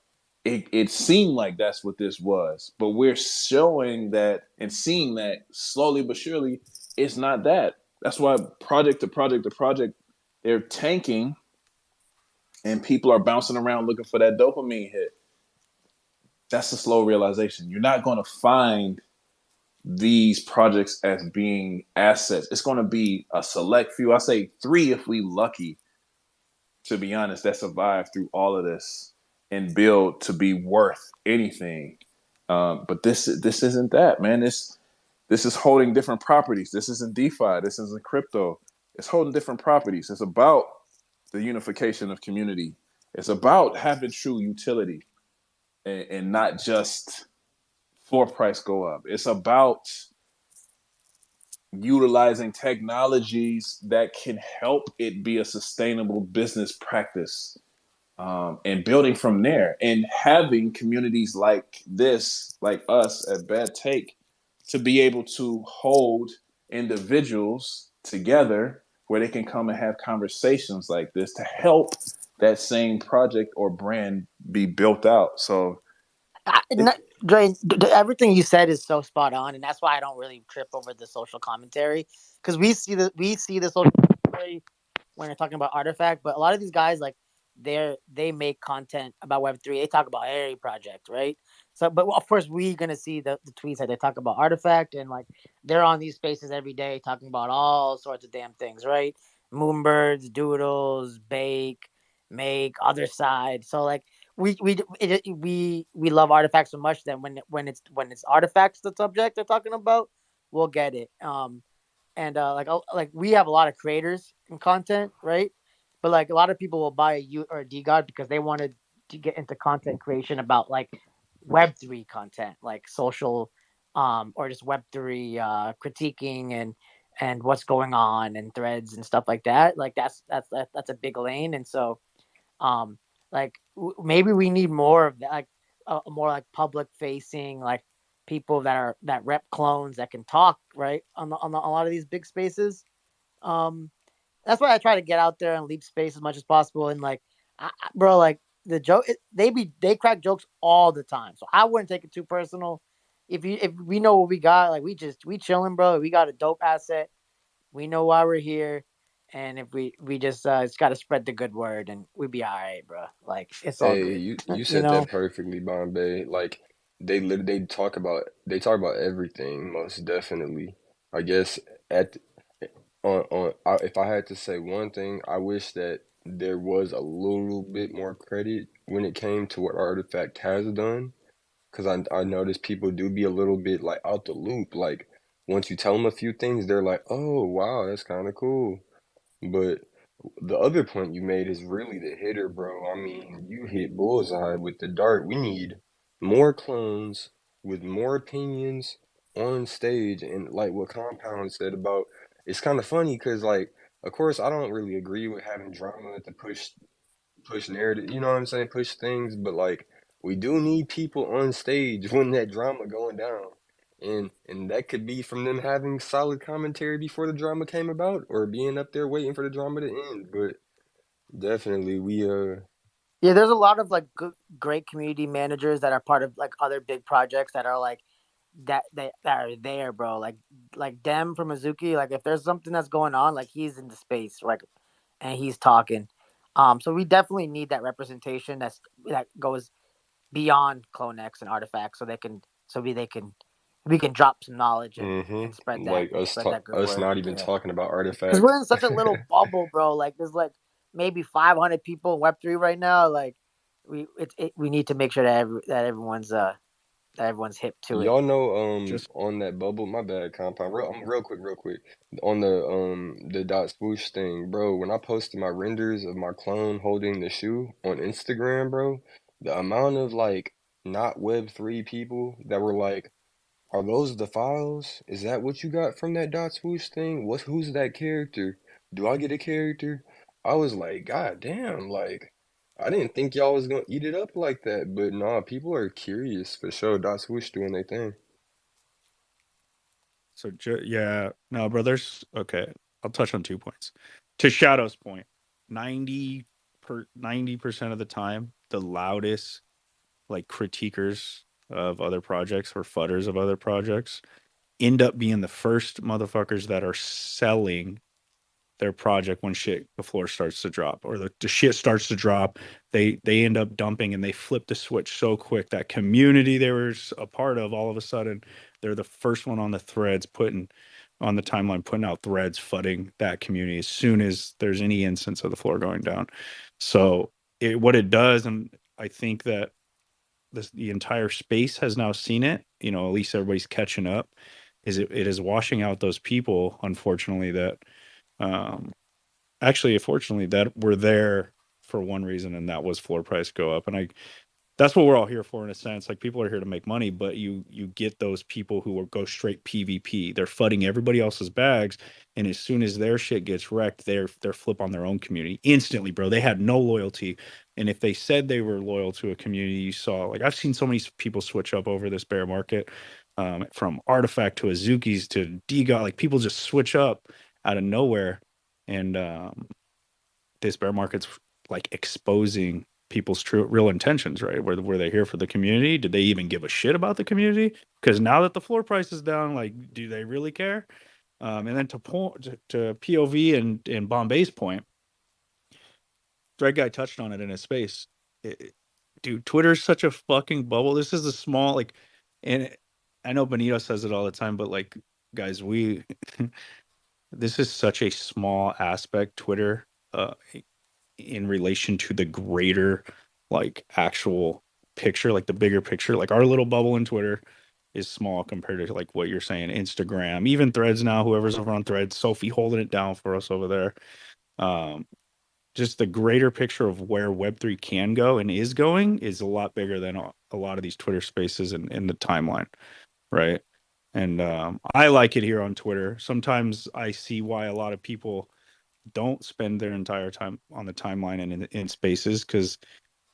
It seemed like that's what this was, but we're showing that and seeing that slowly but surely it's not that. That's why project to project to project, they're tanking, and people are bouncing around looking for that dopamine hit. That's a slow realization. You're not going to find these projects as being assets. It's going to be a select few. I say 3 if we lucky, to be honest, that survive through all of this and build to be worth anything. But this isn't that, man. This is holding different properties. This isn't DeFi. This isn't crypto. It's holding different properties. It's about the unification of community. It's about having true utility and not just floor price go up. It's about utilizing technologies that can help it be a sustainable business practice, and building from there and having communities like this, like us at Bad Take, to be able to hold individuals together where they can come and have conversations like this to help that same project or brand be built out. So it, Dre, everything you said is so spot on, and that's why I don't really trip over the social commentary, because we see the social commentary when they're talking about Artifact, but a lot of these guys, like, they make content about Web3. They talk about every project, right? So, but of course, we're gonna see the tweets that they talk about Artifact, and like they're on these spaces every day talking about all sorts of damn things, right? Moonbirds, doodles, bake, make, other side. So like we love Artifact so much that when it's Artifacts the subject they're talking about, we'll get it. And like we have a lot of creators and content, right? But like a lot of people will buy a U or a D God because they wanted to get into content creation about like Web3 content, like social, or just Web3 critiquing and what's going on and threads and stuff like that. Like that's a big lane, and so um like maybe we need more of that, like more like public facing, like people that rep clones that can talk right on a lot of these big spaces. um that's why I try to get out there and leap space as much as possible, and like bro, like the joke, they crack jokes all the time, so I wouldn't take it too personal. If we know what we got, like we chilling, bro. We got a dope asset. We know why we're here, and if we just it's got to spread the good word, and we be all right, bro. Like it's all Hey, good, you you said that know. perfectly, Bombay. Like they talk about everything, most definitely. I guess at if I had to say one thing, I wish that there was a little bit more credit when it came to what Artifact has done, because I noticed people do be a little bit like out the loop. Like once you tell them a few things, they're like, "Oh, wow, that's kind of cool." But the other point you made is really the hitter, bro. I mean, you hit bullseye with the dart. We need more clones with more opinions on stage. And like what Compound said about, it's kind of funny because, like, of course, I don't really agree with having drama to push narrative, you know what I'm saying? Push things, but like we do need people on stage when that drama going down. And that could be from them having solid commentary before the drama came about or being up there waiting for the drama to end. But definitely Yeah, there's a lot of like great community managers that are part of like other big projects that are like that are there, bro. Like Dem from Mizuki. Like if there's something that's going on, like he's in the space, like, and he's talking. So we definitely need that representation that goes beyond CloneX and Artifacts, so we can drop some knowledge and like spread that good us word. not even Yeah, talking about because artifact. we're in such a little bubble, bro. Like there's like maybe 500 people in Web3 right now. Like we need to make sure that everyone's hip to it. Y'all know, Just on that bubble, my bad, compound. Real quick, on the dot swoosh thing, bro. When I posted my renders of my clone holding the shoe on Instagram, bro, the amount of like not Web3 people that were like, "Are those the files? Is that what you got from that dot swoosh thing? Who's that character? Do I get a character?" I was like, God damn, like. I didn't think y'all was gonna eat it up like that, but nah, people are curious for sure. Dot swoosh doing their thing. yeah, no, brothers. Okay, I'll touch on 2 points. To Shadow's point, 90% of the time, the loudest like critiquers of other projects or fudders of other projects end up being the first motherfuckers that are selling their project when the floor starts to drop, or the shit starts to drop. They end up dumping, and they flip the switch so quick. That community they were a part of, all of a sudden they're the first one on the threads, putting on the timeline, putting out threads flooding that community as soon as there's any instance of the floor going down. So what it does, and I think that the entire space has now seen it, at least everybody's catching up, is it is washing out those people, unfortunately, that um actually, fortunately, that were there for one reason, and that was floor price go up. And that's what we're all here for, in a sense. Like, people are here to make money, but you get those people who will go straight PvP. They're flooding everybody else's bags, and as soon as their shit gets wrecked, they're flip on their own community instantly, bro. They had no loyalty, and if they said they were loyal to a community, you saw, like, I've seen so many people switch up over this bear market, from Artifact to Azuki's to D-God. Like, people just switch up out of nowhere, and this bear market's like exposing people's true real intentions, right? Were they here for the community? Did they even give a shit about the community? Because now that the floor price is down, like, do they really care? And then to POV and Bombay's point, Dread Guy touched on it in his space. Dude, Twitter's such a fucking bubble. This is a small, like, and I know Benito says it all the time, but, like, guys, this is such a small aspect, Twitter, uh, in relation to the greater, like, actual picture, like the bigger picture. Like, our little bubble in Twitter is small compared to, like, what you're saying, Instagram, even Threads now. Whoever's over on Threads, Sophie holding it down for us over there. Um, just the greater picture of where Web3 can go and is going is a lot bigger than a lot of these Twitter spaces and in the timeline, right? And I like it here on Twitter. Sometimes I see why a lot of people don't spend their entire time on the timeline and in spaces, because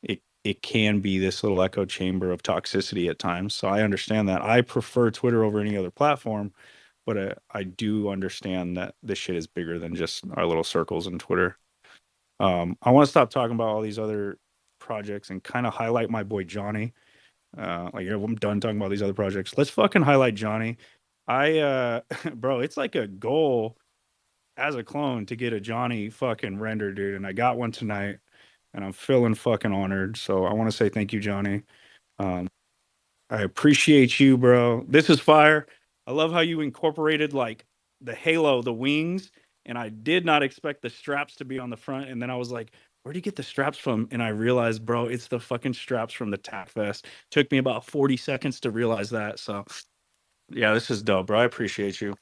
it can be this little echo chamber of toxicity at times. So I understand that. I prefer Twitter over any other platform, but I do understand that this shit is bigger than just our little circles in Twitter. I want to stop talking about all these other projects and kind of highlight my boy Johnny. Like, I'm done talking about these other projects. Let's fucking highlight Johnny. Bro, it's like a goal as a clone to get a Johnny fucking render, dude. And I got one tonight, and I'm feeling fucking honored. So I want to say thank you, Johnny. Um, I appreciate you, bro. This is fire. I love how you incorporated, like, the halo, the wings, and I did not expect the straps to be on the front. And then I was like, where do you get the straps from? And I realized, bro, it's the fucking straps from the Tac Fest. Took me about 40 seconds to realize that. So yeah, this is dope, bro. I appreciate you.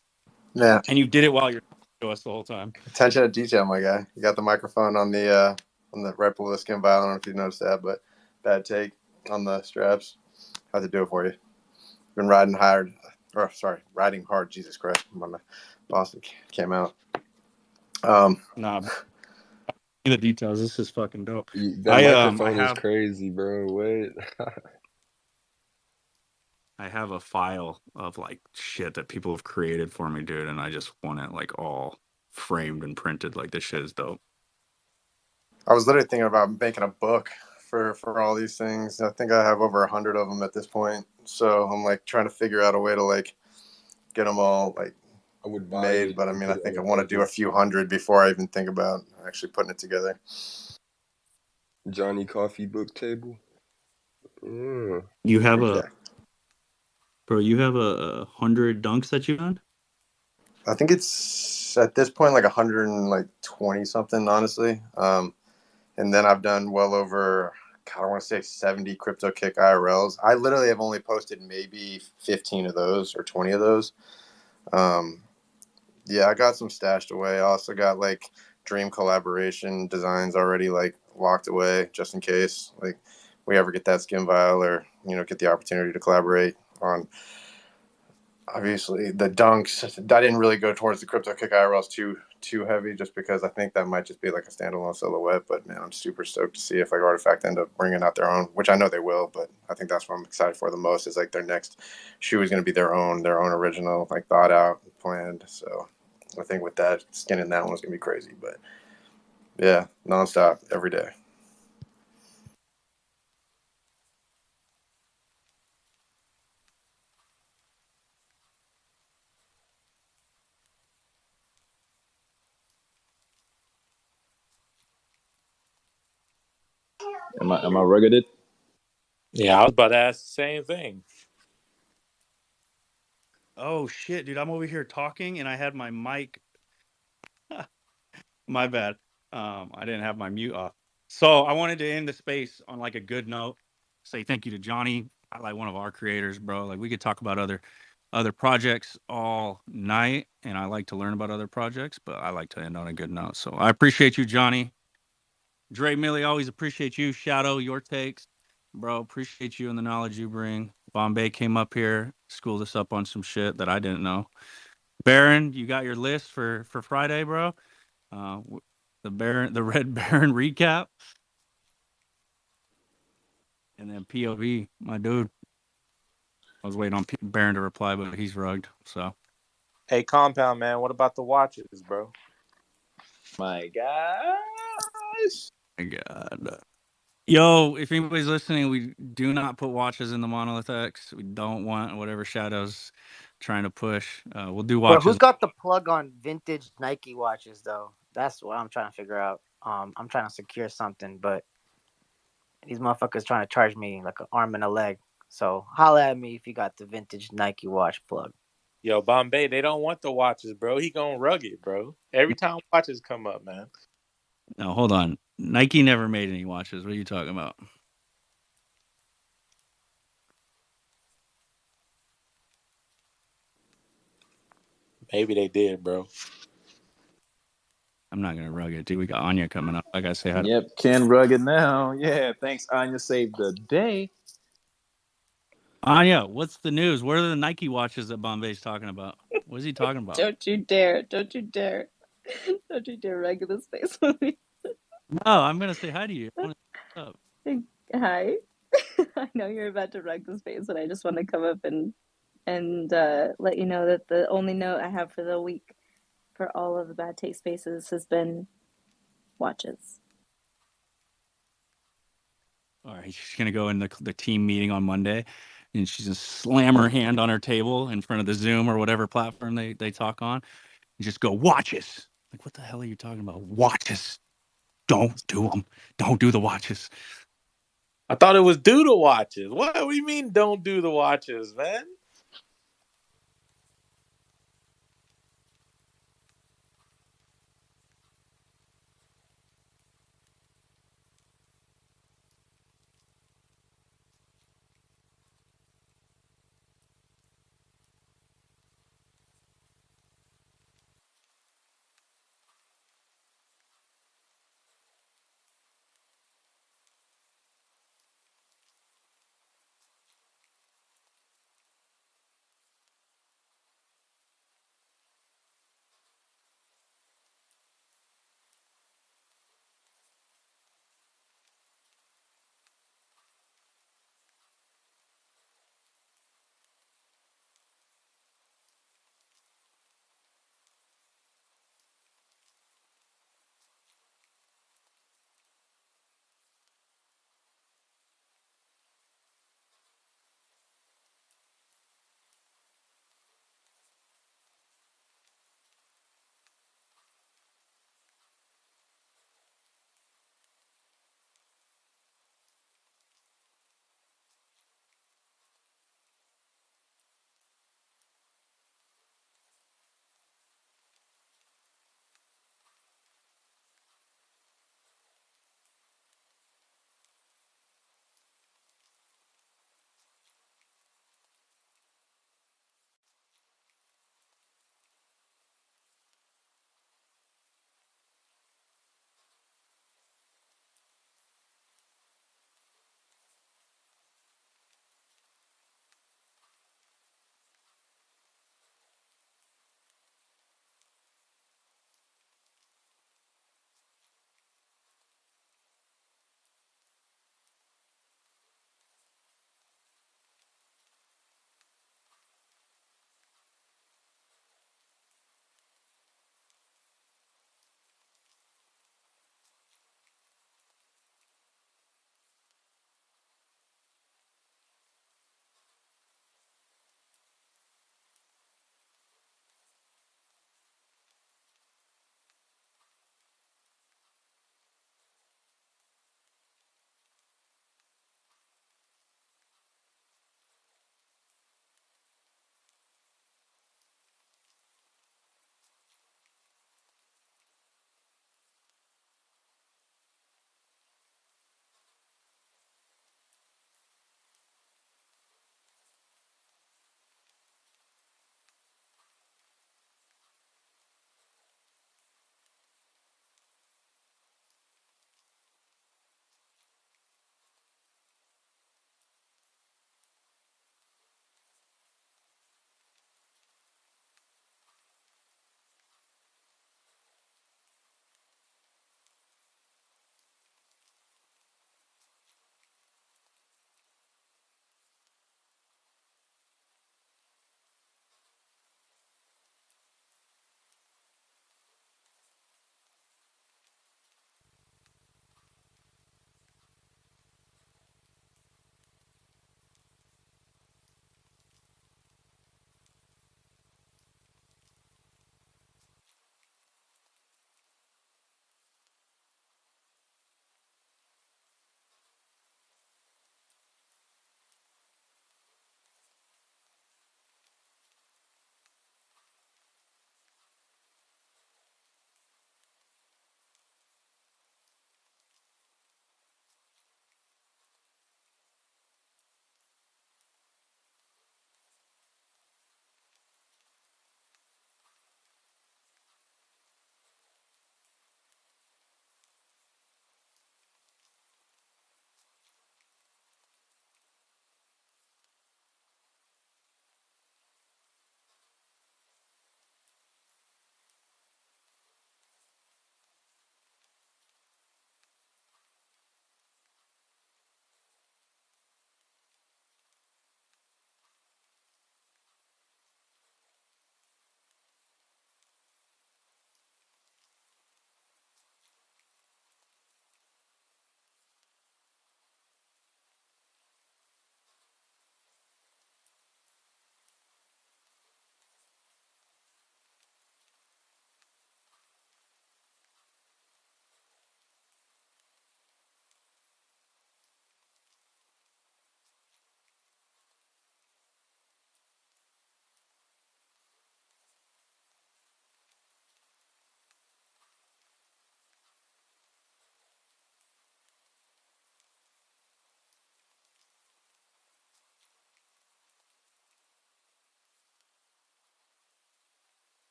Yeah. And you did it while you're to us the whole time. Attention to detail, my guy. You got the microphone on the right below the skin vial. I don't know if you noticed that, but bad take on the straps. Had to do it for you. Been riding hard. Riding hard. Jesus Christ, my Boston came out. Nah, the details. This is fucking dope. That microphone is crazy, bro. What? I have a file of, like, shit that people have created for me, dude, and I just want it, like, all framed and printed. Like, this shit is dope. I was literally thinking about making a book for all these things. I think I have over 100 of them at this point. So I'm, like, trying to figure out a way to, like, get them all, like, I would made. But I mean, I think I want to do a few hundred before I even think about actually putting it together. Johnny Coffee book table. You have bro, you have 100 dunks that you've done? I think it's at this point like 120 something, honestly. And then I've done well over, God, I want to say 70 crypto kick IRLs. I literally have only posted maybe 15 of those or 20 of those. Yeah, I got some stashed away. I also got, like, dream collaboration designs already, like, locked away just in case, like, we ever get that skin vial or, get the opportunity to collaborate on. Obviously, the dunks, I didn't really go towards the crypto kick IRLs too heavy, just because I think that might just be like a standalone silhouette. But man, I'm super stoked to see if, like, Artifact end up bringing out their own, which I know they will. But I think that's what I'm excited for the most, is, like, their next shoe is going to be their own original, like, thought out, planned. So I think with that, skinning that one's going to be crazy. But yeah, nonstop every day. Am I rugged? Yeah, I was about to ask the same thing. Oh shit, dude! I'm over here talking, and I had my mic. My bad. I didn't have my mute off. So I wanted to end the space on like a good note. Say thank you to Johnny. I like one of our creators, bro. Like we could talk about other projects all night, and I like to learn about other projects, but I like to end on a good note. So I appreciate you, Johnny. Dre Millie, always appreciate you. Shadow, your takes, bro. Appreciate you and the knowledge you bring. Bombay came up here, schooled us up on some shit that I didn't know. Baron, you got your list for Friday, bro. Uh, the Red Baron recap, and then POV, my dude. I was waiting on Baron to reply, but he's rugged. So, Hey, Compound Man, what about the watches, bro? My gosh. my God. Yo, if anybody's listening, we do not put watches in the Monolith X. We don't want whatever Shadow's trying to push. We'll do Bro, watches. who's got the plug on vintage Nike watches though? That's what I'm trying to figure out. I'm trying to secure something, but these motherfuckers trying to charge me like an arm and a leg. So holla at me if you got the vintage Nike watch plug. Yo, Bombay, they don't want the watches, bro. He gonna rug it, bro. Every time watches come up, man. No, hold on. Nike never made any watches. What are you talking about? Maybe they did, bro. I'm not gonna rug it, dude. We got Anya coming up. I gotta say hi. Yep, Ken rugged now. Yeah, thanks, Anya saved the day. Anya, what's the news? What are the Nike watches that Bombay's talking about? What is he talking about? Don't you dare. Don't you dare. Don't you dare regular space with me. No, I'm gonna say hi to you. What's up? Hi. I know you're about to wreck the space, but I just want to come up and let you know that the only note I have for the week for all of the bad take spaces has been watches. All right, she's gonna go in the team meeting on Monday, and she's gonna slam her hand on her table in front of the Zoom or whatever platform they talk on, and just go watches. Like, what the hell are you talking about? Watches. Don't do them. Don't do the watches. I thought it was do the watches. What do you mean don't do the watches, man?